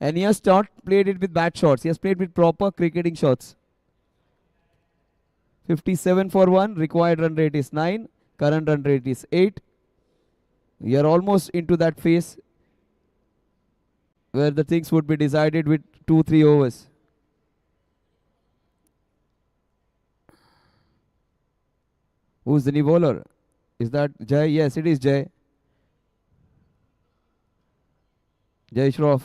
And he has not played it with bad shots. He has played with proper cricketing shots. 57 for 1. Required run rate is 9. Current run rate is 8. We are almost into that phase where the things would be decided with 2-3 overs. Who's the new bowler? Is that Jai? Yes, it is Jai. Jai Shroff.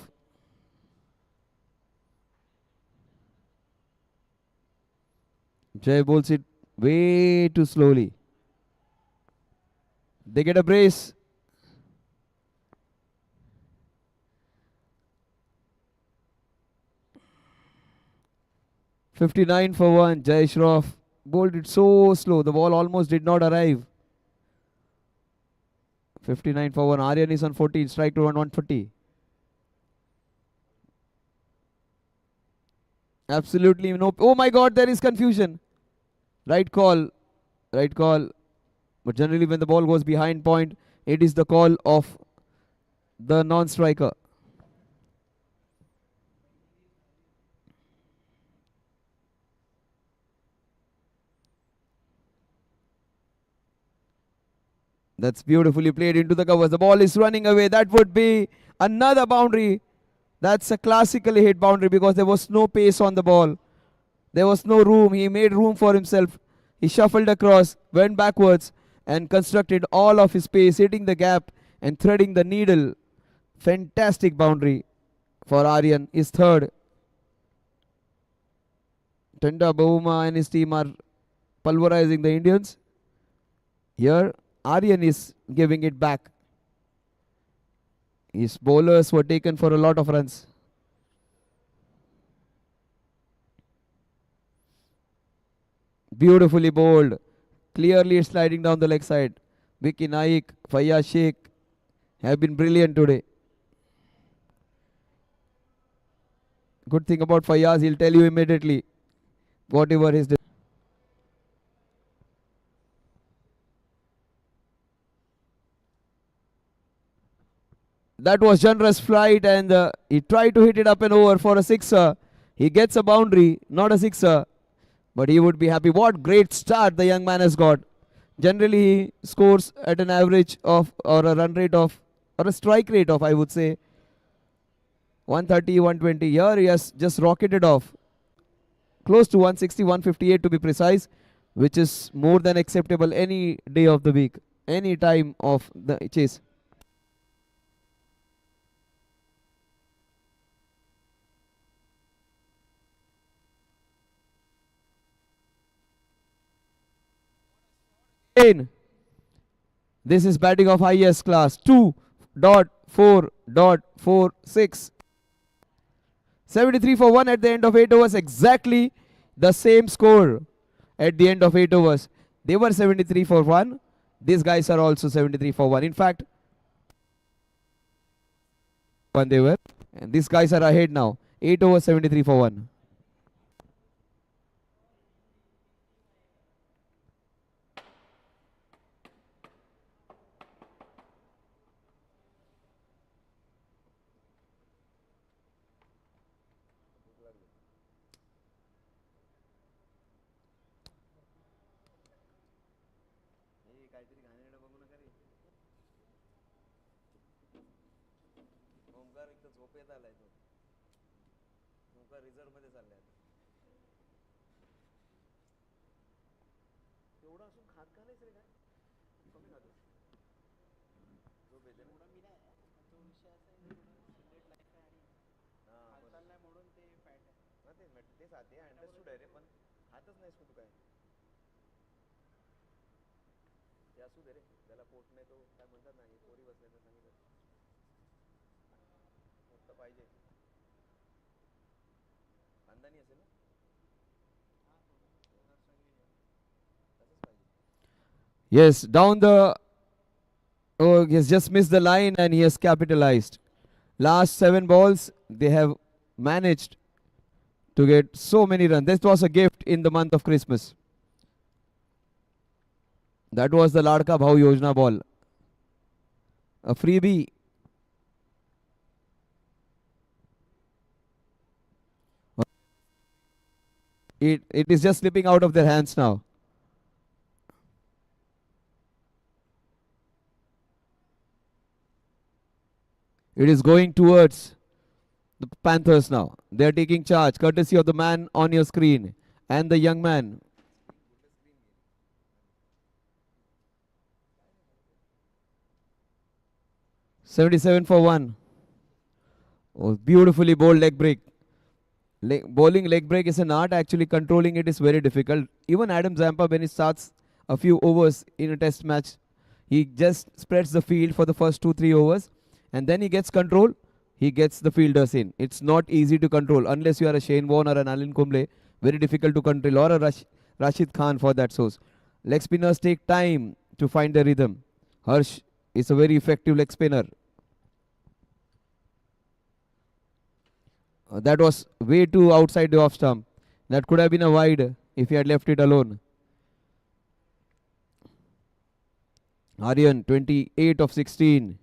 Jai bowls it way too slowly. They get a brace. $59 for 1. Jai Shroff bowled it so slow. The ball almost did not arrive. 59 for 1. Aryan is on 14. Strike to 140. Absolutely no. Oh my god, there is confusion. Right call. Right call. But generally, when the ball goes behind point, it is the call of the non-striker. That's beautifully played into the covers. The ball is running away. That would be another boundary. That's a classically hit boundary because there was no pace on the ball. There was no room. He made room for himself. He shuffled across, went backwards, and constructed all of his pace, hitting the gap and threading the needle. Fantastic boundary for Aryan. His third. Tenda Bahuma and his team are pulverizing the Indians. Here, Aryan is giving it back. His bowlers were taken for a lot of runs. Beautifully bowled. Clearly sliding down the leg side. Vicky Naik, Fayyaz Sheikh have been brilliant today. Good thing about Fayyaz, he'll tell you immediately whatever his. That was generous flight, and he tried to hit it up and over for a sixer. He gets a boundary, not a sixer, but he would be happy. What great start the young man has got. Generally, he scores at an average of, or a run rate of, or a strike rate of, I would say, 130, 120. Here he has just rocketed off. Close to 160, 158 to be precise, which is more than acceptable any day of the week, any time of the chase. This is batting of highest class. 2.4.46. 73 for 1 at the end of 8 overs. Exactly the same score at the end of 8 overs. They were 73 for 1. These guys are also 73 for 1. In fact, one they were. And these guys are ahead now. 8 overs, 73 for 1. Yes, down the. Oh, he has just missed the line and he has capitalized. Last 7 balls, they have managed to get so many runs. This was a gift in the month of Christmas. That was the Ladka Bhau Yojana ball. A freebie. It is just slipping out of their hands now. It is going towards the Panthers now. They are taking charge, courtesy of the man on your screen and the young man. $77 for 1. Oh, beautifully bowled leg break. Bowling leg break is an art. Actually controlling it is very difficult. Even Adam Zampa, when he starts a few overs in a test match, he just spreads the field for the first 2-3 overs, and then he gets control. He gets the fielders in. It's not easy to control unless you are a Shane Warne or an Alan Kumble. Very difficult to control, or a Rashid Khan for that source. Leg spinners take time to find the rhythm. Harsh is a very effective leg spinner. That was way too outside the off stump. That could have been a wide if he had left it alone. Aryan, 28 of 16.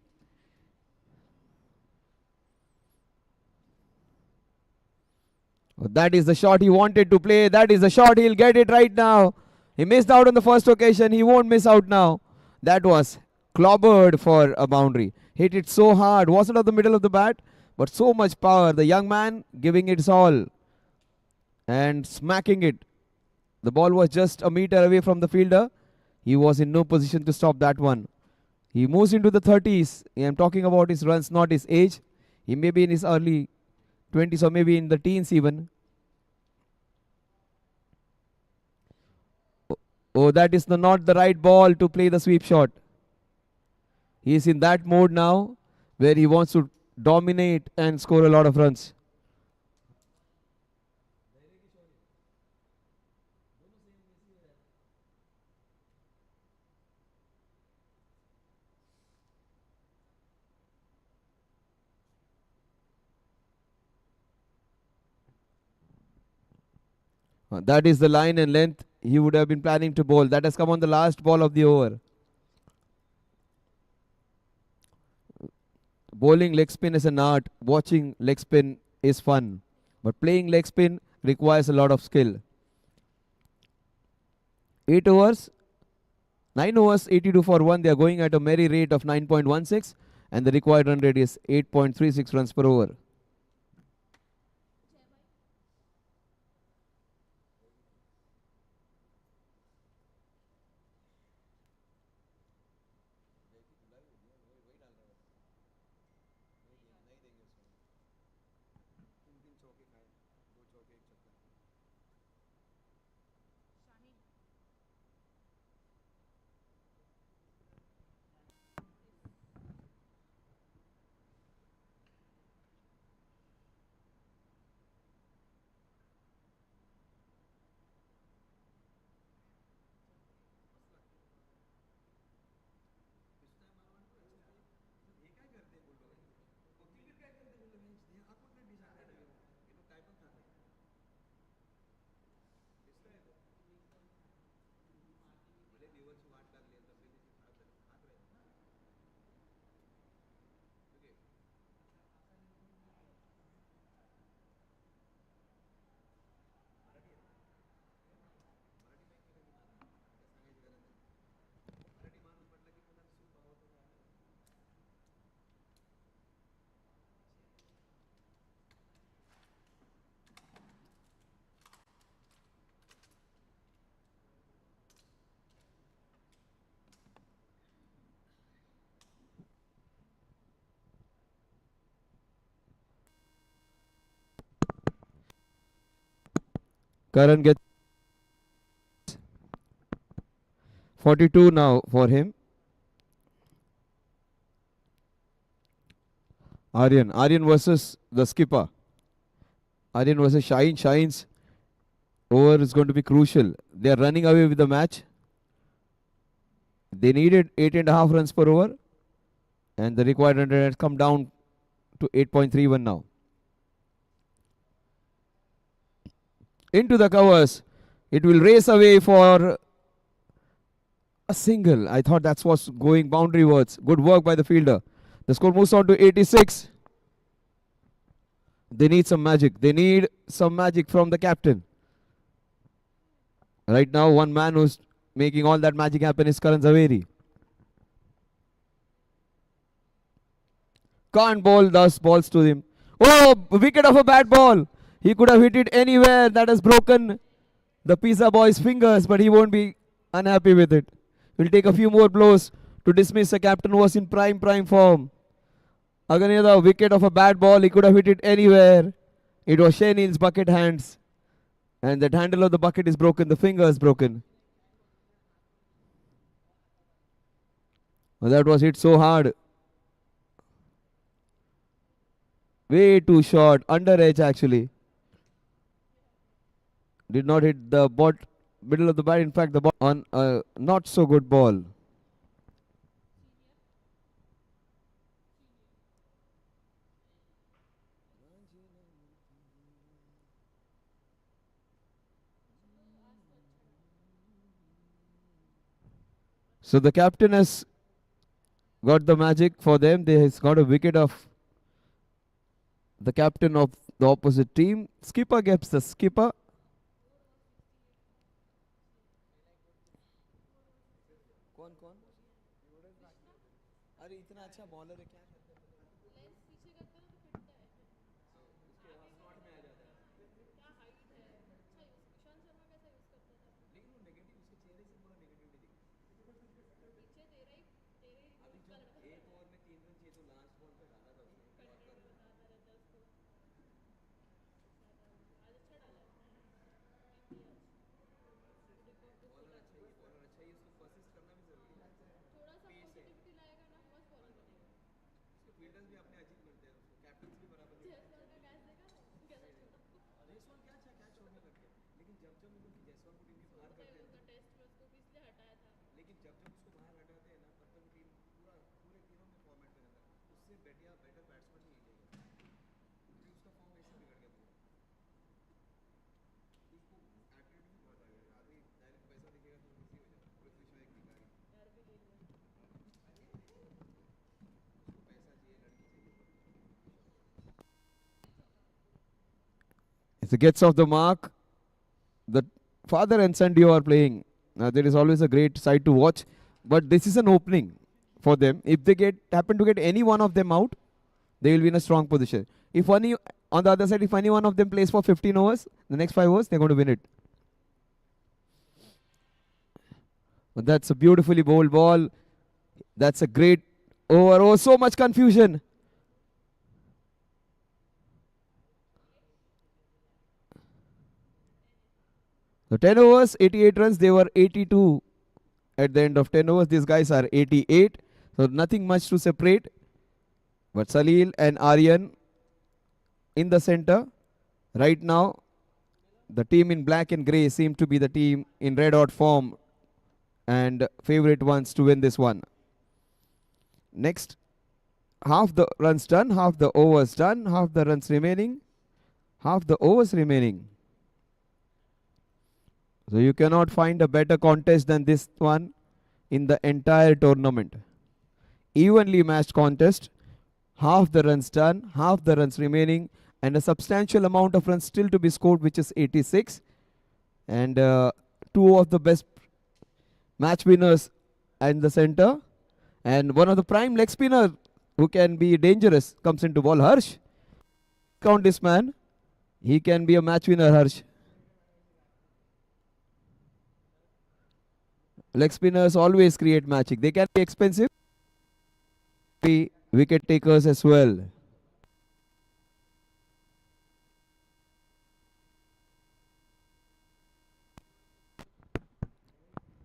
That is the shot he wanted to play. That is the shot. He'll get it right now. He missed out on the first occasion. He won't miss out now. That was clobbered for a boundary. Hit it so hard. Wasn't on the middle of the bat, but so much power. The young man giving it his all and smacking it. The ball was just a meter away from the fielder. He was in no position to stop that one. He moves into the 30s. I am talking about his runs, not his age. He may be in his early 20s or maybe in the teens even. Oh, that is not the right ball to play the sweep shot. He is in that mode now where he wants to dominate and score a lot of runs. That is the line and length he would have been planning to bowl. That has come on the last ball of the over. Bowling leg spin is an art. Watching leg spin is fun. But playing leg spin requires a lot of skill. 8 overs, 9 overs, 82 for 1. They are going at a merry rate of 9.16 and the required run rate is 8.36 runs per over. Karan gets 42 now for him. Aryan versus the skipper. Aryan versus Shine. Shine's over is going to be crucial. They are running away with the match. They needed 8.5 runs per over and the required run rate has come down to 8.31 now. Into the covers. It will race away for a single. I thought that's what's going boundary wards. Good work by the fielder. The score moves on to 86. They need some magic. They need some magic from the captain. Right now, one man who's making all that magic happen is Karan Zaveri. Can't bowl those balls to him. Oh, wicket of a bad ball. He could have hit it anywhere. That has broken the pizza boy's fingers, but he won't be unhappy with it. He'll take a few more blows to dismiss a captain who was in prime form. Again, another wicket of a bad ball. He could have hit it anywhere. It was Shenil's bucket hands. And that handle of the bucket is broken. The finger is broken. Well, that was hit so hard. Way too short. Under edge actually. Did not hit the middle of the bat. In fact, the ball on a not so good ball. So the captain has got the magic for them. They has got a wicket of the captain of the opposite team. Skipper gets the skipper. If it gets off the mark, the father and son duo are playing. There is always a great sight to watch. But this is an opening for them. If they happen to get any one of them out, they will be in a strong position. If any on the other side, if any one of them plays for 15 overs, the next 5 overs, they're going to win it. But that's a beautifully bowled ball. That's a great over. Oh, so much confusion. So 10 overs, 88 runs. They were 82 at the end of 10 overs. These guys are 88. So nothing much to separate. But Salil and Aryan in the center. Right now, the team in black and grey seem to be the team in red hot form and favorite ones to win this one. Next, half the runs done, half the overs done, half the runs remaining, half the overs remaining. So you cannot find a better contest than this one in the entire tournament. Evenly matched contest, half the runs done, half the runs remaining, and a substantial amount of runs still to be scored, which is 86. And two of the best match winners in the center. And one of the prime leg spinner who can be dangerous comes into ball. Harsh. Count this man. He can be a match winner, Harsh. Leg spinners always create magic. They can be expensive. Be wicket takers as well.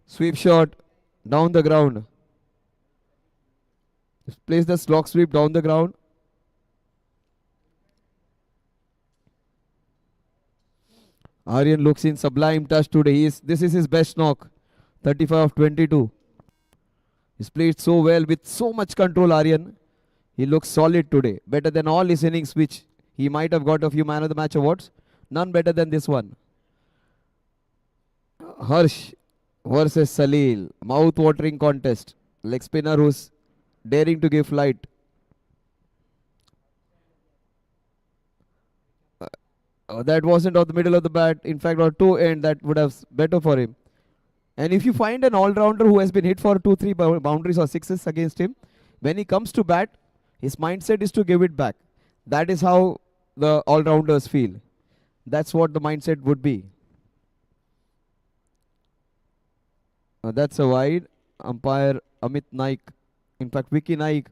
Sweep shot down the ground. Place the slog sweep down the ground. Aryan looks in sublime touch today. This is his best knock. 35 of 22. He's played so well with so much control, Aryan. He looks solid today. Better than all his innings, which he might have got a few man of the match awards. None better than this one. Harsh versus Salil. Mouth-watering contest. Leg spinner who's daring to give flight. That wasn't on the middle of the bat. In fact, on toe end, that would have better for him. And if you find an all-rounder who has been hit for 2-3 boundaries or sixes against him, when he comes to bat, his mindset is to give it back. That is how the all-rounders feel. That's what the mindset would be. That's a wide. Umpire Amit Naik. In fact, Vicky Naik.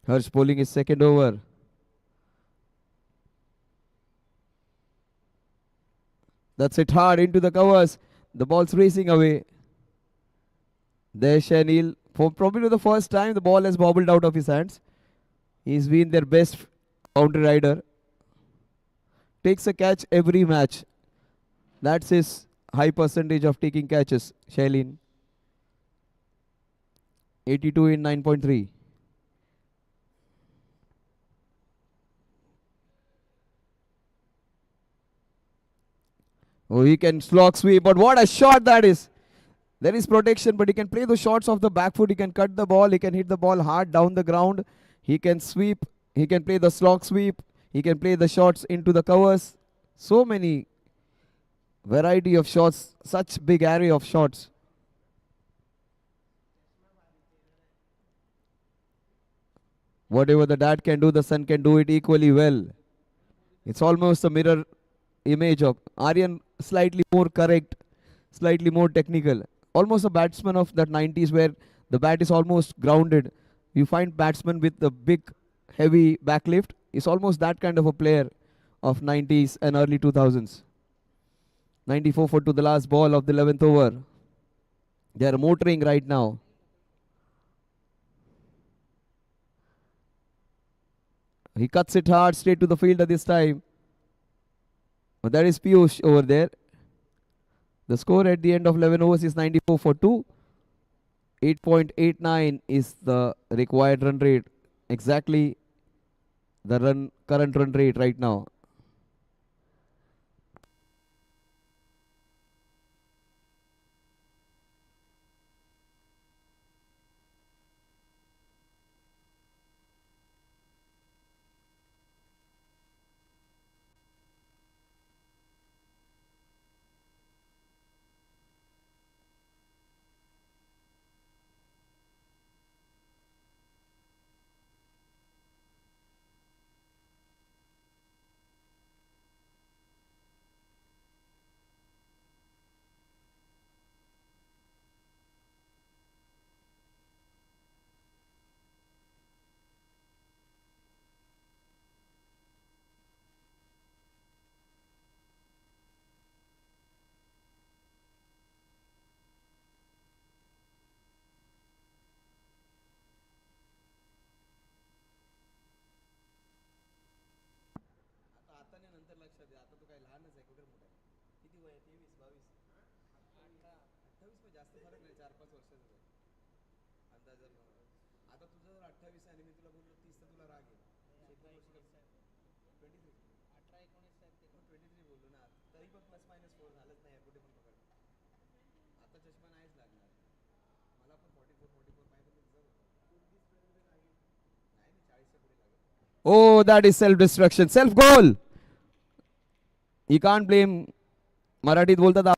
Harsh bowling his second over. That's it hard into the covers. The ball's racing away. There Shanil. For probably the first time, the ball has bobbled out of his hands. He's been their best boundary rider. Takes a catch every match. That's his high percentage of taking catches, Shailin. 82 in 9.3. Oh, he can slog sweep, but what a shot that is! There is protection, but he can play the shots off the back foot. He can cut the ball. He can hit the ball hard down the ground. He can sweep. He can play the slog sweep. He can play the shots into the covers. So many variety of shots. Such big array of shots. Whatever the dad can do, the son can do it equally well. It's almost a mirror image of Aryan, slightly more correct, slightly more technical. Almost a batsman of that 90s where the bat is almost grounded. You find batsmen with the big, heavy backlift. It's almost that kind of a player of 90s and early 2000s. 94 for to the last ball of the 11th over. They are motoring right now. He cuts it hard straight to the fielder this time. But that is Piyush over there. The score at the end of 11 overs is 94 for 2. 8.89 is the required run rate. Exactly the current run rate right now. Oh, that is self-destruction. Self-goal. You can't blame. मराठीत बोलतात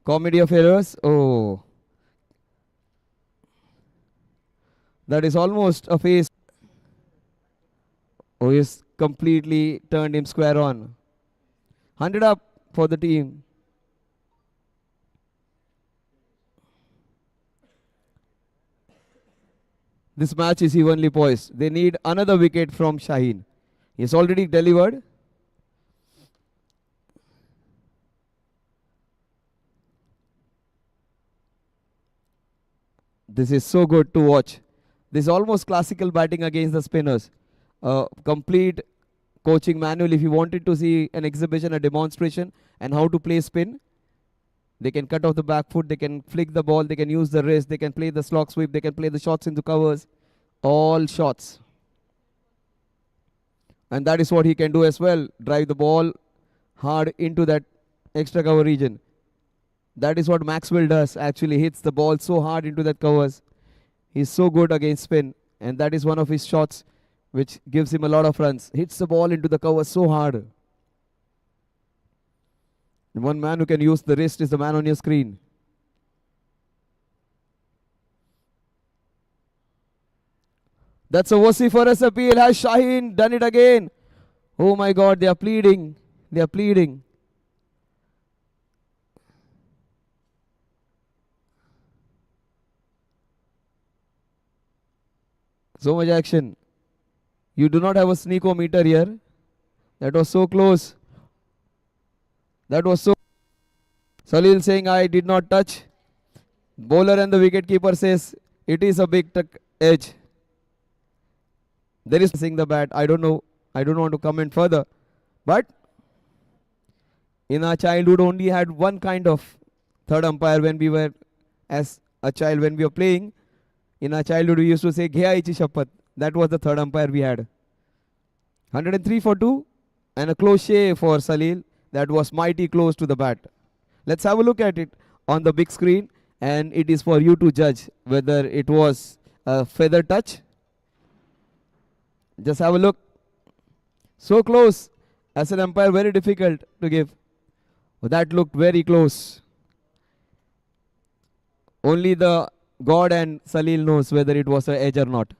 comedy of errors. Oh, that is almost a face. Oh, he's completely turned him square on. 100 up for the team. This match is evenly poised. They need another wicket from Shaheen. He's already delivered. This is so good to watch. This is almost classical batting against the spinners. Complete coaching manual. If you wanted to see an exhibition, a demonstration, and how to play spin, they can cut off the back foot, they can flick the ball, they can use the wrist, they can play the slog sweep, they can play the shots into covers. All shots. And that is what he can do as well. Drive the ball hard into that extra cover region. That is what Maxwell does. Actually hits the ball so hard into that covers. He's so good against spin. And that is one of his shots which gives him a lot of runs. Hits the ball into the cover so hard. And one man who can use the wrist is the man on your screen. That's a vociferous appeal. Has Shaheen done it again? Oh my God, they are pleading. They are pleading. So much action. You do not have a sneakometer here. That was so close. That was so. Salil saying I did not touch. Bowler and the wicketkeeper says it is a big edge. There is missing the bat. I don't know. I don't want to comment further. But in our childhood only had one kind of third umpire when we were as a child when we were playing. In our childhood, we used to say, Ghea ichi shapat. That was the third umpire we had. 103 for 2 and a close shave for Salil. That was mighty close to the bat. Let's have a look at it on the big screen, and it is for you to judge whether it was a feather touch. Just have a look. So close. As an umpire, very difficult to give. That looked very close. Only the God and Salil knows whether it was a edge or not.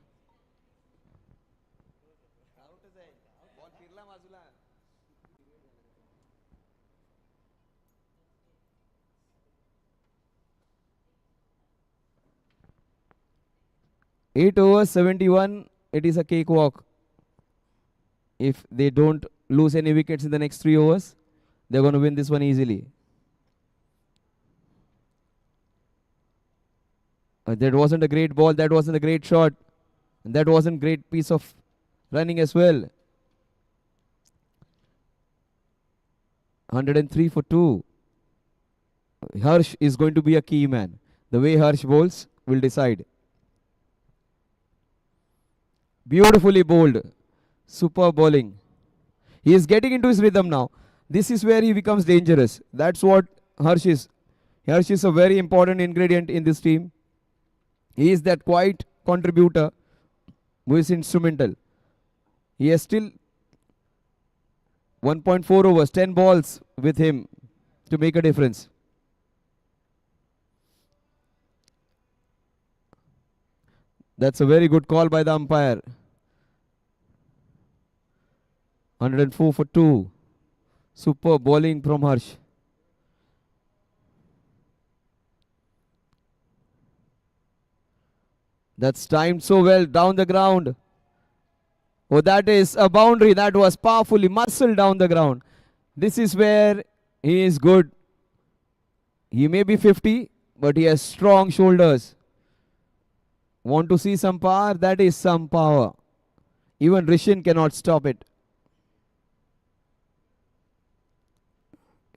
Eight overs, 71. It is a cakewalk. If they don't lose any wickets in the next 3 overs, they're going to win this one easily. That wasn't a great ball. That wasn't a great shot. And that wasn't great piece of running as well. 103 for 2. Harsh is going to be a key man. The way Harsh bowls will decide. Beautifully bowled. Super bowling. He is getting into his rhythm now. This is where he becomes dangerous. That's what Harsh is. Harsh is a very important ingredient in this team. He is that quiet contributor who is instrumental. He has still 1.4 overs, 10 balls with him to make a difference. That's a very good call by the umpire. 104 for 2. Super bowling from Harsh. That's timed so well down the ground. Oh, that is a boundary that was powerfully muscled down the ground. This is where he is good. He may be 50, but he has strong shoulders. Want to see some power? That is some power. Even Rishin cannot stop it.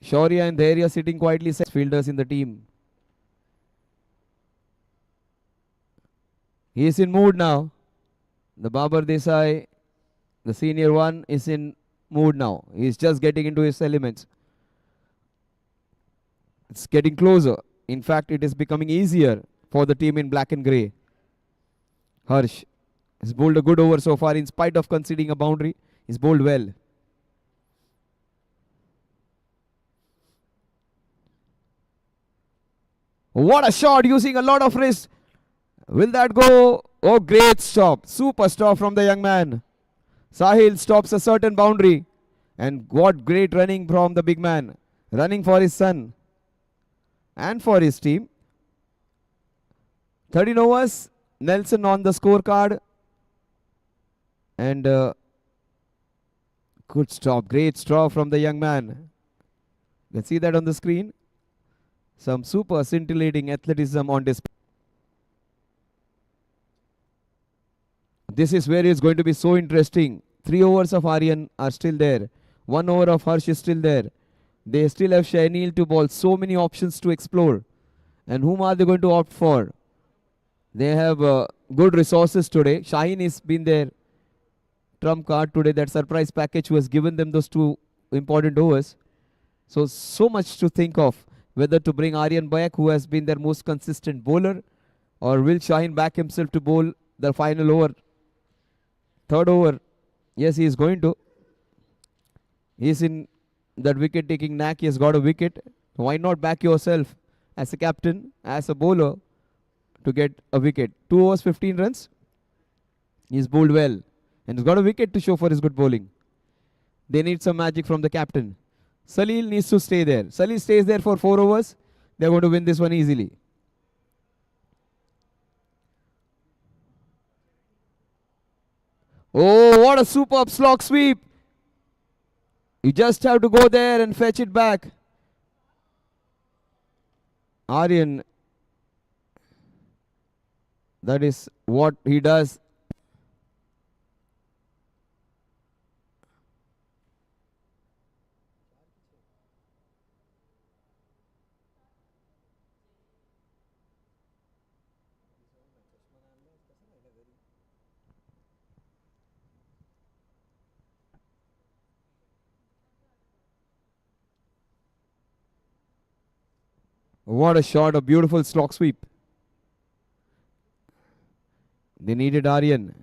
Shaurya and Dhairya sitting quietly, fielders in the team. He is in mood now. The Babar Desai, the senior one, is in mood now. He is just getting into his elements. It's getting closer. In fact, it is becoming easier for the team in black and grey. Harsh has bowled a good over so far in spite of conceding a boundary. He's bowled well. What a shot using a lot of wrist. Will that go? Oh, great stop. Super stop from the young man. Sahil stops a certain boundary. And what great running from the big man. Running for his son and for his team. 13 overs. Nelson on the scorecard. And good stop. Great stop from the young man. You can see that on the screen. Some super scintillating athleticism on display. This is where it's going to be so interesting. 3 overs of Aryan are still there. 1 over of Harsh is still there. They still have Shainil to bowl. So many options to explore. And whom are they going to opt for? They have good resources today. Shaheen has been their trump card today. That surprise package was given them those 2 important overs. So much to think of. Whether to bring Aryan back, who has been their most consistent bowler, or will Shaheen back himself to bowl the final over. Third over. Yes, he is going to. He is in that wicket taking knack. He has got a wicket. Why not back yourself as a captain, as a bowler, to get a wicket? 2 overs, 15 runs. He's bowled well. And he's got a wicket to show for his good bowling. They need some magic from the captain. Salil needs to stay there. Salil stays there for 4 overs. They're going to win this one easily. Oh, what a superb slog sweep. You just have to go there and fetch it back. Aryan, that is what he does. What a shot, a beautiful slog sweep. They needed Aryan.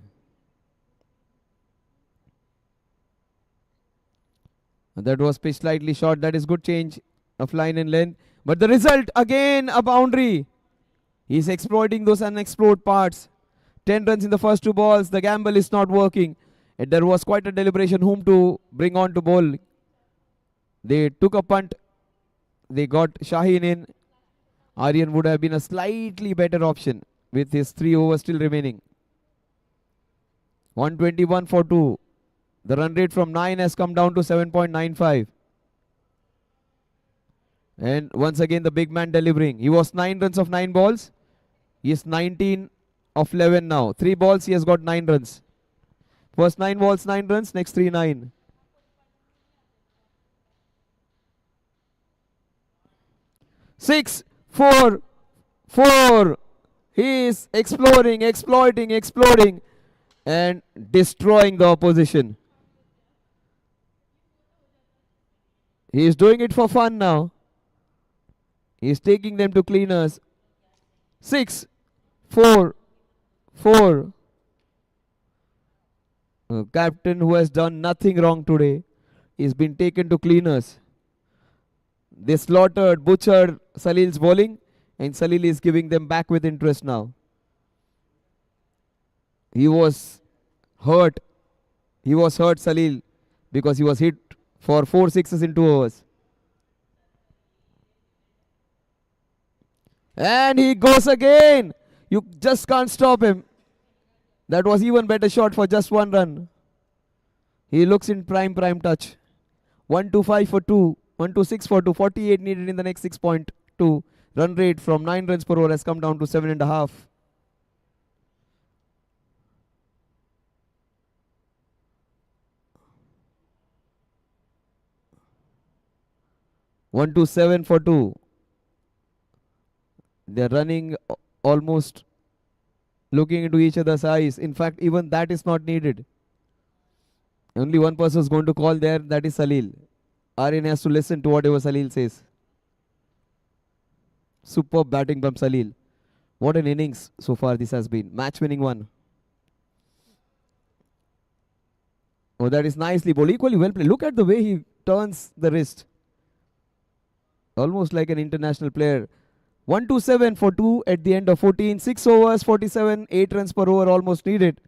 That was pitched slightly short. That is good change of line and length. But the result again a boundary. He's exploiting those unexplored parts. 10 runs in the first two balls. The gamble is not working. And there was quite a deliberation whom to bring on to bowl. They took a punt. They got Shaheen in. Aryan would have been a slightly better option with his 3 overs still remaining. 121 for 2. The run rate from 9 has come down to 7.95. And once again the big man delivering. He was 9 runs of 9 balls. He is 19 of 11 now. 3 balls he has got 9 runs. First 9 balls 9 runs. Next 3 9. Six, four, four. He is exploring, exploiting, exploding, and destroying the opposition. He is doing it for fun now. He is taking them to cleaners. 6, 4, 4. A captain who has done nothing wrong today is been taken to cleaners. They slaughtered, butchered Salil's bowling, and Salil is giving them back with interest now. He was hurt. He was hurt, Salil, because he was hit for 4 sixes in 2 overs. And he goes again. You just can't stop him. That was even better shot for just 1 run. He looks in prime touch. 125 for 2. 126 for 2. 48 needed in the next 6.2. Run rate from 9 runs per over has come down to 7.5. One to 7 for 2. They're running almost looking into each other's eyes. In fact, even that is not needed. Only one person is going to call there, that is Salil. Aryan has to listen to whatever Salil says. Superb batting from Salil. What an innings so far this has been. Match winning one. Oh, that is nicely bowled. Equally well played. Look at the way he turns the wrist. Almost like an international player. 127 for 2 at the end of 14. 6 overs, 47, 8 runs per over almost needed.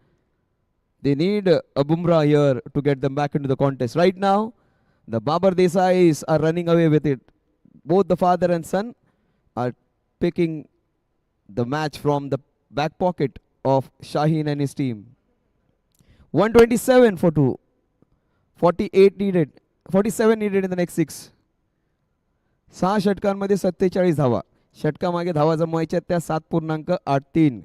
They need a Bumrah here to get them back into the contest. Right now, the Babar Desais are running away with it. Both the father and son are picking the match from the back pocket of Shaheen and his team. 127 for 2. 48 needed. 47 needed in the next 6. 6 षटकांमध्ये 47 धावा. षटकामागे धावा जमवायच्या त्या 7.83.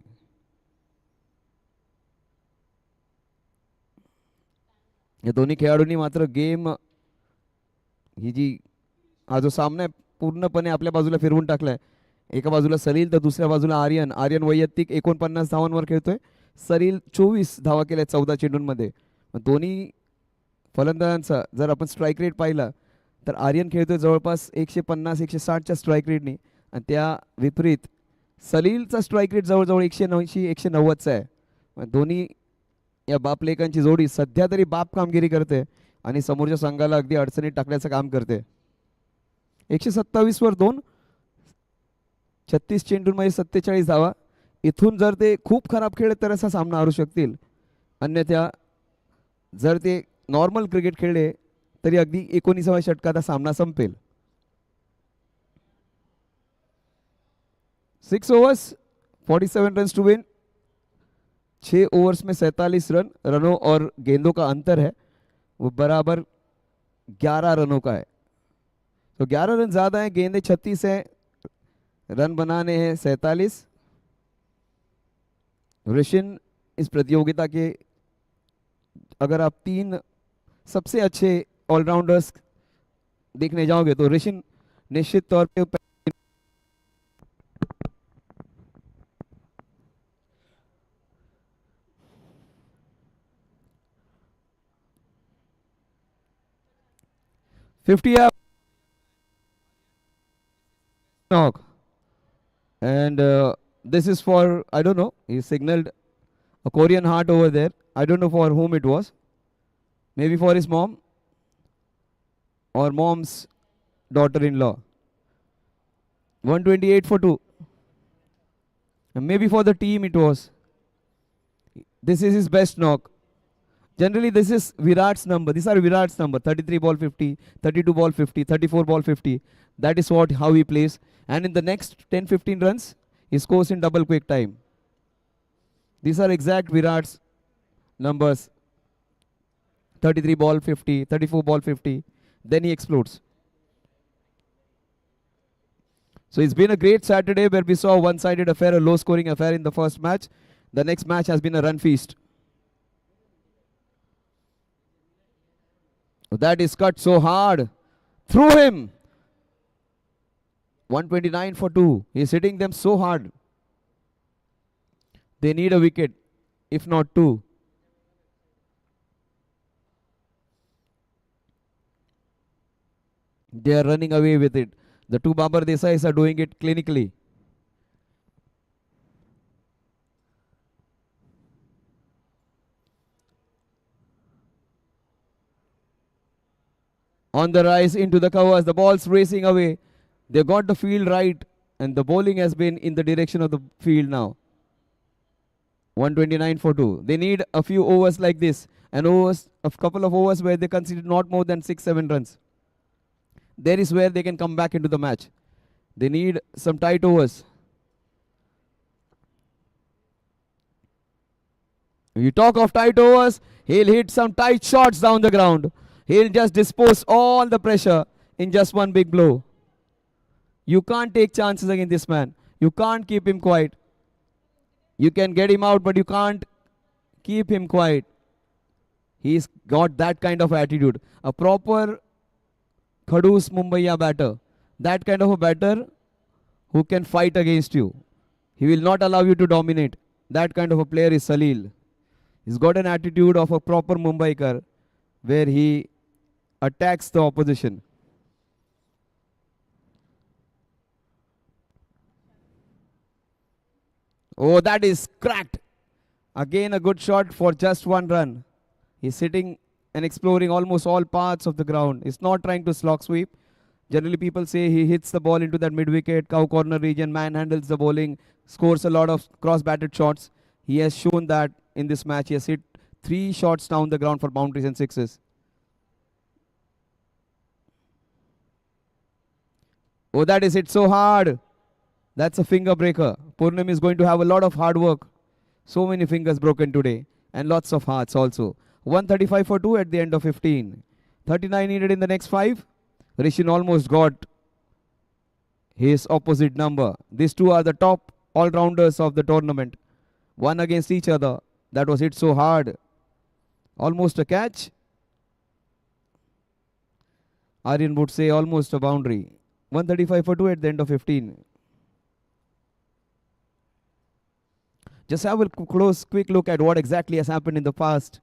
या दोन्ही खेळाडूंनी मात्र game ही जी हा जो सामना आहे पूर्णपणे आपल्या बाजूला फिरवून टाकलाय. एका बाजूला सलील तर दुसऱ्या बाजूला आर्यन. आर्यन वैयक्तिक 49 धावांवर खेळतोय. सलील 24 धावा केल्या 14 चेंडूंमध्ये. दोन्ही फलंदाजांचा जर आपण स्ट्राईक रेट पाहिला तर आर्यन खेळतोय जवळपास 150-160च्या स्ट्राईक रेटने आणि त्या विपरीत सलीलचा स्ट्राईक रेट जवळजवळ 180-190चा आहे. दोन्ही या बाप लेकांची जोडी सध्या तरी बाप कामगिरी करते आणि समोरच्या संघाला अगदी अडचणीत टाकण्याचं काम करते. 127 वर 2. 36 चेंडूंमध्ये 47 धावा. इथून जर ते खूप खराब खेळले तर असा सामना हरू शकतील. अन्यथा जर ते नॉर्मल क्रिकेट खेळले तरी अगदी 19व्या षटकात हा सामना संपेल. 6 overs 47 run to win. 6 overs में 47 रन. रनों और गेंदों का अंतर है वो बराबर 11 रनों का है. तो 11 रन ज़्यादा है, गेंदें 36 है, रन बनाने हैं 47. ऋषिन इस प्रतियोगिता के अगर आप 3 सबसे अच्छे ऑलराउंडर्स देखने जाओगे तो ऋषिन निश्चित तौर पे 50 knock. And this is for, I don't know, he signaled a Korean heart over there. I don't know for whom it was. Maybe for his mom or mom's daughter-in-law. 128 for 2. And maybe for the team it was. This is his best knock. Generally, this is Virat's number. These are Virat's number. 33 ball 50, 32 ball 50, 34 ball 50. That is what how he plays. And in the next 10-15 runs, he scores in double quick time. These are exact Virat's numbers. 33 ball 50, 34 ball 50. Then he explodes. So it's been a great Saturday where we saw a one-sided affair, a low-scoring affair in the first match. The next match has been a run feast. That is cut so hard. Through him. 129 for 2. He's hitting them so hard. They need a wicket, if not 2. They are running away with it. The two Babar Desais are doing it clinically. On the rise into the covers, the ball's racing away. They got the field right, and the bowling has been in the direction of the field now. 129 for 2. They need a few overs like this, and overs, a couple of overs where they conceded not more than 6-7 runs. There is where they can come back into the match. They need some tight overs. You talk of tight overs, he'll hit some tight shots down the ground. He'll just dispose all the pressure in just one big blow. You can't take chances against this man. You can't keep him quiet. You can get him out, but you can't keep him quiet. He's got that kind of attitude. A proper Khadus Mumbaiya batter. That kind of a batter who can fight against you. He will not allow you to dominate. That kind of a player is Salil. He's got an attitude of a proper Mumbaikar where he attacks the opposition. Oh, that is cracked. Again a good shot for just 1 run. He's sitting and exploring almost all parts of the ground. He's not trying to slog sweep. Generally people say he hits the ball into that mid-wicket, cow corner region, manhandles the bowling, scores a lot of cross-batted shots. He has shown that in this match. He has hit 3 shots down the ground for boundaries and sixes. Oh, that is hit so hard. That's a finger breaker. Purnam is going to have a lot of hard work. So many fingers broken today. And lots of hearts also. 135 for 2 at the end of 15. 39 needed in the next 5. Rishin almost got his opposite number. These two are the top all-rounders of the tournament. One against each other. That was hit so hard. Almost a catch. Aryan would say almost a boundary. 135 for 2 at the end of 15. Just have a quick look at what exactly has happened in the past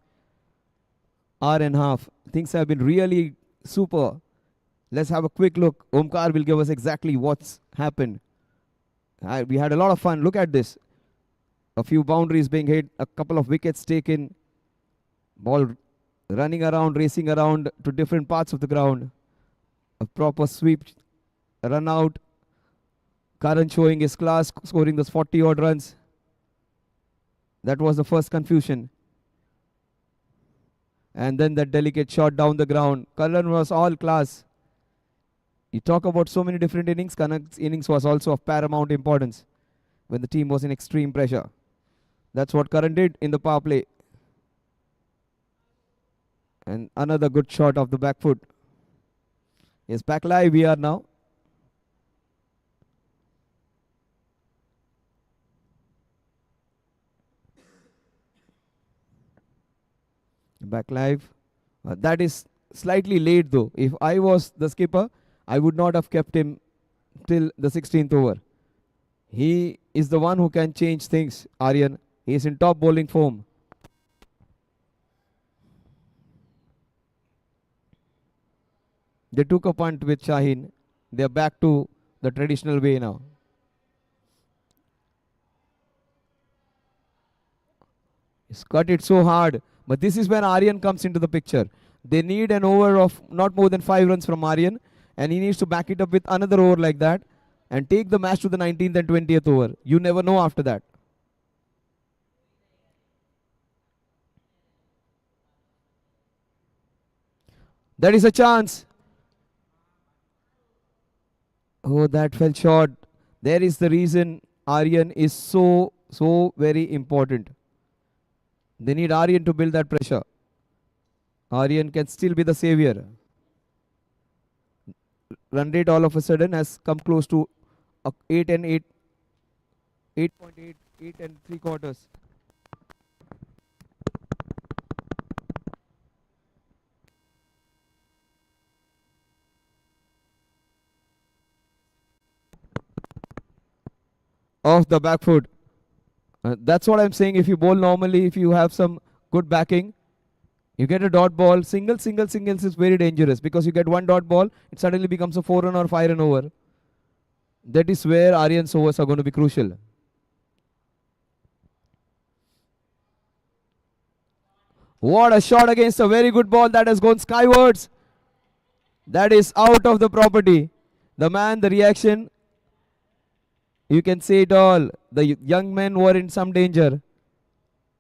hour and a half. Things have been really super. Let's have a quick look. Omkar will give us exactly what's happened. We had a lot of fun. Look at this. A few boundaries being hit, a couple of wickets taken. Ball running around, racing around to different parts of the ground. A proper sweep, run out. Karan showing his class, scoring those 40 odd runs. That was the first confusion. And then that delicate shot down the ground. Karan was all class. You talk about so many different innings. Kanak's innings was also of paramount importance when the team was in extreme pressure. That's what Karan did in the power play. And another good shot of the back foot. Yes, back live we are now. Back live. That is slightly late though. If I was the skipper, I would not have kept him till the 16th over. He is the one who can change things, Aryan. He is in top bowling form. They took a punt with Shaheen. They are back to the traditional way now. He's cut it so hard. But this is when Aryan comes into the picture. They need an over of not more than 5 runs from Aryan, and he needs to back it up with another over like that and take the match to the 19th and 20th over. You never know after that. That is a chance. Oh, that fell short. There is the reason Aryan is so very important. They need Aryan to build that pressure. Aryan can still be the savior. Run rate all of a sudden has come close to 8 and 8, 8.8, 8 and 3 quarters. Off the back foot. That's what I'm saying. If you bowl normally, if you have some good backing, you get a dot ball. Singles is very dangerous because you get one dot ball, it suddenly becomes a 4 run or 5 run over. That is where Aryan's overs are going to be crucial. What a shot against a very good ball that has gone skywards. That is out of the property. The man, the reaction, you can say it all. The young men were in some danger.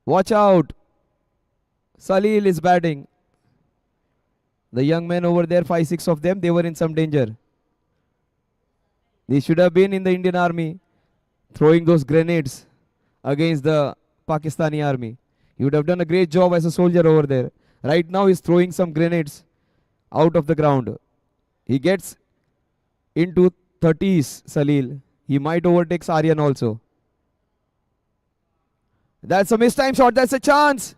Watch out. Salil is batting. The young men over there, 5-6 of them, they were in some danger. They should have been in the Indian army throwing those grenades against the Pakistani army. He would have done a great job as a soldier over there. Right now he's throwing some grenades out of the ground. He gets into 30s, Salil. He might overtake Aryan also. That's a mistime shot. That's a chance.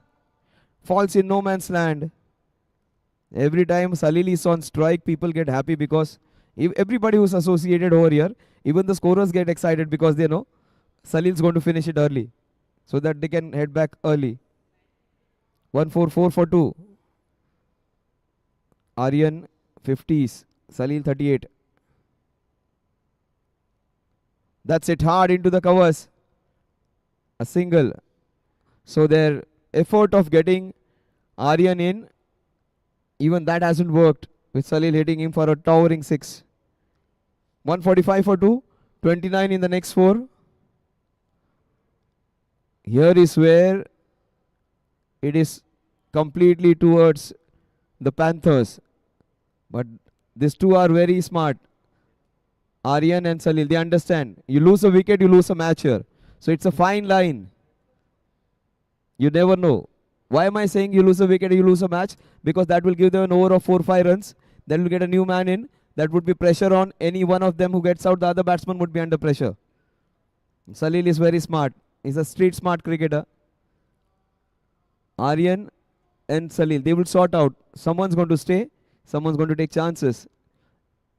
Falls in no man's land. Every time Salil is on strike, people get happy because if everybody who's associated over here, even the scorers get excited because they know Salil's going to finish it early so that they can head back early. 1-4-4 for 2. Aryan 50s. Salil 38. That's it hard into the covers. A single. So their effort of getting Aryan in, even that hasn't worked with Salil hitting him for a towering 6. 145 for 2. 29 in the next 4. Here is where it is completely towards the Panthers. But these two are very smart. Aryan and Salil, they understand. You lose a wicket, you lose a match here. So it's a fine line. You never know. Why am I saying you lose a wicket, you lose a match? Because that will give them an over of 4-5 runs. Then will get a new man in. That would be pressure on any one of them who gets out. The other batsman would be under pressure. Salil is very smart. He's a street smart cricketer. Aryan and Salil, they will sort out. Someone's going to stay. Someone's going to take chances.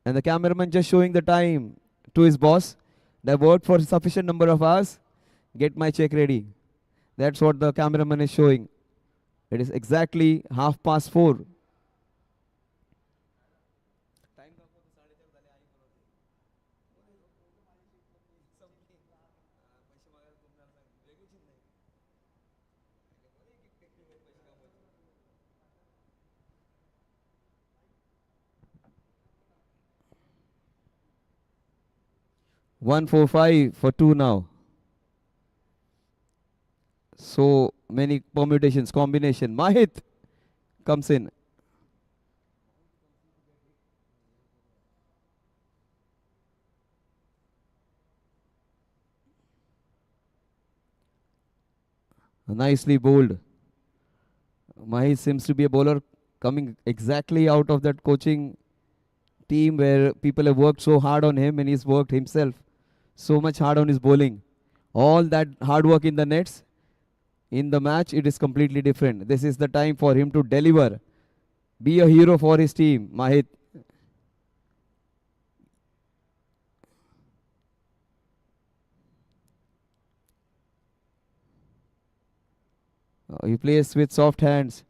And the cameraman just showing the time to his boss. They've worked for sufficient number of hours. Get my check ready. That's what the cameraman is showing. It is exactly 4:30. One, 4, 5 for 2 now. So many permutations, combination. Mahit comes in. Nicely bowled. Mahit seems to be a bowler coming exactly out of that coaching team where people have worked so hard on him and he's worked himself so much hard on his bowling. All that hard work in the nets, in the match, it is completely different. This is the time for him to deliver. Be a hero for his team, Mahit. He plays with soft hands.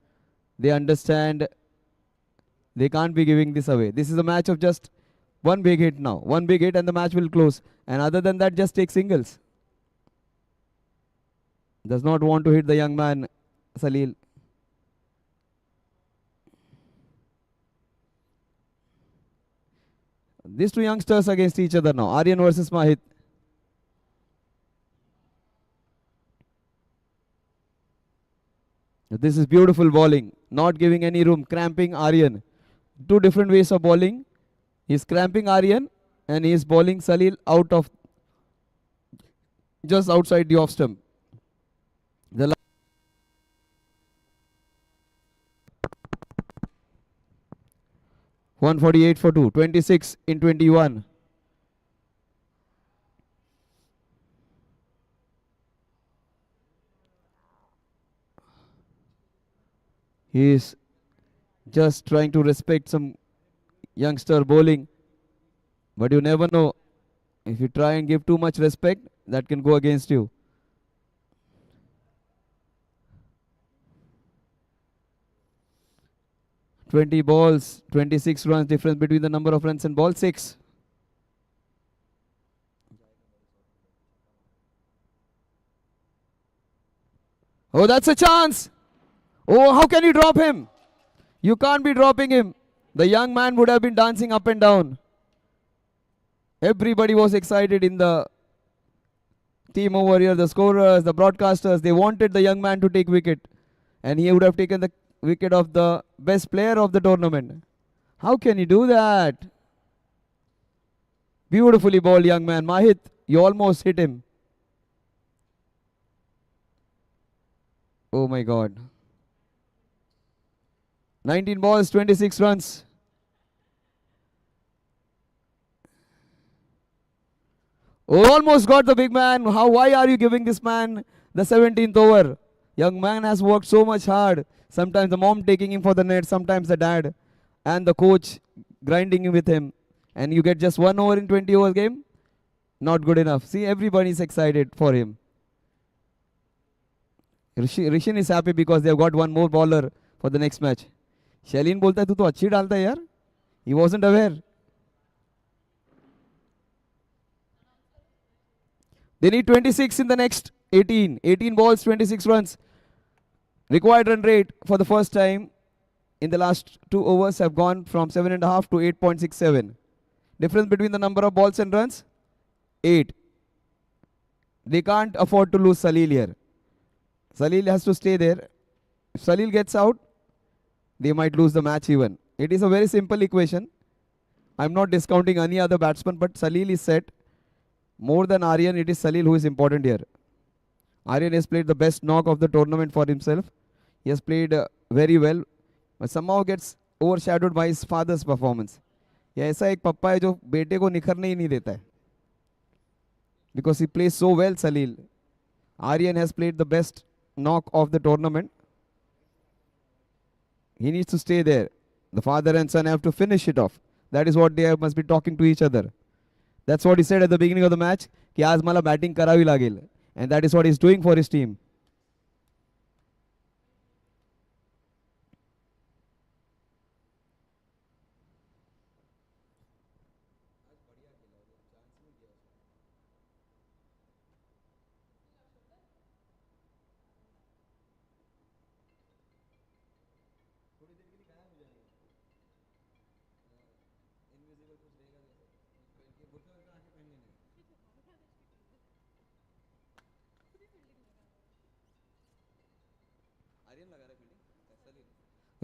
They understand they can't be giving this away. This is a match of just one big hit now. One big hit and the match will close. And other than that, just take singles. Does not want to hit the young man Salil. These two youngsters against each other now. Aryan versus Mahit. This is beautiful bowling. Not giving any room. Cramping Aryan. Two different ways of bowling. He's cramping Aryan and he is bowling Salil out of just outside the off stump. The 148 for 2. 26 in 21. He is just trying to respect some youngster bowling. But you never know. If you try and give too much respect, that can go against you. "20 balls, 26 runs difference between the number of runs and ball 6. Oh, that's a chance. Oh, how can you drop him? You can't be dropping him. The young man would have been dancing up and down. Everybody was excited in the team over here, the scorers, the broadcasters. They wanted the young man to take wicket. And he would have taken the wicket of the best player of the tournament. How can you do that? Beautifully bowled, young man. Mahit, you almost hit him. Oh my God. 19 balls, 26 runs. Oh, almost got the big man. Why are you giving this man the 17th over? Young man has worked so much hard. Sometimes the mom taking him for the net, sometimes the dad and the coach grinding with him. And you get just 1 over in 20 overs game? Not good enough. See, everybody is excited for him. Rishin is happy because they have got one more bowler for the next match. Shailene बोलता है तू तो अच्छी डालता है यार. He wasn't aware. They need 26 in the next 18. 18 balls, 26 runs. Required run rate for the first time in the last 2 overs have gone from 7.5 to 8.67. Difference between the number of balls and runs? 8. They can't afford to lose Salil here. Salil has to stay there. If Salil gets out, they might lose the match even. It is a very simple equation. I'm not discounting any other batsman, but Salil is set. More than Aryan, it is Salil who is important here. Aryan has played the best knock of the tournament for himself. He has played very well, but somehow gets overshadowed by his father's performance. ये ऐसा एक पप्पा है जो बेटे को निखरने ही नहीं देता है. Because he plays so well, Salil. Aryan has played the best knock of the tournament. He needs to stay there. The father and son have to finish it off. That is what they must be talking to each other. That's what he said at the beginning of the match. कि आज मला batting करावी लागेल. And that is what he's doing for his team.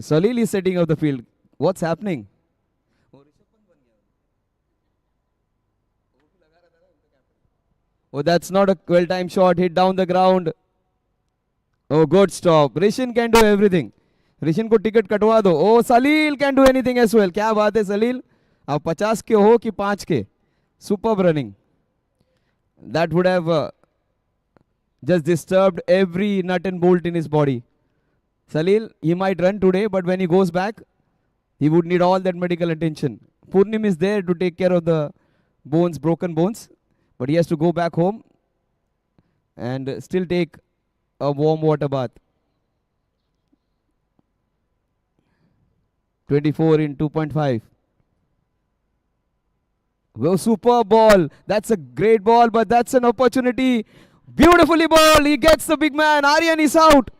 Salil is setting up the field. What's happening? Oh, that's not a well-timed shot. Hit down the ground. Oh, good stop. Rishin can do everything. Rishin को ticket कटवा दो. Oh, Salil can do anything as well. क्या बात है Salil? अब 50 के हो कि 5 के? Superb running. That would have just disturbed every nut and bolt in his body. Salil, he might run today, but when he goes back, he would need all that medical attention. Purnim is there to take care of the bones, broken bones, but he has to go back home and still take a warm water bath. 24 in 2.5. Well, super ball. That's a great ball, but that's an opportunity. Beautifully ball. He gets the big man. Aryan is out.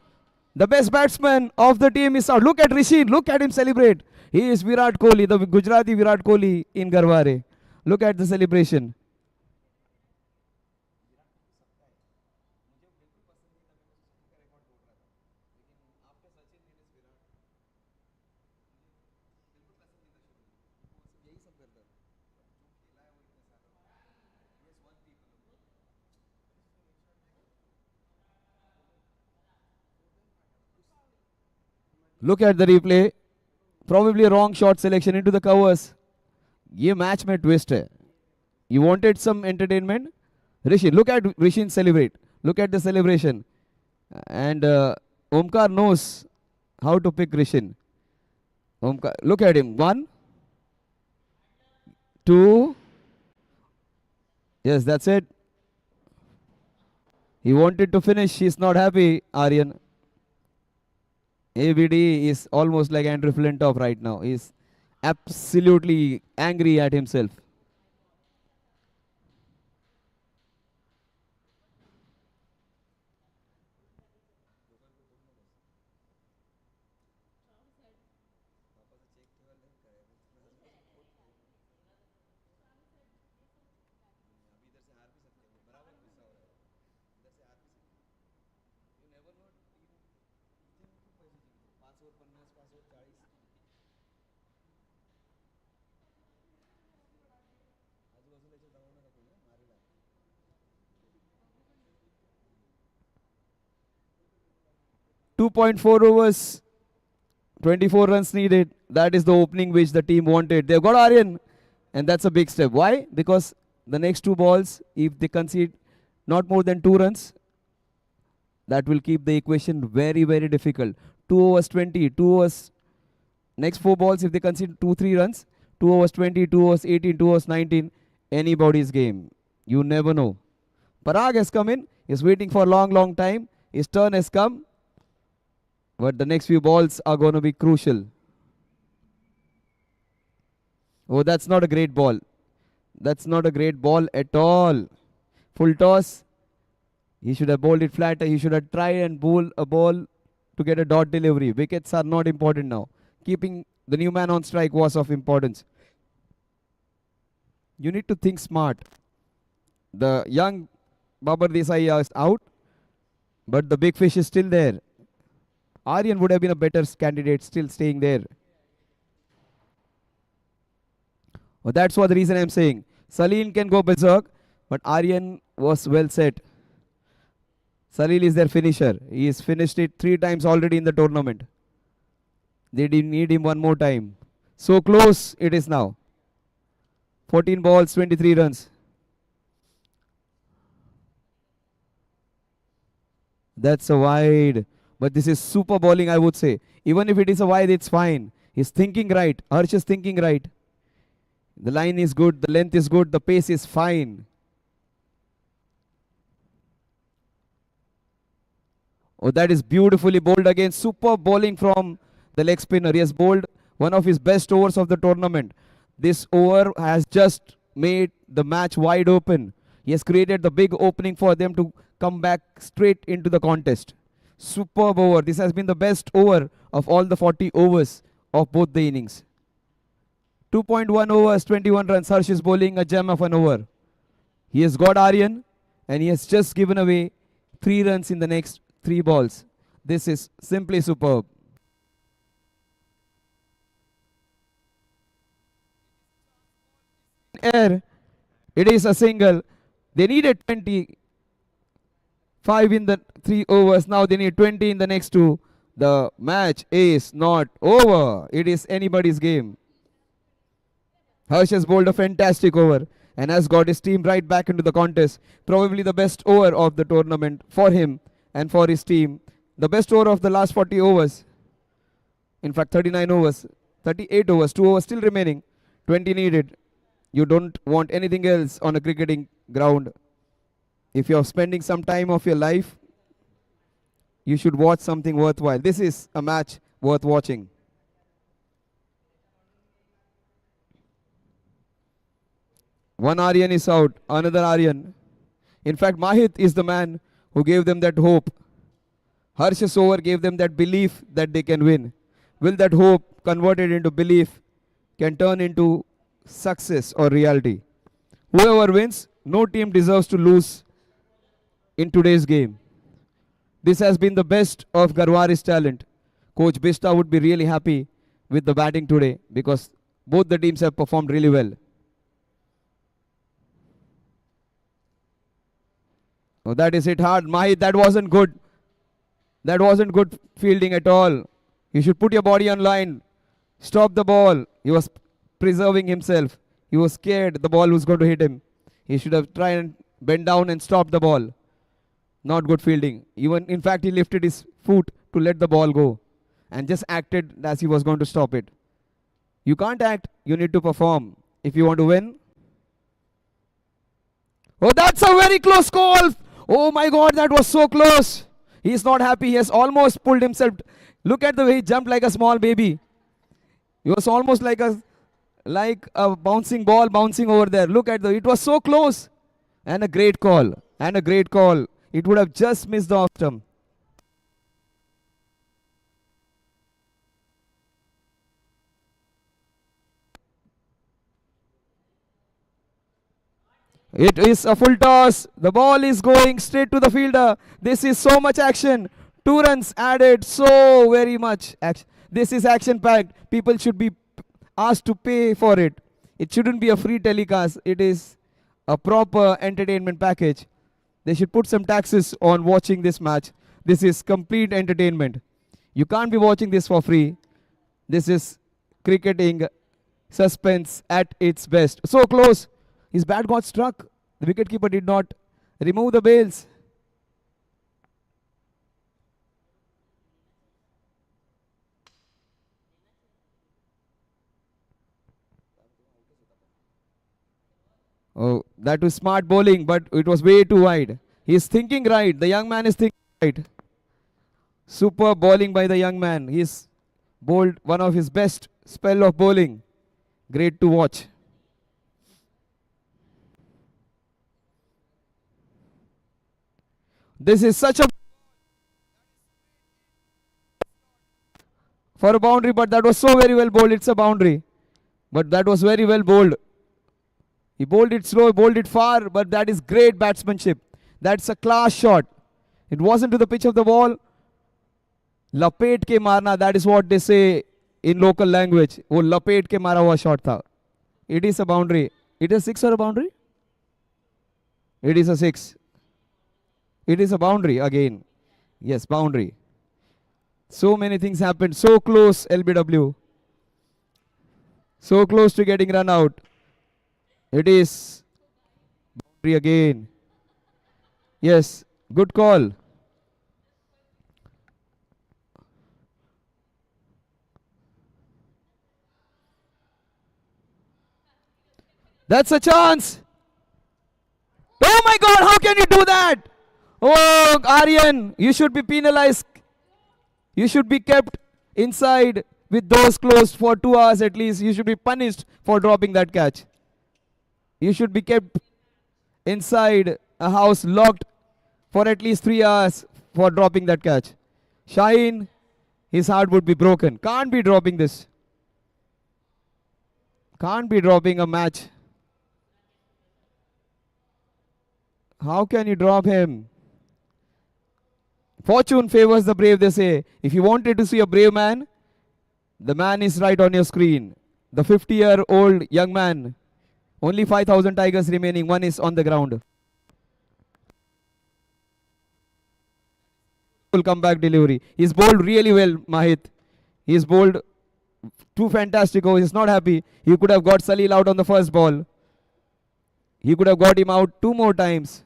The best batsman of the team is out. Look at Rishi. Look at him celebrate. He is Virat Kohli, the Gujarati Virat Kohli in Garware. Look at the celebration. Look at the replay. Probably a wrong shot selection into the covers. ये match में twist है. You wanted some entertainment? Rishi, look at Rishi celebrate. Look at the celebration. And Omkar knows how to pick Rishin. Omkar, look at him. 1, 2. Yes, that's it. He wanted to finish. He's not happy, Aryan. ABD is almost like Andrew Flintoff right now. He's absolutely angry at himself. .4 overs, 24 runs needed. That is the opening which the team wanted. They've got Aryan, and that's a big step. Why? Because the next 2 balls, if they concede not more than 2 runs, that will keep the equation very, very difficult. 2 overs 20, 2 overs. Next 4 balls, if they concede 2-3 runs, 2 overs 20, 2 overs 18, 2 overs 19, anybody's game. You never know. Parag has come in. He's waiting for a long, long time. His turn has come. But the next few balls are going to be crucial. Oh, that's not a great ball. That's not a great ball at all. Full toss. He should have bowled it flatter. He should have tried and bowl a ball to get a dot delivery. Wickets are not important now. Keeping the new man on strike was of importance. You need to think smart. The young Babar Desai is out, but the big fish is still there. Aryan would have been a better candidate, still staying there. Well, that's what the reason I'm saying. Salil can go berserk, but Aryan was well set. Salil is their finisher. He has finished it 3 times already in the tournament. They didn't need him one more time. So close it is now. 14 balls, 23 runs. That's a wide. But this is super bowling, I would say. Even if it is a wide, it's fine. He's thinking right. Harsh is thinking right. The line is good. The length is good. The pace is fine. Oh, that is beautifully bowled again. Super bowling from the leg spinner. He has bowled one of his best overs of the tournament. This over has just made the match wide open. He has created the big opening for them to come back straight into the contest. Superb over. This has been the best over of all the 40 overs of both the innings. 2.1 overs, 21 runs. Harsh is bowling a gem of an over. He has got Aryan and he has just given away 3 runs in the next 3 balls. This is simply superb. Air, it is a single. They needed 25 in the 3 overs. Now they need 20 in the next 2. The match is not over. It is anybody's game. Harsh has bowled a fantastic over and has got his team right back into the contest. Probably the best over of the tournament for him and for his team. The best over of the last 40 overs. In fact, 39 overs, 38 overs, 2 overs still remaining, 20 needed. You don't want anything else on a cricketing ground. If you're spending some time of your life, you should watch something worthwhile. This is a match worth watching. One Aryan is out, another Aryan. In fact, Mahit is the man who gave them that hope Harsh's over gave them that belief that they can win. Will that hope converted into belief can turn into success or reality? Whoever wins, no team deserves to lose in today's game. This has been the best of Garware's talent. Coach Bista would be really happy with the batting today because both the teams have performed really well. Oh, that is hit hard. Mahit, that wasn't good. That wasn't good fielding at all. You should put your body on line. Stop the ball. He was preserving himself. He was scared the ball was going to hit him. He should have tried and bent down and stopped the ball. Not good fielding. Even in fact, he lifted his foot to let the ball go and just acted as he was going to stop it. You can't act. You need to perform if you want to win. Oh, that's a very close call. Oh my God, that was so close. He's not happy. He has almost pulled himself. Look at the way he jumped like a small baby. He was almost like a bouncing ball bouncing over there. Look at it was so close. And a great call. And a great call. It would have just missed the off stump. It is a full toss. The ball is going straight to the fielder. This is so much action. 2 runs added. So very much action. This is action packed. People should be asked to pay for it. It shouldn't be a free telecast. It is a proper entertainment package. They should put some taxes on watching this match. This is complete entertainment. You can't be watching this for free. This is cricketing suspense at its best. So close. His bat got struck. The wicketkeeper did not remove the bails. Oh, that was smart bowling, but it was way too wide. He's thinking right. The young man is thinking right. Super bowling by the young man. He's bowled one of his best spell of bowling. Great to watch. This is such a for a boundary, but that was so very well bowled. It's a boundary, but that was very well bowled. He bowled it slow, bowled it far, but that is great batsmanship. That's a class shot. It wasn't to the pitch of the ball. Lapet ke marna, that is what they say in local language. वो lapet के मारा हुआ shot था. It is a boundary. It is 6 or a boundary? It is a 6. It is a boundary again. Yes, boundary. So many things happened. So close, LBW. So close to getting run out. It is boundary again. Yes, good call. That's a chance. Oh my God, how can you do that? Oh, Aryan, you should be penalized. You should be kept inside with those closed for 2 hours at least. You should be punished for dropping that catch. You should be kept inside a house locked for at least 3 hours for dropping that catch. Shaheen, his heart would be broken. Can't be dropping this. Can't be dropping a match. How can you drop him? Fortune favors the brave, they say. If you wanted to see a brave man, the man is right on your screen. The 50-year-old young man. Only 5,000 tigers remaining. One is on the ground. Full comeback delivery. He's bowled really well, Mahit. He's bowled 2 fantastic overs. He's not happy. He could have got Salil out on the first ball. He could have got him out 2 more times.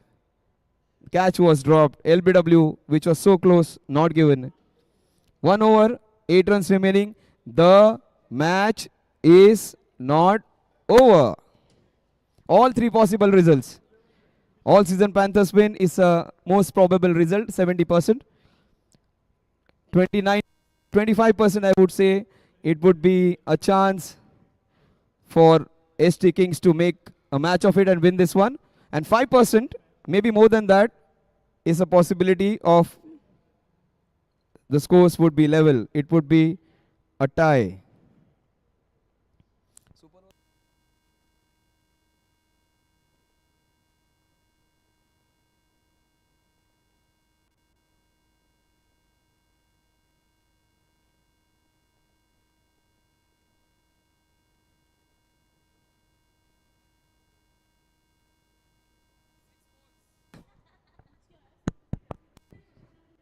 Catch was dropped. LBW, which was so close, not given. 1 over, 8 runs remaining. The match is not over. All 3 possible results. All season Panthers win is a most probable result, 70%. 25% I would say it would be a chance for ST Kings to make a match of it and win this one. And 5%, maybe more than that, is a possibility of the scores would be level. It would be a tie.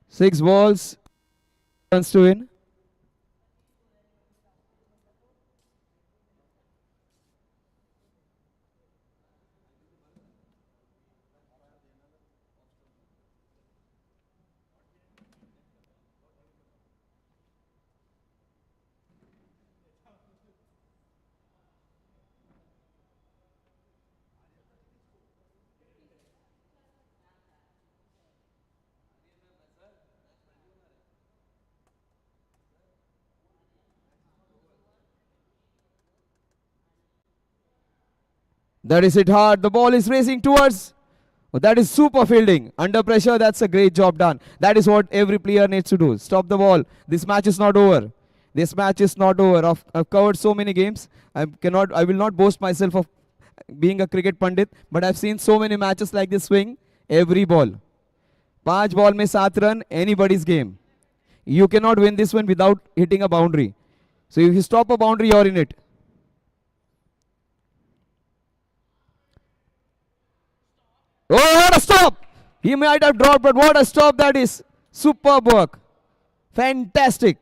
Six balls, runs to win. That is hit hard. The ball is racing towards. Oh, that is super fielding. Under pressure, that's a great job done. That is what every player needs to do. Stop the ball. This match is not over. This match is not over. I've covered so many games. I will not boast myself of being a cricket pundit, but I've seen so many matches like this swing every ball. 5 ball mein 7 run, anybody's game. You cannot win this one without hitting a boundary. So if you stop a boundary, you're in it. Oh, what a stop! He might have dropped, but what a stop that is. Superb work. Fantastic.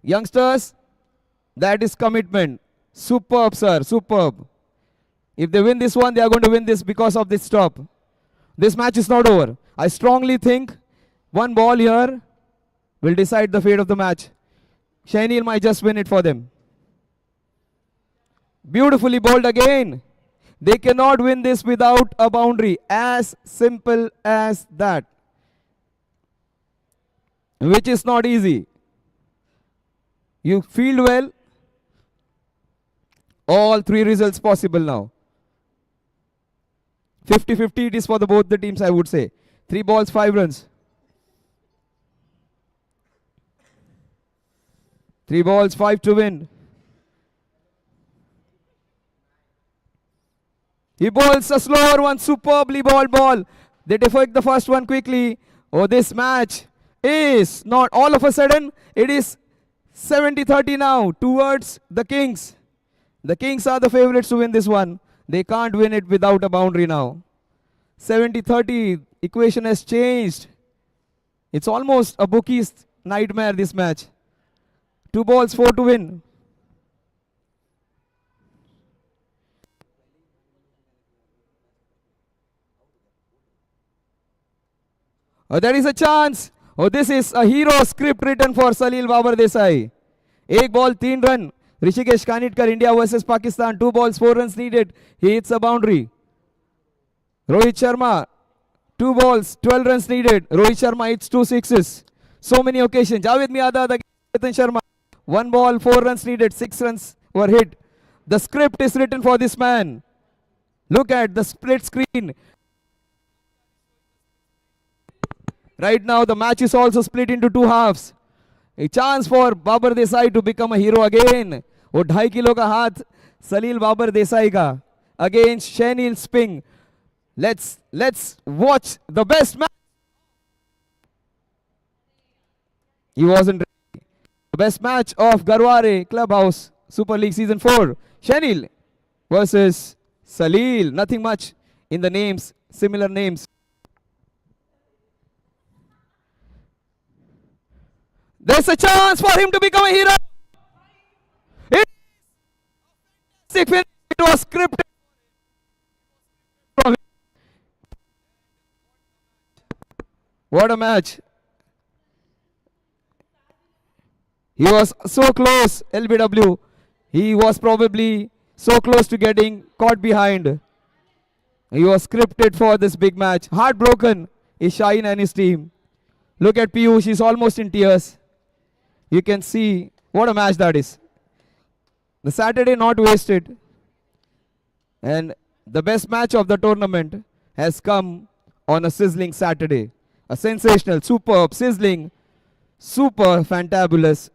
Youngsters, that is commitment. Superb, sir. Superb. If they win this one, they are going to win this because of this stop. This match is not over. I strongly think one ball here will decide the fate of the match. Shainil might just win it for them. Beautifully bowled again. They cannot win this without a boundary. As simple as that. Which is not easy. You field well. All 3 results possible now. 50-50 it is for both the teams, I would say. 3 balls, 5 runs. 3 balls, 5 to win. He bowls a slower one, superbly bowled ball. They deflect the first one quickly. Oh, this match is not all of a sudden. It is 70-30 now towards the Kings. The Kings are the favorites to win this one. They can't win it without a boundary now. 70-30, equation has changed. It's almost a bookie's nightmare, this match. 2 balls, 4 to win. Oh, there is a chance. Oh, this is a hero script written for Salil Babar Desai. 1 ball, 3 run. Rishikesh Kanitkar, India versus Pakistan. 2 balls, 4 runs needed. He hits a boundary. Rohit Sharma, 2 balls, 12 runs needed. Rohit Sharma hits 2 sixes. So many occasions. Javed Miadad against Chetan Sharma. 1 ball, 4 runs needed. 6 runs were hit. The script is written for this man. Look at the split screen. Right now, the match is also split into 2 halves. A chance for Babar Desai to become a hero again. वो 2.5 kilo का हाथ सलील बाबर देसाई का against Shainil Sping. Let's watch the best match. He wasn't ready. The best match of Garware Clubhouse Super League Season 4. Shainil versus Salil. Nothing much in the names, similar names. There's a chance for him to become a hero. It was scripted. What a match. He was so close, LBW. He was probably so close to getting caught behind. He was scripted for this big match. Heartbroken is Shaheen and his team. Look at Piyush, he's almost in tears. You can see what a match that is. The Saturday not wasted. And the best match of the tournament has come on a sizzling Saturday. A sensational, superb, sizzling, super fantabulous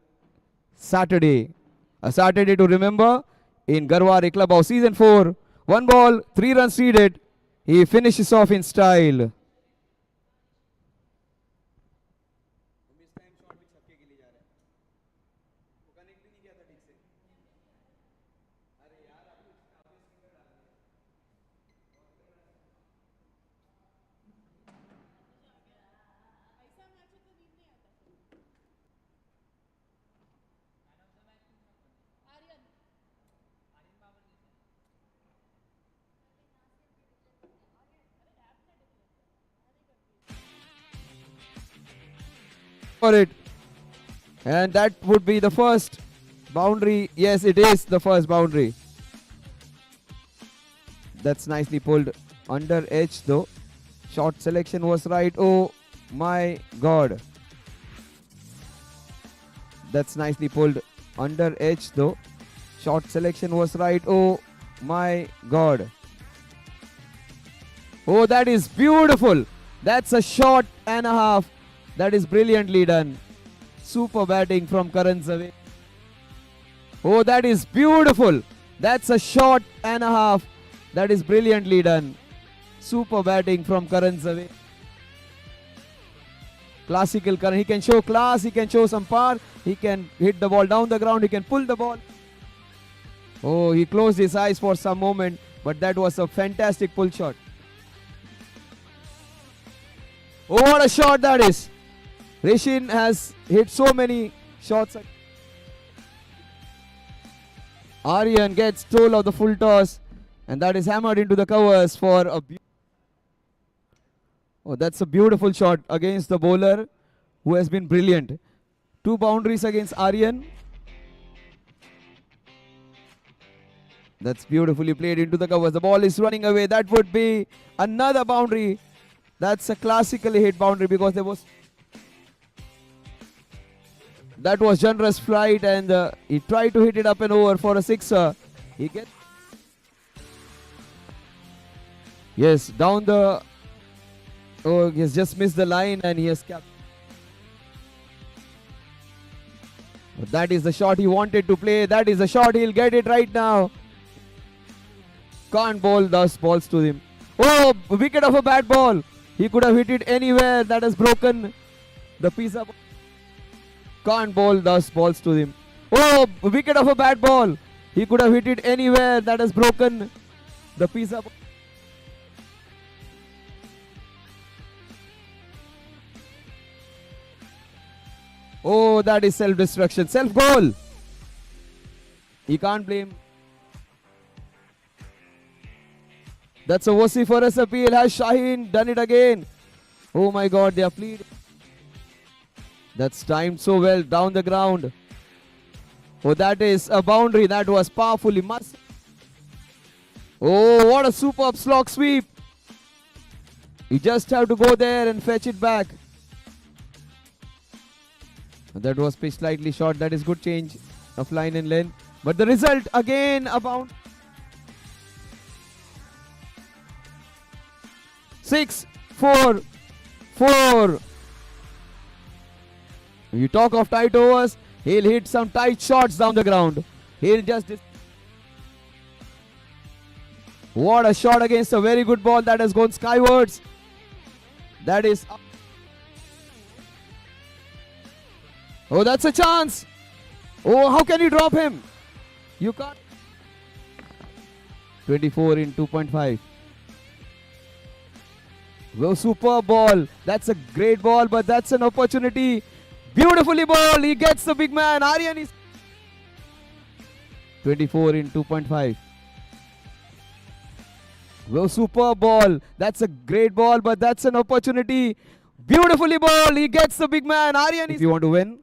Saturday. A Saturday to remember in Garware Clubhouse Season 4. 1 ball, 3 runs needed. He finishes off in style. For it. And that would be the first boundary. Yes, it is the first boundary. That's nicely pulled under edge though. Shot selection was right. Oh my god. That's nicely pulled under edge though. Shot selection was right. Oh my god. Oh, that is beautiful. That's a shot and a half. That is brilliantly done. Super batting from Karan Zave. Oh, that is beautiful. That's a shot and a half. That is brilliantly done. Super batting from Karan Zave. Classical Karan. He can show class. He can show some power. He can hit the ball down the ground. He can pull the ball. Oh, he closed his eyes for some moment. But that was a fantastic pull shot. Oh, what a shot that is. Rishin has hit so many shots. Aryan gets toll of the full toss. And that is hammered into the covers for a... Oh, that's a beautiful shot against the bowler who has been brilliant. 2 boundaries against Aryan. That's beautifully played into the covers. The ball is running away. That would be another boundary. That's a classically hit boundary because there was... That was generous flight and he tried to hit it up and over for a sixer. He gets... Yes, down the... Oh, he has just missed the line and he has kept... But that is the shot he wanted to play. That is the shot. He'll get it right now. Can't bowl those balls to him. Oh, wicket of a bad ball. He could have hit it anywhere. That has broken the piece of... Can't bowl those balls to him. Oh, wicket of a bad ball. He could have hit it anywhere. That has broken the piece of... Oh, that is self-destruction. Self-goal. He can't blame. That's a vociferous appeal. Has Shaheen done it again? Oh my god, they are pleading. That's timed so well down the ground. Oh, that is a boundary. That was powerfully must. Oh, what a superb slog sweep. You just have to go there and fetch it back. That was pitched slightly short. That is good change of line and length. But the result again about 6-4-4. You talk of tight overs, he'll hit some tight shots down the ground. He'll just... What a shot against a very good ball that has gone skywards. That is... Oh, that's a chance. Oh, how can you drop him? You can't. 24 in 2.5. Well, superb ball. That's a great ball, but that's an opportunity. Beautifully ball. He gets the big man. Aryan is 24 in 2.5. Well, superb ball. That's a great ball, but that's an opportunity. Beautifully ball. He gets the big man. Aryan is... If you want to win.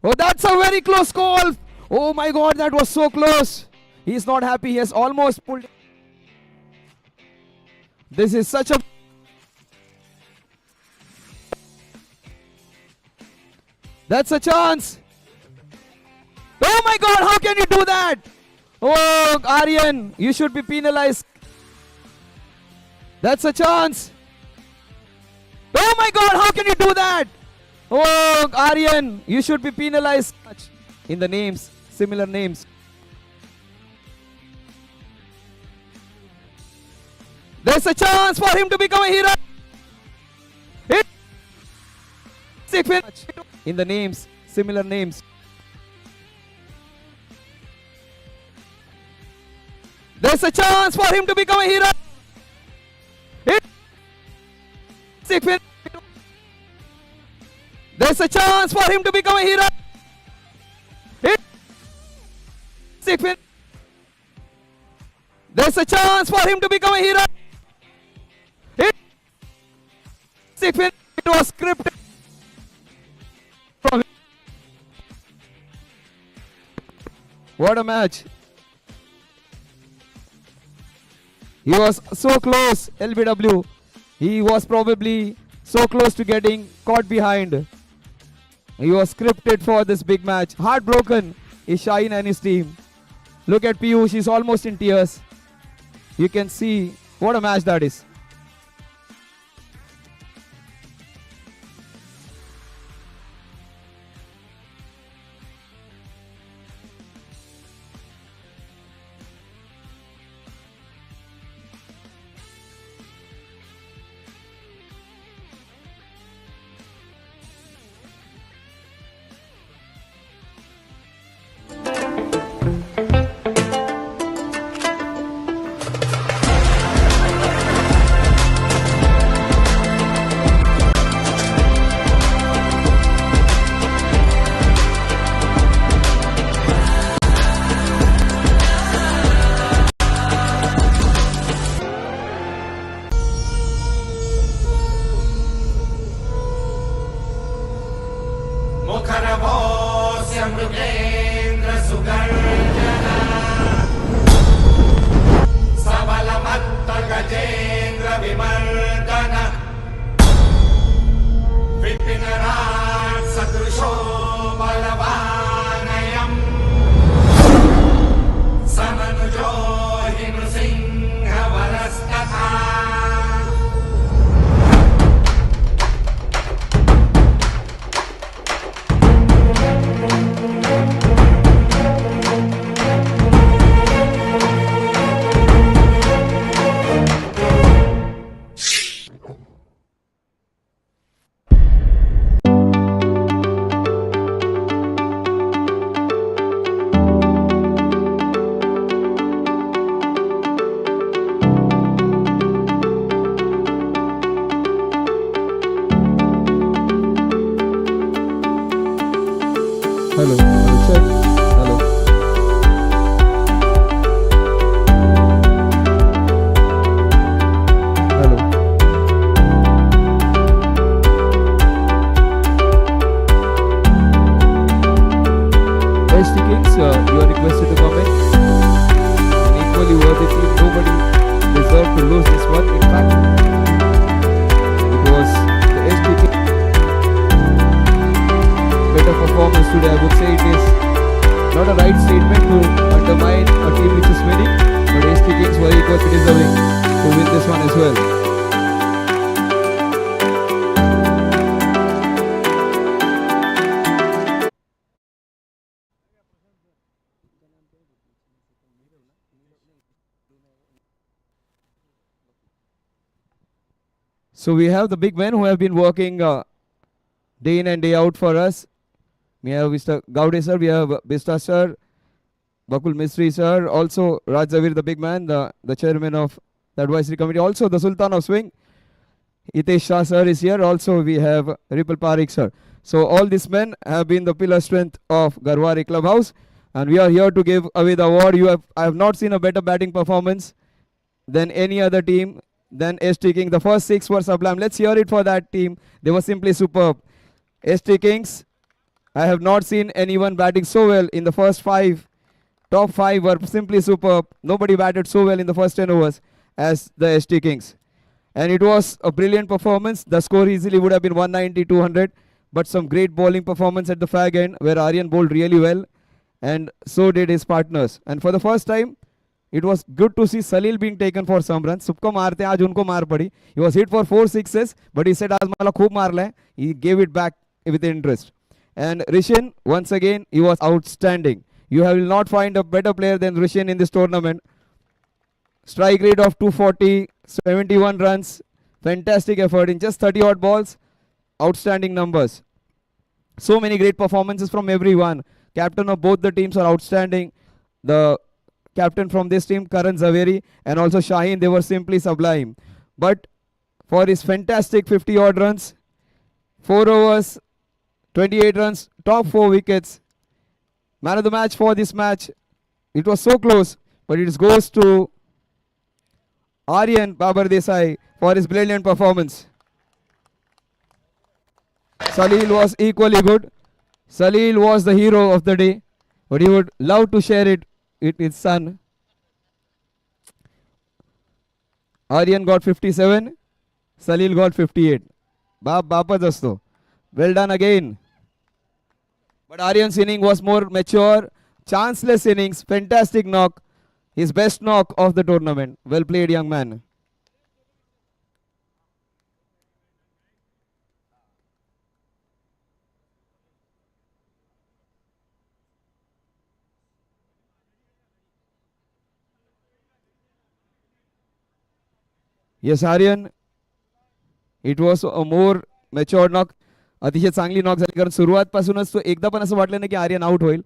Oh, that's a very close call. Oh my god, that was so close. He's not happy. He has almost pulled. This is such a... That's a chance. Oh my god, how can you do that? Oh, Aryan, you should be penalized. That's a chance. Oh my god, how can you do that? Oh, Aryan, you should be penalized in the names, similar names. There's a chance for him to become a hero. In the names, similar names. There's a chance for him to become a hero. There's a chance for him to become a hero. There's a chance for him to become a hero. It was scripted. What a match. He was so close, LBW. He was probably so close to getting caught behind. He was scripted for this big match. Heartbroken is Shaheen and his team. Look at Piyush, he's almost in tears. You can see what a match that is. Hello, check. Hello. Hello. ST Kings, you are requested to comment. An equally worthy team. Nobody deserved to lose this one. In fact, it was the ST Kings better performance today. I would say it is not a right statement to undermine a team which is winning, but ST Kings were equally deserving to win this one as well. So we have the big men who have been working day in and day out for us. We have Mr. Gaude sir, we have Bista sir, Bakul Mistry sir, also Raj Zavir, the big man, the chairman of the advisory committee, also the Sultan of Swing, Hitesh Shah sir is here, also we have Ripple Parik sir. So all these men have been the pillar strength of Garware Clubhouse, and we are here to give away the award. I have not seen a better batting performance than any other team than ST King. The first 6 were sublime. Let's hear it for that team. They were simply superb. ST Kings, I have not seen anyone batting so well in the first 5. Top 5 were simply superb. Nobody batted so well in the first 10 overs as the ST Kings. And it was a brilliant performance. The score easily would have been 190-200. But some great bowling performance at the fag end where Aryan bowled really well. And so did his partners. And for the first time, it was good to see Salil being taken for some runs. Subko maarte hain, aaj unko maar padi. He was hit for 4 sixes, but he said, "Aaj mala khoob maar le." He gave it back with interest. And Rishin, once again, he was outstanding. You will not find a better player than Rishin in this tournament. Strike rate of 240, 71 runs. Fantastic effort in just 30 odd balls. Outstanding numbers. So many great performances from everyone. Captain of both the teams are outstanding. The captain from this team, Karan Zaveri, and also Shaheen, they were simply sublime. But for his fantastic 50 odd runs, 4 overs, 28 runs, top 4 wickets. Man of the match for this match. It was so close, but it goes to Aryan Babar Desai for his brilliant performance. Salil was equally good. Salil was the hero of the day, but he would love to share it with his son. Aryan got 57, Salil got 58. Bapa's asto. Well done again. But Aryan's inning was more mature, chanceless innings, fantastic knock. His best knock of the tournament. Well played, young man. Yes, Aryan. It was a more mature knock. अतिशय चांगली knock झाली कारण सुरुवातपासूनच तो एकदा पण असं वाटलं नाही की आर्यन आउट होईल.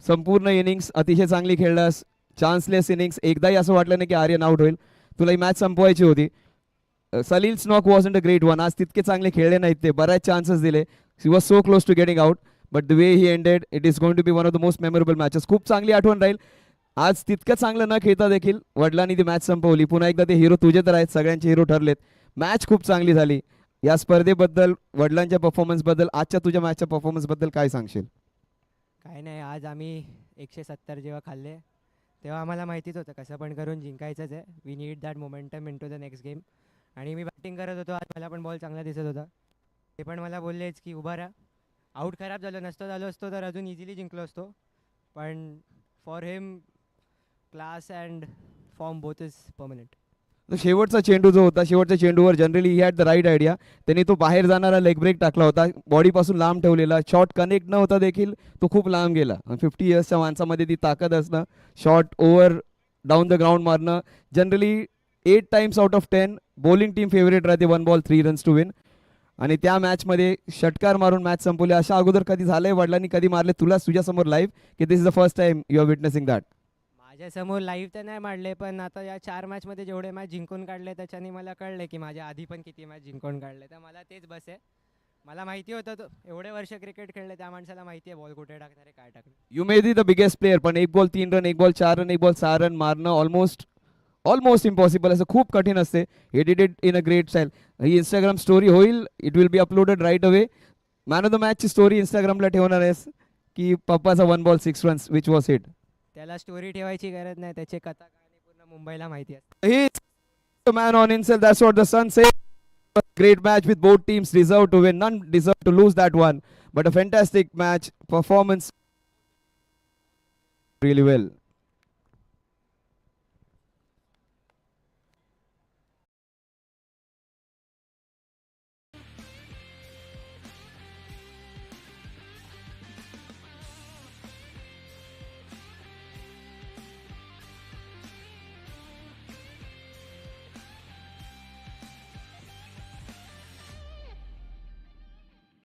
संपूर्ण इनिंग्स अतिशय चांगली खेळलास. चान्सलेस इनिंग्स. एकदाही असं वाटलं नाही की आर्यन आउट होईल. तुला ही मॅच संपवायची होती. Salil's knock wasn't a great one. आज तितके चांगले खेळले नाहीत ते. बऱ्याच चान्सेस दिले. He was so close to getting out. But the way he ended it is going to be one of the most memorable matches. खूप चांगली आठवण राहील. आज तितकं चांगलं न खेळता देखील वडिलांनी ती मॅच संपवली. पुन्हा एकदा ते हिरो तुझे तर आहेत. सगळ्यांचे हिरो ठरलेत. मॅच खूप चांगली झाली. या स्पर्धेबद्दल, वडिलांच्या परफॉर्मन्सबद्दल, आजच्या तुझ्या मॅचच्या परफॉर्मन्सबद्दल काय सांगशील? काय नाही, आज आम्ही 170 जेव्हा खाल्ले तेव्हा आम्हाला माहितीच होतं कसं पण करून जिंकायचंच आहे. We need that momentum into the next game. आणि मी बॅटिंग करत होतो आज. मला पण बॉल चांगला दिसत होता. ते पण मला बोललेच की उभा राहा. आऊट खराब झालो झालो असतो तर अजून इझिली जिंकलो असतो. पण for him class and form both is permanent. शेवटचा चेंडू जो होता, शेवटच्या चेंडूवर generally he had the right idea. त्यांनी तो बाहेर जाणारा लेग ब्रेक टाकला होता. बॉडीपासून लांब ठेवलेला. शॉट कनेक्ट न होता देखील तो खूप लांब गेला. 50 इयर्सच्या माणसामध्ये ती ताकद असणं, shot over down the ground मारणं. Generally 8 times out of 10 bowling team favourite राहते. 1 बॉल 3 रन्स टू विन. आणि त्या मॅचमध्ये षटकार मारून मॅच संपवली. अशा अगोदर कधी झालंय? वडिलांनी कधी मारले तुला तुझ्यासमोर लाईव्ह की this is the first time you are witnessing that? माझ्यासमोर लाईव्ह तर नाही मारले, पण आता या 4 मॅचमध्ये जेवढे मॅच जिंकून काढले त्याच्याने मला कळले की माझ्या आधी पण किती मॅच जिंकून काढले. तर मला तेच बस आहे. मला माहिती होतं तो एवढे वर्ष क्रिकेट खेळले त्या माणसाला माहिती आहे बॉल कुठे टाकणार आहे, काय टाकणार. You may be the biggest player, पण 1 ball 3 run, 1 ball 4 run, 1 ball 6 run मारणं ऑलमोस्ट इम्पॉसिबल. असं खूप कठीण असते. He did it in a great style. ही इंस्टाग्राम स्टोरी होईल. It will be uploaded right away. Man of the मॅचची story इंस्टाग्रामला ठेवणार आहेस की पप्पाचा 1 ball 6 runs which was hit? त्याला स्टोरी ठेवायची गरज नाही. त्याची कथा कहाणी पूर्ण मुंबईला माहिती आहे. He's the man on himself. That's what the Sun said. A great match with both teams deserve to win. None deserve to lose that one. But a fantastic match performance. Really well.